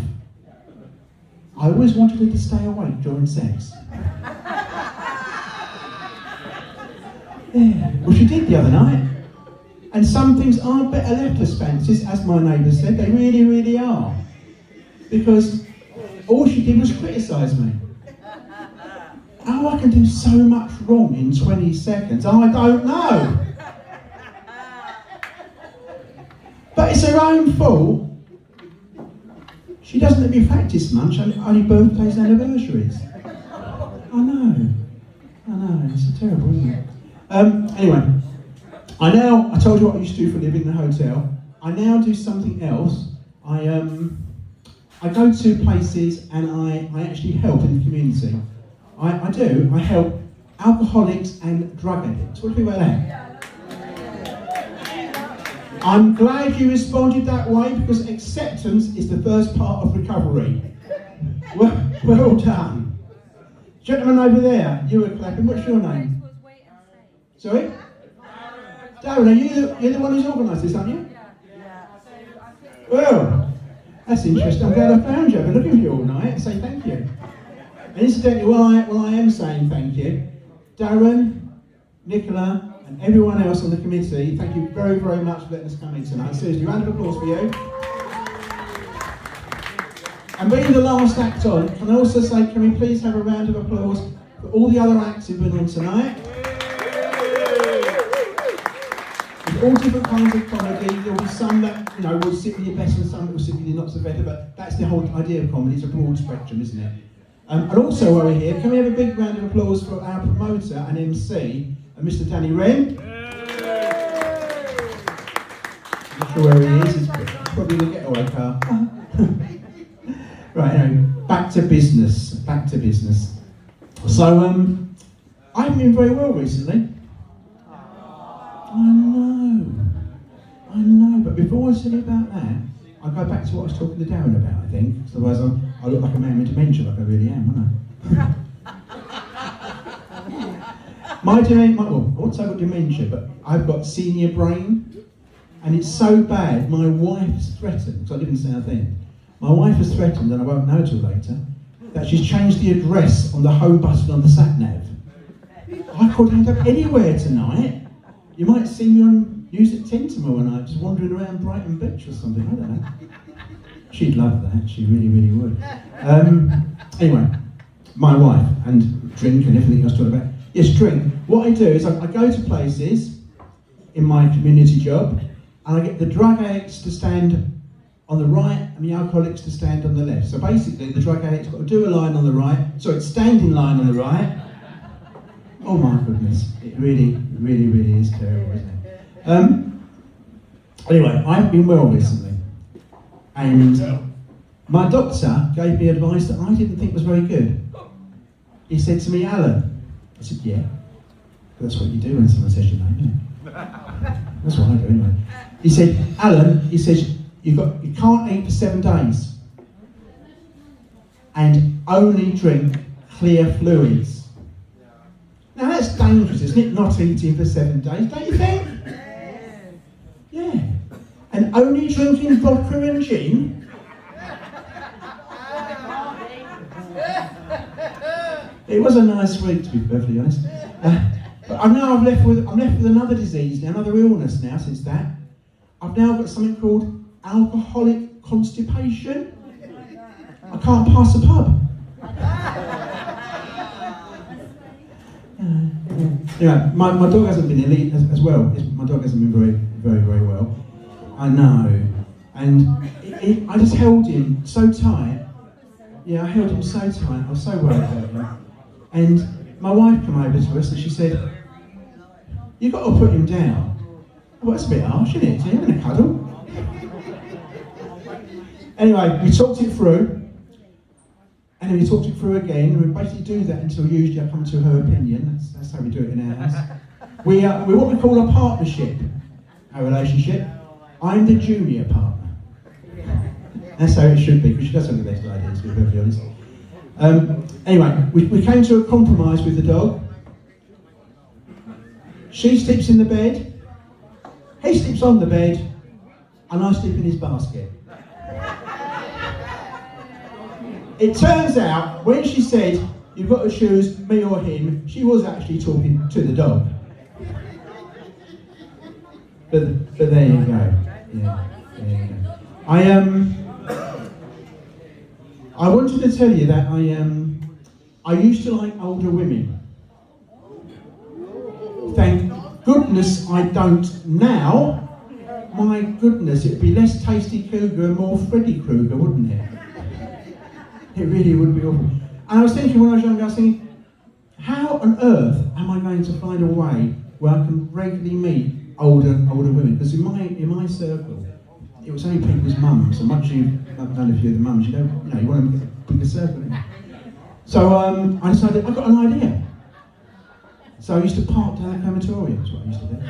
I always wanted her to stay awake during sex. Yeah, well, she did the other night. And some things are better left as fantasies, as my neighbour said. They really, really are. Because all she did was criticise me. How I can do so much wrong in 20 seconds, I don't know. But it's her own fault. She doesn't let me practice much, only birthdays and anniversaries. I know, it's terrible, isn't it? Anyway, I told you what I used to do for a living in the hotel. I now do something else. I go to places and I actually help in the community. I help alcoholics and drug addicts. What do you think about that? I'm glad you responded that way because acceptance is the first part of recovery. Well done. Gentleman over there, you were clapping. What's your name? Sorry? Darren, you're the one who's organised this, aren't you? Well, that's interesting. I'm glad I found you. I've been looking for you all night and say thank you. And incidentally, while I am saying thank you, Darren, Nicola, and everyone else on the committee, thank you very, very much for letting us come in tonight. Seriously, round of applause for you. And being the last act on, can I also say, can we please have a round of applause for all the other acts who've been on tonight? With all different kinds of comedy, there'll be some that will sit with you better and some that will sit with you not so better, but that's the whole idea of comedy, it's a broad spectrum, isn't it? And also while we're here, can we have a big round of applause for our promoter and MC, Mr. Danny Wren? Not sure where he is, he's probably in the getaway car. Right, anyway, back to business. So, I haven't been very well recently. I know, but before I tell you about that, I'll go back to what I was talking to Darren about, I think. Otherwise I look like a man with dementia, like I really am, won't I? I won't say I've got dementia, but I've got senior brain, and it's so bad, my wife's threatened, because I live in Southend, my wife has threatened, and I won't know till later, that she's changed the address on the home button on the sat-nav. I could end up anywhere tonight. You might see me on News at 10 tomorrow night, just wandering around Brighton Beach or something, I don't know. She'd love that, she really, really would. Anyway, my wife, and drink and everything else to talk about. Yes, drink. What I do is I go to places in my community job, and I get the drug addicts to stand on the right and the alcoholics to stand on the left. So basically, the drug addict's got to do a line on the right, stand in line on the right. Oh my goodness, it really, really, really is terrible, isn't it? Anyway, I haven't been well recently, and my doctor gave me advice that I didn't think was very good. He said to me, Alan, I said, yeah, that's what you do when someone says your name, isn't it? That's what I do anyway. He said, Alan, he says, you can't eat for 7 days and only drink clear fluids. Now that's dangerous, isn't it? Not eating for 7 days, don't you think? Yeah. And only drinking vodka and gin? It was a nice week, to be perfectly honest. But I'm left with another disease now, another illness now since that. I've now got something called alcoholic constipation. I can't pass a pub. Anyway, my dog hasn't been elite as well. My dog hasn't been very, very, very well. I know. And I just held him so tight. Yeah, I held him so tight. I was so worried about him. And my wife came over to us and she said, you've got to put him down. Well, that's a bit harsh, isn't it? So you're having a cuddle. Anyway, we talked it through. And then we talked it through again, and we basically do that until usually I come to her opinion. That's how we do it in our house. We what we call a partnership, our relationship. I'm the junior partner. That's how it should be, because she does have the best ideas, to be perfectly honest. Anyway, we came to a compromise with the dog. She sleeps in the bed, he sleeps on the bed, and I sleep in his basket. It turns out, when she said, you've got to choose me or him, she was actually talking to the dog. But there you go. Yeah, there you go. I wanted to tell you that I used to like older women. Thank goodness I don't now. My goodness, it'd be less Tasty Cougar and more Freddy Krueger, wouldn't it? It really would be awful. And I was thinking when I was younger, I was thinking, how on earth am I going to find a way where I can regularly meet older women? Because in my circle, it was only people's mums. And once you've done a few of the mums, you want to get a bigger circle. So I decided, I've got an idea. So I used to park down the crematorium, that's what I used to do.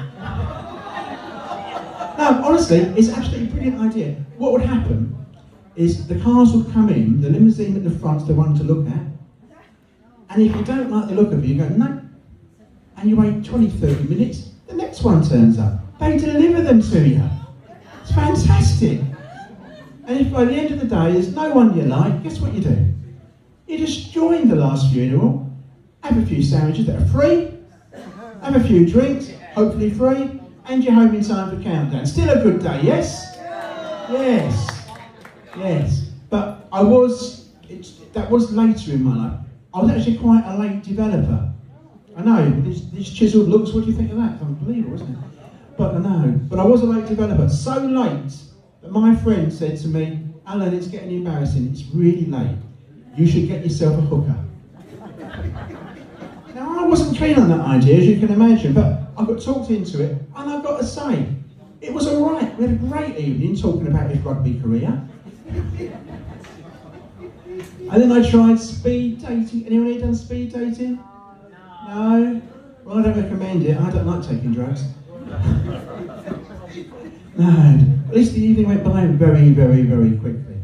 No, honestly, it's absolutely a brilliant idea. What would happen is the cars would come in, the limousine at the front's the one to look at, and if you don't like the look of it, you go, no, and you wait 20, 30 minutes, the next one turns up. They deliver them to you. It's fantastic. And if by the end of the day there's no one you like, guess what you do? You just join the last funeral, have a few sandwiches that are free, have a few drinks, hopefully free, and you're home in time for countdown. Still a good day, yes? Yes. Yes. But that was later in my life. I was actually quite a late developer. I know, these chiselled looks, what do you think of that? It's unbelievable, isn't it? But I know. But I was a late developer. So late that my friend said to me, Alan, it's getting embarrassing. It's really late. You should get yourself a hooker. Now, I wasn't keen on that idea, as you can imagine, but I got talked into it, and I've got to say, it was all right. We had a great evening talking about his rugby career. And then I tried speed dating. Anyone here done speed dating? No? Well, I don't recommend it. I don't like taking drugs. No. At least the evening went by very, very, very quickly.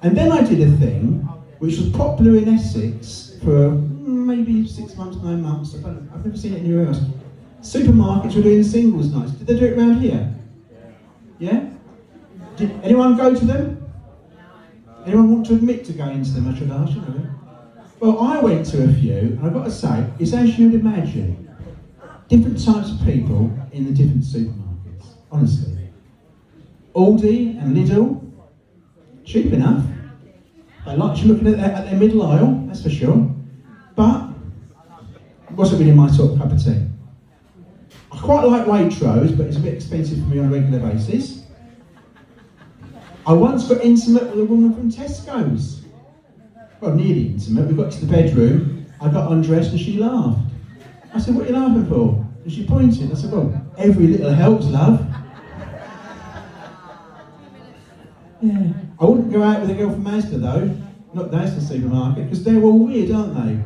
And then I did a thing which was popular in Essex for maybe 6 months, 9 months. I've never seen it anywhere else. Supermarkets were doing singles nights. Did they do it around here? Yeah? Did anyone go to them? Anyone want to admit to going to them? I should ask, Well, I went to a few, and I've got to say, it's as you'd imagine. Different types of people in the different supermarkets, honestly. Aldi and Lidl, cheap enough. They liked you looking at their middle aisle, that's for sure. But it wasn't really my sort of cup of tea. I quite like Waitrose, but it's a bit expensive for me on a regular basis. I once got intimate with a woman from Tesco's. Well, nearly intimate. We got to the bedroom, I got undressed and she laughed. I said, what are you laughing for? And she pointed. I said, well, every little helps, love. Yeah. I wouldn't go out with a girl from Asda though, not the Asda supermarket, because they're all weird, aren't they?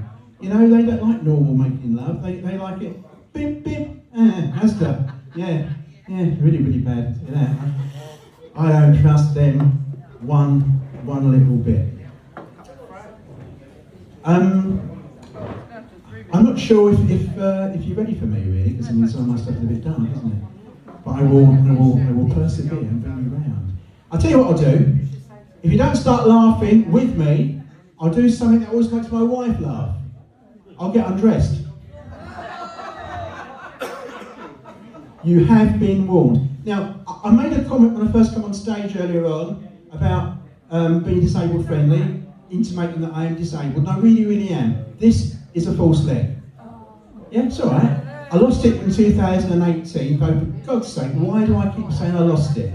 You know, they don't like normal making love. They like it, bip, bip, Asda. Yeah, really, really bad. Yeah. I don't trust them one little bit. I'm not sure if you're ready for me really, because some of my stuff is a bit dark, isn't it? But I will persevere and bring you round. I'll tell you what I'll do. If you don't start laughing with me, I'll do something that always makes my wife laugh. I'll get undressed. You have been warned. Now, I made a comment when I first came on stage earlier on about being disabled friendly, intimating that I am disabled, and I really, really am. This is a false leg. Yeah, it's all right. I lost it in 2018, but for God's sake, why do I keep saying I lost it?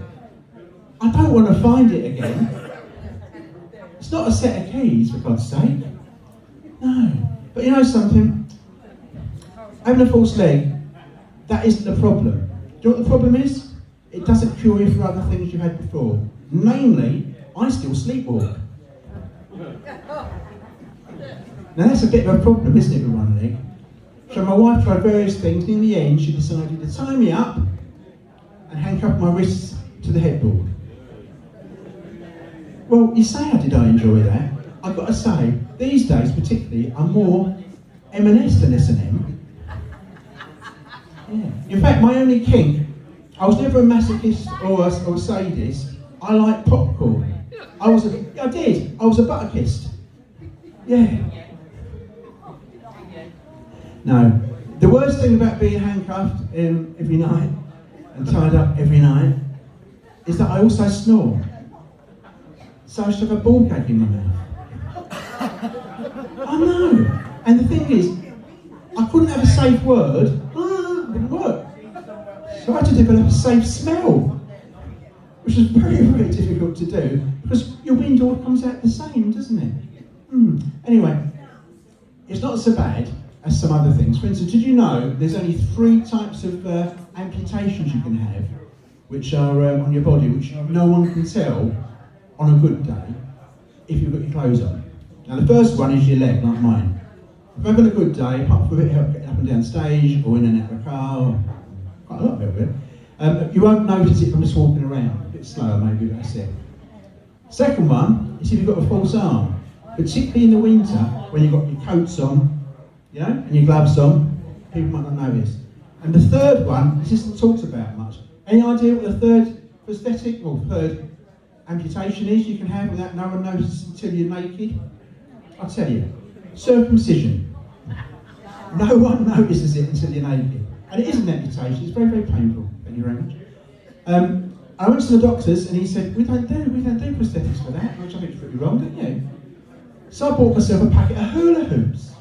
I don't want to find it again. It's not a set of keys, for God's sake. No. But you know something? Having a false leg, that isn't the problem. Do you know what the problem is? It doesn't cure you for other things you've had before. Namely, I still sleepwalk. Now that's a bit of a problem, isn't it, with one leg? So my wife tried various things, and in the end she decided to tie me up and handcuff my wrists to the headboard. Well, you say, did I enjoy that? I've got to say, these days particularly, I'm more M&S than S&M. Yeah. In fact, my only kink, I was never a masochist or a sadist. I like popcorn. I was a butterkist. Yeah. No. The worst thing about being handcuffed every night and tied up every night is that I also snore. So I should have a ball gag in my mouth. I know. And the thing is, I couldn't have a safe word. It wouldn't work. So I had to develop a safe smell, which is very, very difficult to do because your window comes out the same, doesn't it? Anyway, it's not so bad as some other things. For instance, did you know there's only 3 types of amputations you can have, which are on your body, which no one can tell on a good day if you've got your clothes on. Now the first one is your leg, like mine. If I'm having a good day, apart from a bit of help getting up and down stage, or in and out of a car, quite a lot of it, you won't notice it from just walking around. A bit slower maybe, that's it. Second one is if you've got a false arm, particularly in the winter when you've got your coats on, you know, and your gloves on, people might not notice. And the third one, this isn't talked about much. Any idea what the third prosthetic or third amputation is you can have without no one notices until you're naked? I'll tell you, circumcision. No one notices it until you're naked. And it is an amputation, it's very, very painful. Thank you very much. I went to the doctors and he said, we don't do prosthetics for that, which I think is pretty wrong, don't you? So I bought myself a packet of hula hoops.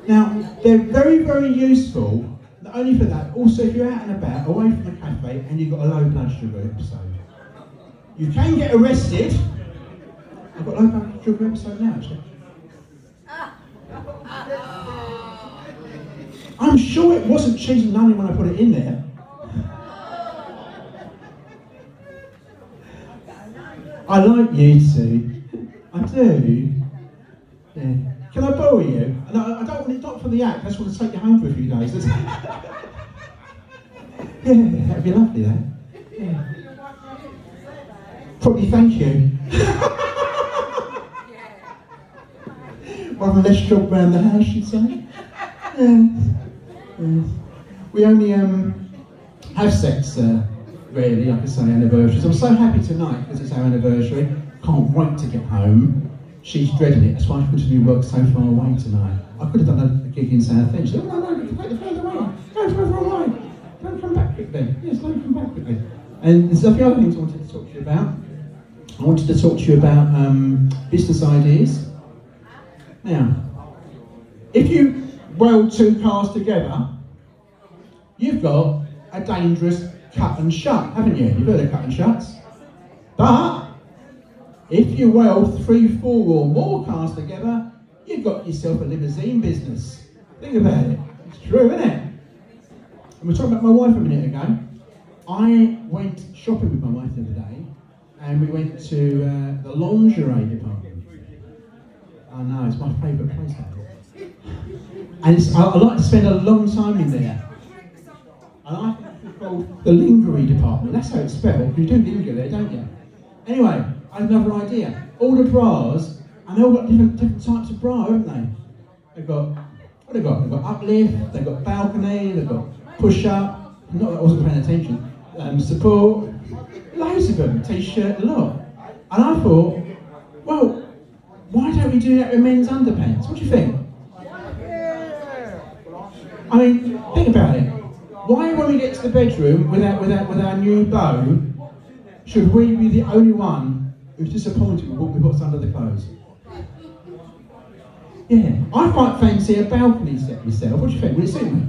Now, they're very, very useful, not only for that, also if you're out and about, away from the cafe, and you've got a low blood sugar episode. You can get arrested. I've got a low blood sugar episode now, actually. I'm sure it wasn't cheese and onion when I put it in there. I like you two. I do. Yeah. Can I borrow you? And I don't want it, not for the act, I just want to take you home for a few days. Yeah, that'd be lovely, that. Yeah. Probably thank you. One less job around the house, you'd say. Yeah. We only have sex rarely, like I say, anniversaries. I'm so happy tonight because it's our anniversary. Can't wait to get home. She's dreading it, that's why she continues to work so far away tonight. I could have done a gig in Southend. She said, oh, no, take the further away. Go further away. Don't come back quickly. Yes, don't come back quickly. And there's a few other things I wanted to talk to you about. I wanted to talk to you about business ideas. Now, if you weld 2 cars together, you've got a dangerous cut and shut, haven't you? You've heard of cut and shuts. But if you weld 3, 4 or more cars together, you've got yourself a limousine business. Think about it. It's true, isn't it? And we were talking about my wife a minute ago. I went shopping with my wife the other day, and we went to the lingerie department. I know, it's my favourite place now. And I like to spend a long time in there. And I think it's called the lingerie department. That's how it's spelled. You do linger there, don't you? Anyway, I had another idea. All the bras, and they've all got different types of bra, haven't they? They've got, what they've got? They've got uplift, they've got balcony, they've got push-up, not that I wasn't paying attention, support, loads of them, t-shirt, a lot. And I thought, well, why don't we do that with men's underpants? What do you think? I mean, think about it. Why, when we get to the bedroom with our new beau, should we be the only one who's disappointed with what's under the clothes? Yeah, I quite fancy a balcony set myself. What do you think? Will it suit me?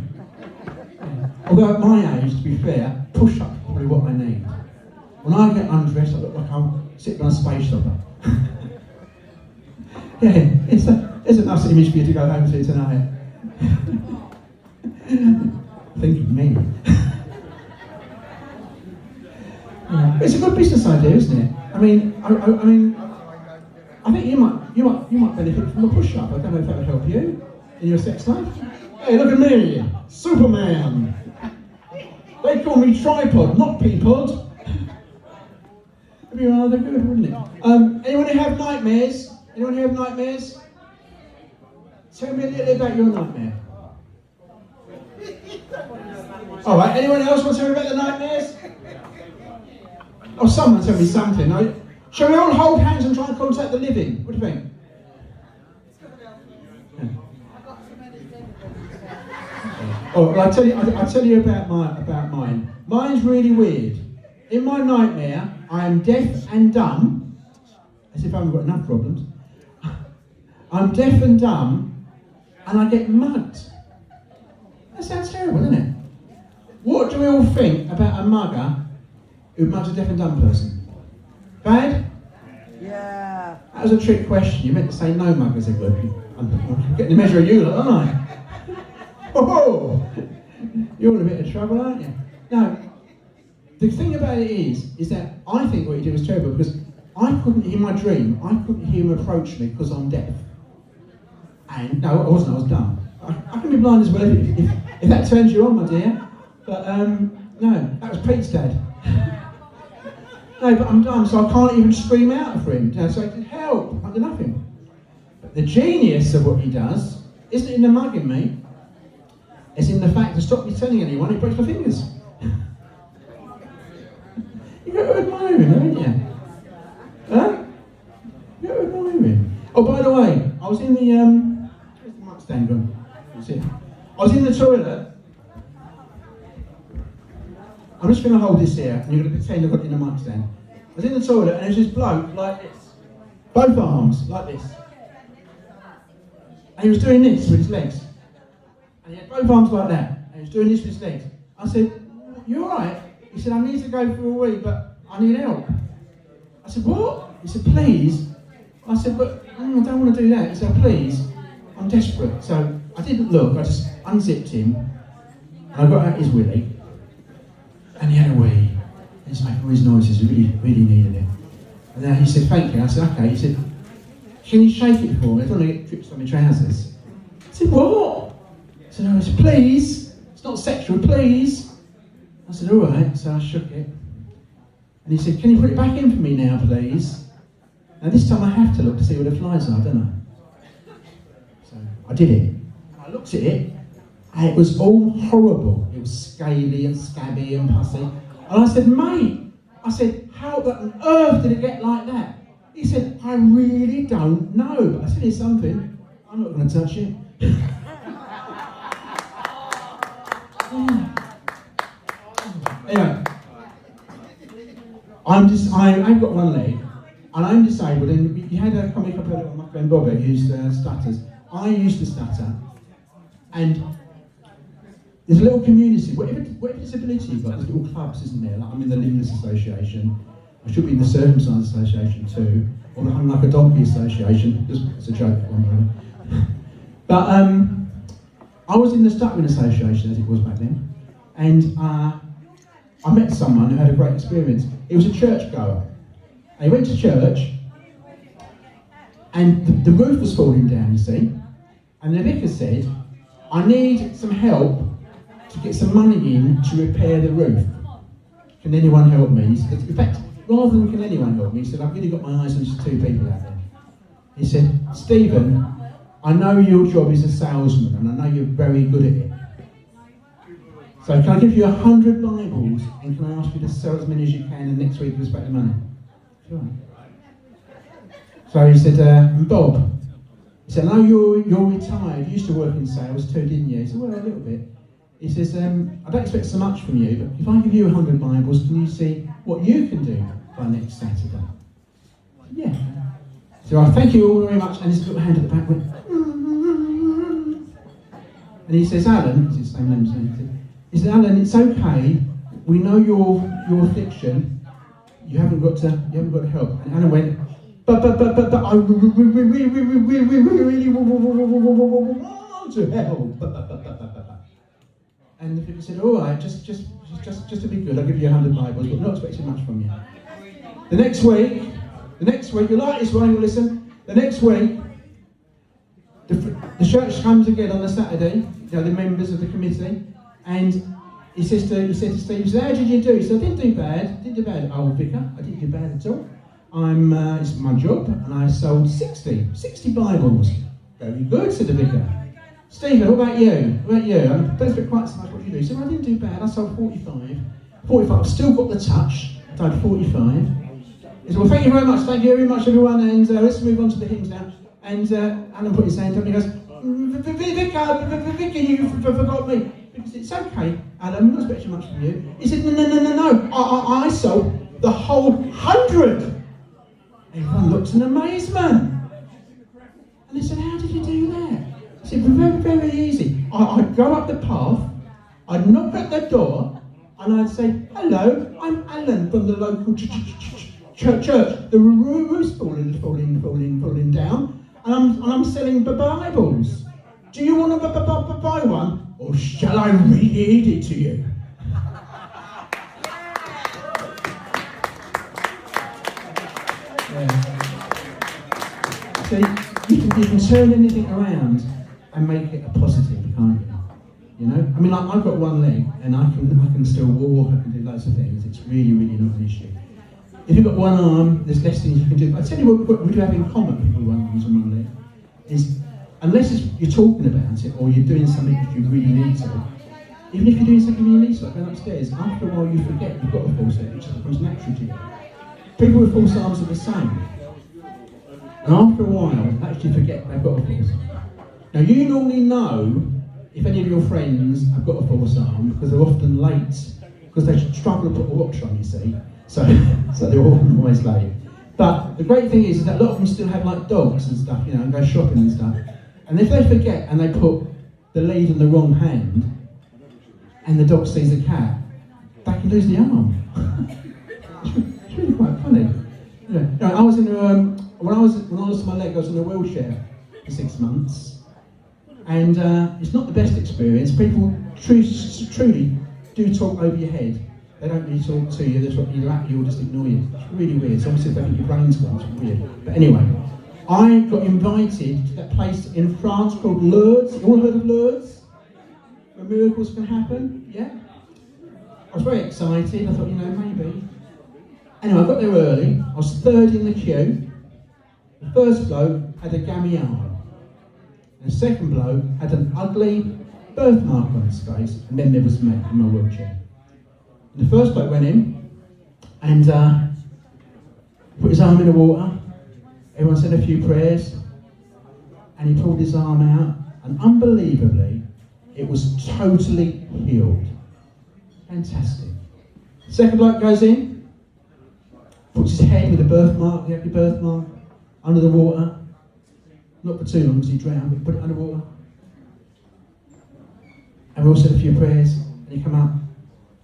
Yeah. Although at my age, to be fair, push-up's probably what I need. When I get undressed, I look like I'm sitting on a space shuttle. Yeah, it's a nice image for you to go home to tonight. Think of me. Yeah. It's a good business idea, isn't it? I mean, I think you might benefit from a push-up. I don't know if that would help you in your sex life. Hey, look at me, Superman. They call me tripod, not peapod. It'd be rather good, wouldn't it? Anyone who have nightmares? Anyone who have nightmares? Tell me a little bit about your nightmare. All right. Anyone else want to tell me about the nightmares? Oh, someone tell me something. No? Shall we all hold hands and try and contact the living? What do you think? Yeah. Oh, well, I'll tell you about mine. Mine's really weird. In my nightmare, I am deaf and dumb, as if I haven't got enough problems. I'm deaf and dumb, and I get mugged. That sounds terrible, doesn't it? What do we all think about a mugger who mugs a deaf and dumb person? Bad? Yeah. That was a trick question. You meant to say no, Mug, I said, look, I'm getting the measure of you, aren't I? Oh, you're in a bit of trouble, aren't you? No, the thing about it is that I think what you did was terrible because I couldn't hear my dream. I couldn't hear him approach me because I'm deaf. And no, I wasn't. I was dumb. I can be blind as well if that turns you on, my dear. But no, that was Pete's dad. No, but I'm dumb, so I can't even scream out for him. So I said, help! I do nothing. But the genius of what he does isn't in the mugging me. It's in the fact to stop me telling anyone he breaks my fingers. You got to admire him, haven't you? Huh? You got to admire him. Oh, by the way, I was in the where's the mic stand gone? That's it. I was in the toilet. I'm just going to hold this here, and you're going to pretend I've got it in a mic stand. I was in the toilet, and there was this bloke like this, both arms like this, and he was doing this with his legs. And he had both arms like that, and he was doing this with his legs. I said, you alright? He said, I need to go for a wee, but I need help. I said, what? He said, please. I said, but I don't want to do that. He said, please, I'm desperate. So I didn't look, I just unzipped him, and I got out his willy, and he had a wee. And he's making all these noises, he really needed it. And then he said, thank you. I said, okay. He said, can you shake it for me? I don't want to get drips on my trousers. I said, what? I said, no, he said, please. It's not sexual, please. I said, all right. So I shook it. And he said, can you put it back in for me now, please? Now this time I have to look to see where the flies are, don't I? So I did it. I looked at it, and it was all horrible. It was scaly and scabby and pussy. And I said, mate, I said, how on earth did it get like that? He said, I really don't know. But I said, here's something. I'm not going to touch it. Anyway, I've got one leg, and I'm disabled. And you had a comic up earlier on my friend Bobby, who's stutters. I used to stutter, and there's a little community. Whatever disability you've got, there's little clubs, isn't there? Like I'm in the Limbless Association. I should be in the Circumcised Association too, or the Hung Like a Donkey Association. It's a joke, one moment. But I was in the Stuttering Association, as it was back then, and I met someone who had a great experience. He was a churchgoer. And he went to church, and the roof was falling down, you see, and the vicar said, I need some help to get some money in to repair the roof. Can anyone help me? He said, in fact, rather than can anyone help me, he said, I've really got my eyes on just two people out there. He said, Stephen, I know your job is a salesman, and I know you're very good at it. So can I give you 100 Bibles, and can I ask you to sell as many as you can, and next week we'll back the money? Sure. So he said, Bob, he said, I know you're retired, you used to work in sales too, didn't you? He said, well, a little bit. He says, I don't expect so much from you, but if I give you 100 Bibles, can you see what you can do by next Saturday? Yeah. So I thank you all very much, and his little hand at the back went, and he says, Alan, it's his same name as me, he said, Alan, it's okay, we know your affliction, you haven't got to help. And Alan went, but I really want to help. And the vicar said, all right, just to be good, I'll give you 100 Bibles, but not expecting much from you. The next week, you like this one, you listen. The next week, the church comes again on a Saturday, you know, the members of the committee, and he said to Steve, he said, how did you do? He said, I didn't do bad. Oh, vicar, I didn't do bad at all. It's my job, and I sold 60 Bibles. Very good, said the vicar. Stephen, what about you? I don't expect quite so much what you do. He said, well, I didn't do bad, I sold 45. I've still got the touch, I did 45. He said, well, thank you very much, everyone, and let's move on to the hymns now. And Alan put his hand up and he goes, Vicar, you forgot me. Because it's okay, Alan, I'm not expecting much from you. He said, no, I sold the whole 100. Everyone looked in amazement. And they said, how did you do that? I said, very, very easy. I'd go up the path, I'd knock at the door, and I'd say, hello, I'm Alan from the local church. church, the roof's falling down, and I'm selling Bibles. Do you want to buy one, or shall I read it to you? So you can turn anything around and make it a positive, can't you? You know, I mean, I've got one leg, and I can still walk. I can do loads of things. It's really not an issue. If you've got one arm, there's less things you can do. I tell you what we do have in common, people with one arm and one leg, is unless you're talking about it or you're doing something that you really need to. Even if you're doing something you need to, like going upstairs, after a while you forget you've got a false leg, which becomes natural to you. People with false arms are the same. And after a while, they actually forget they've got a false arm. Now you normally know if any of your friends have got a false arm because they're often late, because they struggle to put a watch on, you see. So they're often always late. But the great thing is that a lot of them still have like dogs and stuff, you know, and go shopping and stuff. And if they forget and they put the lead in the wrong hand, and the dog sees a cat, they can lose the arm. It's really quite funny. Yeah. You know, I was in when I lost my leg, I was in a wheelchair for 6 months, and it's not the best experience. People truly do talk over your head. They don't really talk to you. They talk either at you or just ignore you. It's really weird. It's almost as if they think your brain's gone. It's weird. But anyway, I got invited to that place in France called Lourdes. You all heard of Lourdes? Where miracles can happen? Yeah? I was very excited. I thought, you know, maybe. Anyway, I got there early. I was third in the queue. The first bloke had a gammy arm. And the second bloke had an ugly birthmark on his face. And then there was me in my wheelchair. And the first bloke went in and put his arm in the water. Everyone said a few prayers. And he pulled his arm out. And unbelievably, it was totally healed. Fantastic. Second bloke goes in, puts his head with a birthmark, the ugly birthmark, under the water. Not for too long because he drowned, but put it under water. And we all said a few prayers, and he came up,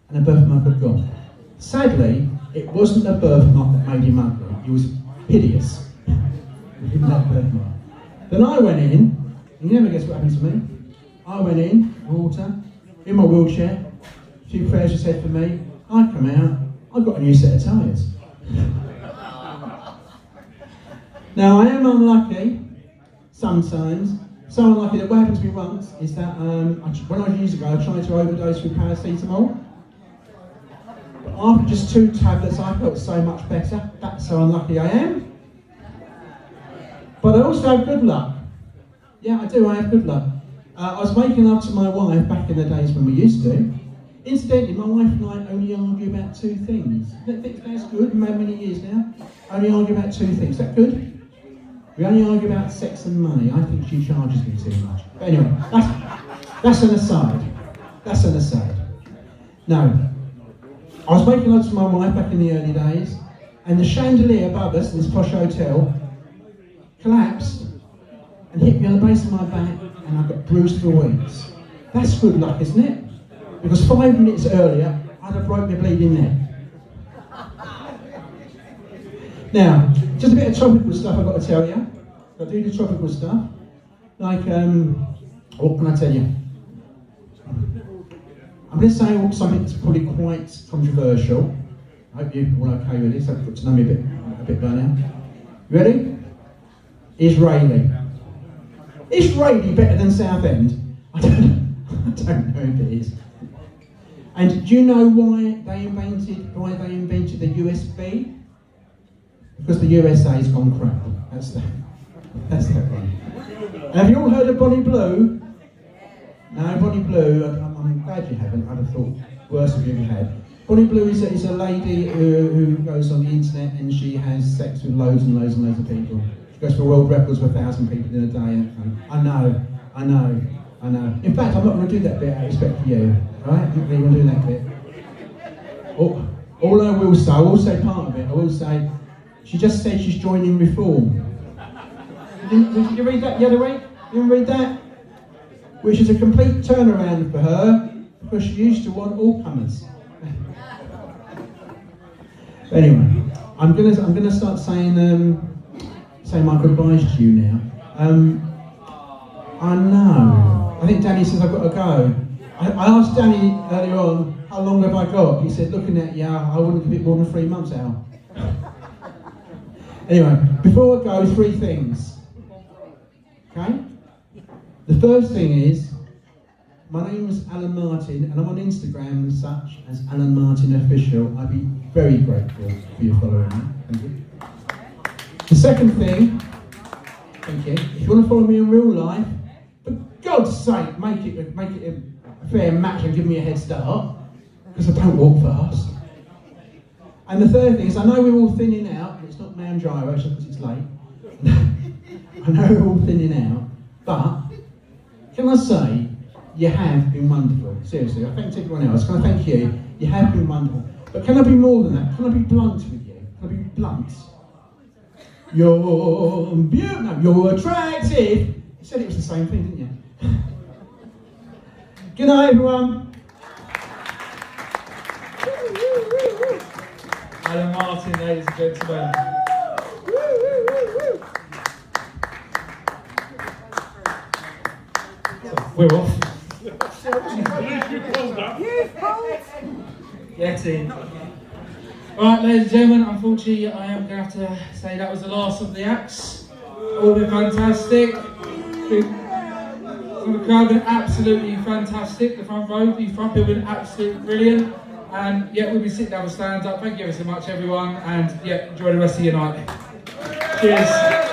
and the birthmark had gone. Sadly, it wasn't the birthmark that made him ugly. He was hideous. Even that birthmark. Then I went in, and you never guess what happened to me. I went in, water, in my wheelchair, a few prayers were said for me, I come out, I've got a new set of tyres. Now I am unlucky, sometimes, so unlucky that what happened to me once is that when I was years ago I tried to overdose with paracetamol. But after just 2 tablets I felt so much better. That's how unlucky I am. But I also have good luck. Yeah, I do, I have good luck. I was making love to my wife back in the days when we used to. Incidentally, my wife and I only argue about 2 things. Don't think that's good, we've had many years now. Only argue about 2 things, is that good? We only argue about sex and money. I think she charges me too much. But anyway, that's an aside. That's an aside. No, I was making love to my wife back in the early days, and the chandelier above us in this posh hotel collapsed and hit me on the base of my back, and I got bruised for weeks. That's good luck, isn't it? Because 5 minutes earlier, I'd have broke my bleeding neck. Now, just a bit of topical stuff I've got to tell you. I do the topical stuff. Like, what can I tell you? I'm going to say something that's probably quite controversial. I hope you're all okay with this. I've got to know me a bit by now. You ready? Israeli. Israeli better than Southend? I don't know if it is. And do you know why they invented the USB? Because the USA's gone crap. That's that one. And have you all heard of Bonnie Blue? No, Bonnie Blue, I'm glad you haven't. I'd have thought worse if you had. Bonnie Blue is a lady who goes on the internet and she has sex with loads and loads and loads of people. She goes for world records with 1,000 people in a day. I know. In fact, I'm not going to do that bit out of respect for you. Right? I'm not really going to do that bit. All I will say part of it, I will say, she just said she's joining Reform. Did you read that the other week? You didn't read that? Which is a complete turnaround for her, because she used to want all comers. Anyway, I'm gonna start saying my goodbyes to you now. I know. I think Danny says I've got to go. I asked Danny earlier on, how long have I got? He said, looking at you, I wouldn't give it more than 3 months out. Anyway, before I go, 3 things. Okay? The first thing is, my name is Alan Martin, and I'm on Instagram and such as Alan Martin Official. I'd be very grateful for you following me. Thank you. The second thing, thank you. If you want to follow me in real life, for God's sake, make it a fair match and give me a head start, because I don't walk fast. And the third thing is, I know we're all thinning out, and it's not man gyro, it's just because it's late. I know we're all thinning out, but can I say, you have been wonderful. Seriously, I thanked everyone else. Can I thank you? You have been wonderful. But can I be more than that? Can I be blunt with you? Can I be blunt? You're beautiful. No, you're attractive. You said it was the same thing, didn't you? Good night, everyone. Alan Martin, ladies and gentlemen. We're off. Get in. Right, ladies and gentlemen, unfortunately I am going to have to say that was the last of the acts. All been fantastic. The crowd been absolutely fantastic. The front row, the front people been absolutely brilliant. And yeah, we'll be sitting down with stand up. Thank you ever so much, everyone. And yeah, enjoy the rest of your night. Cheers.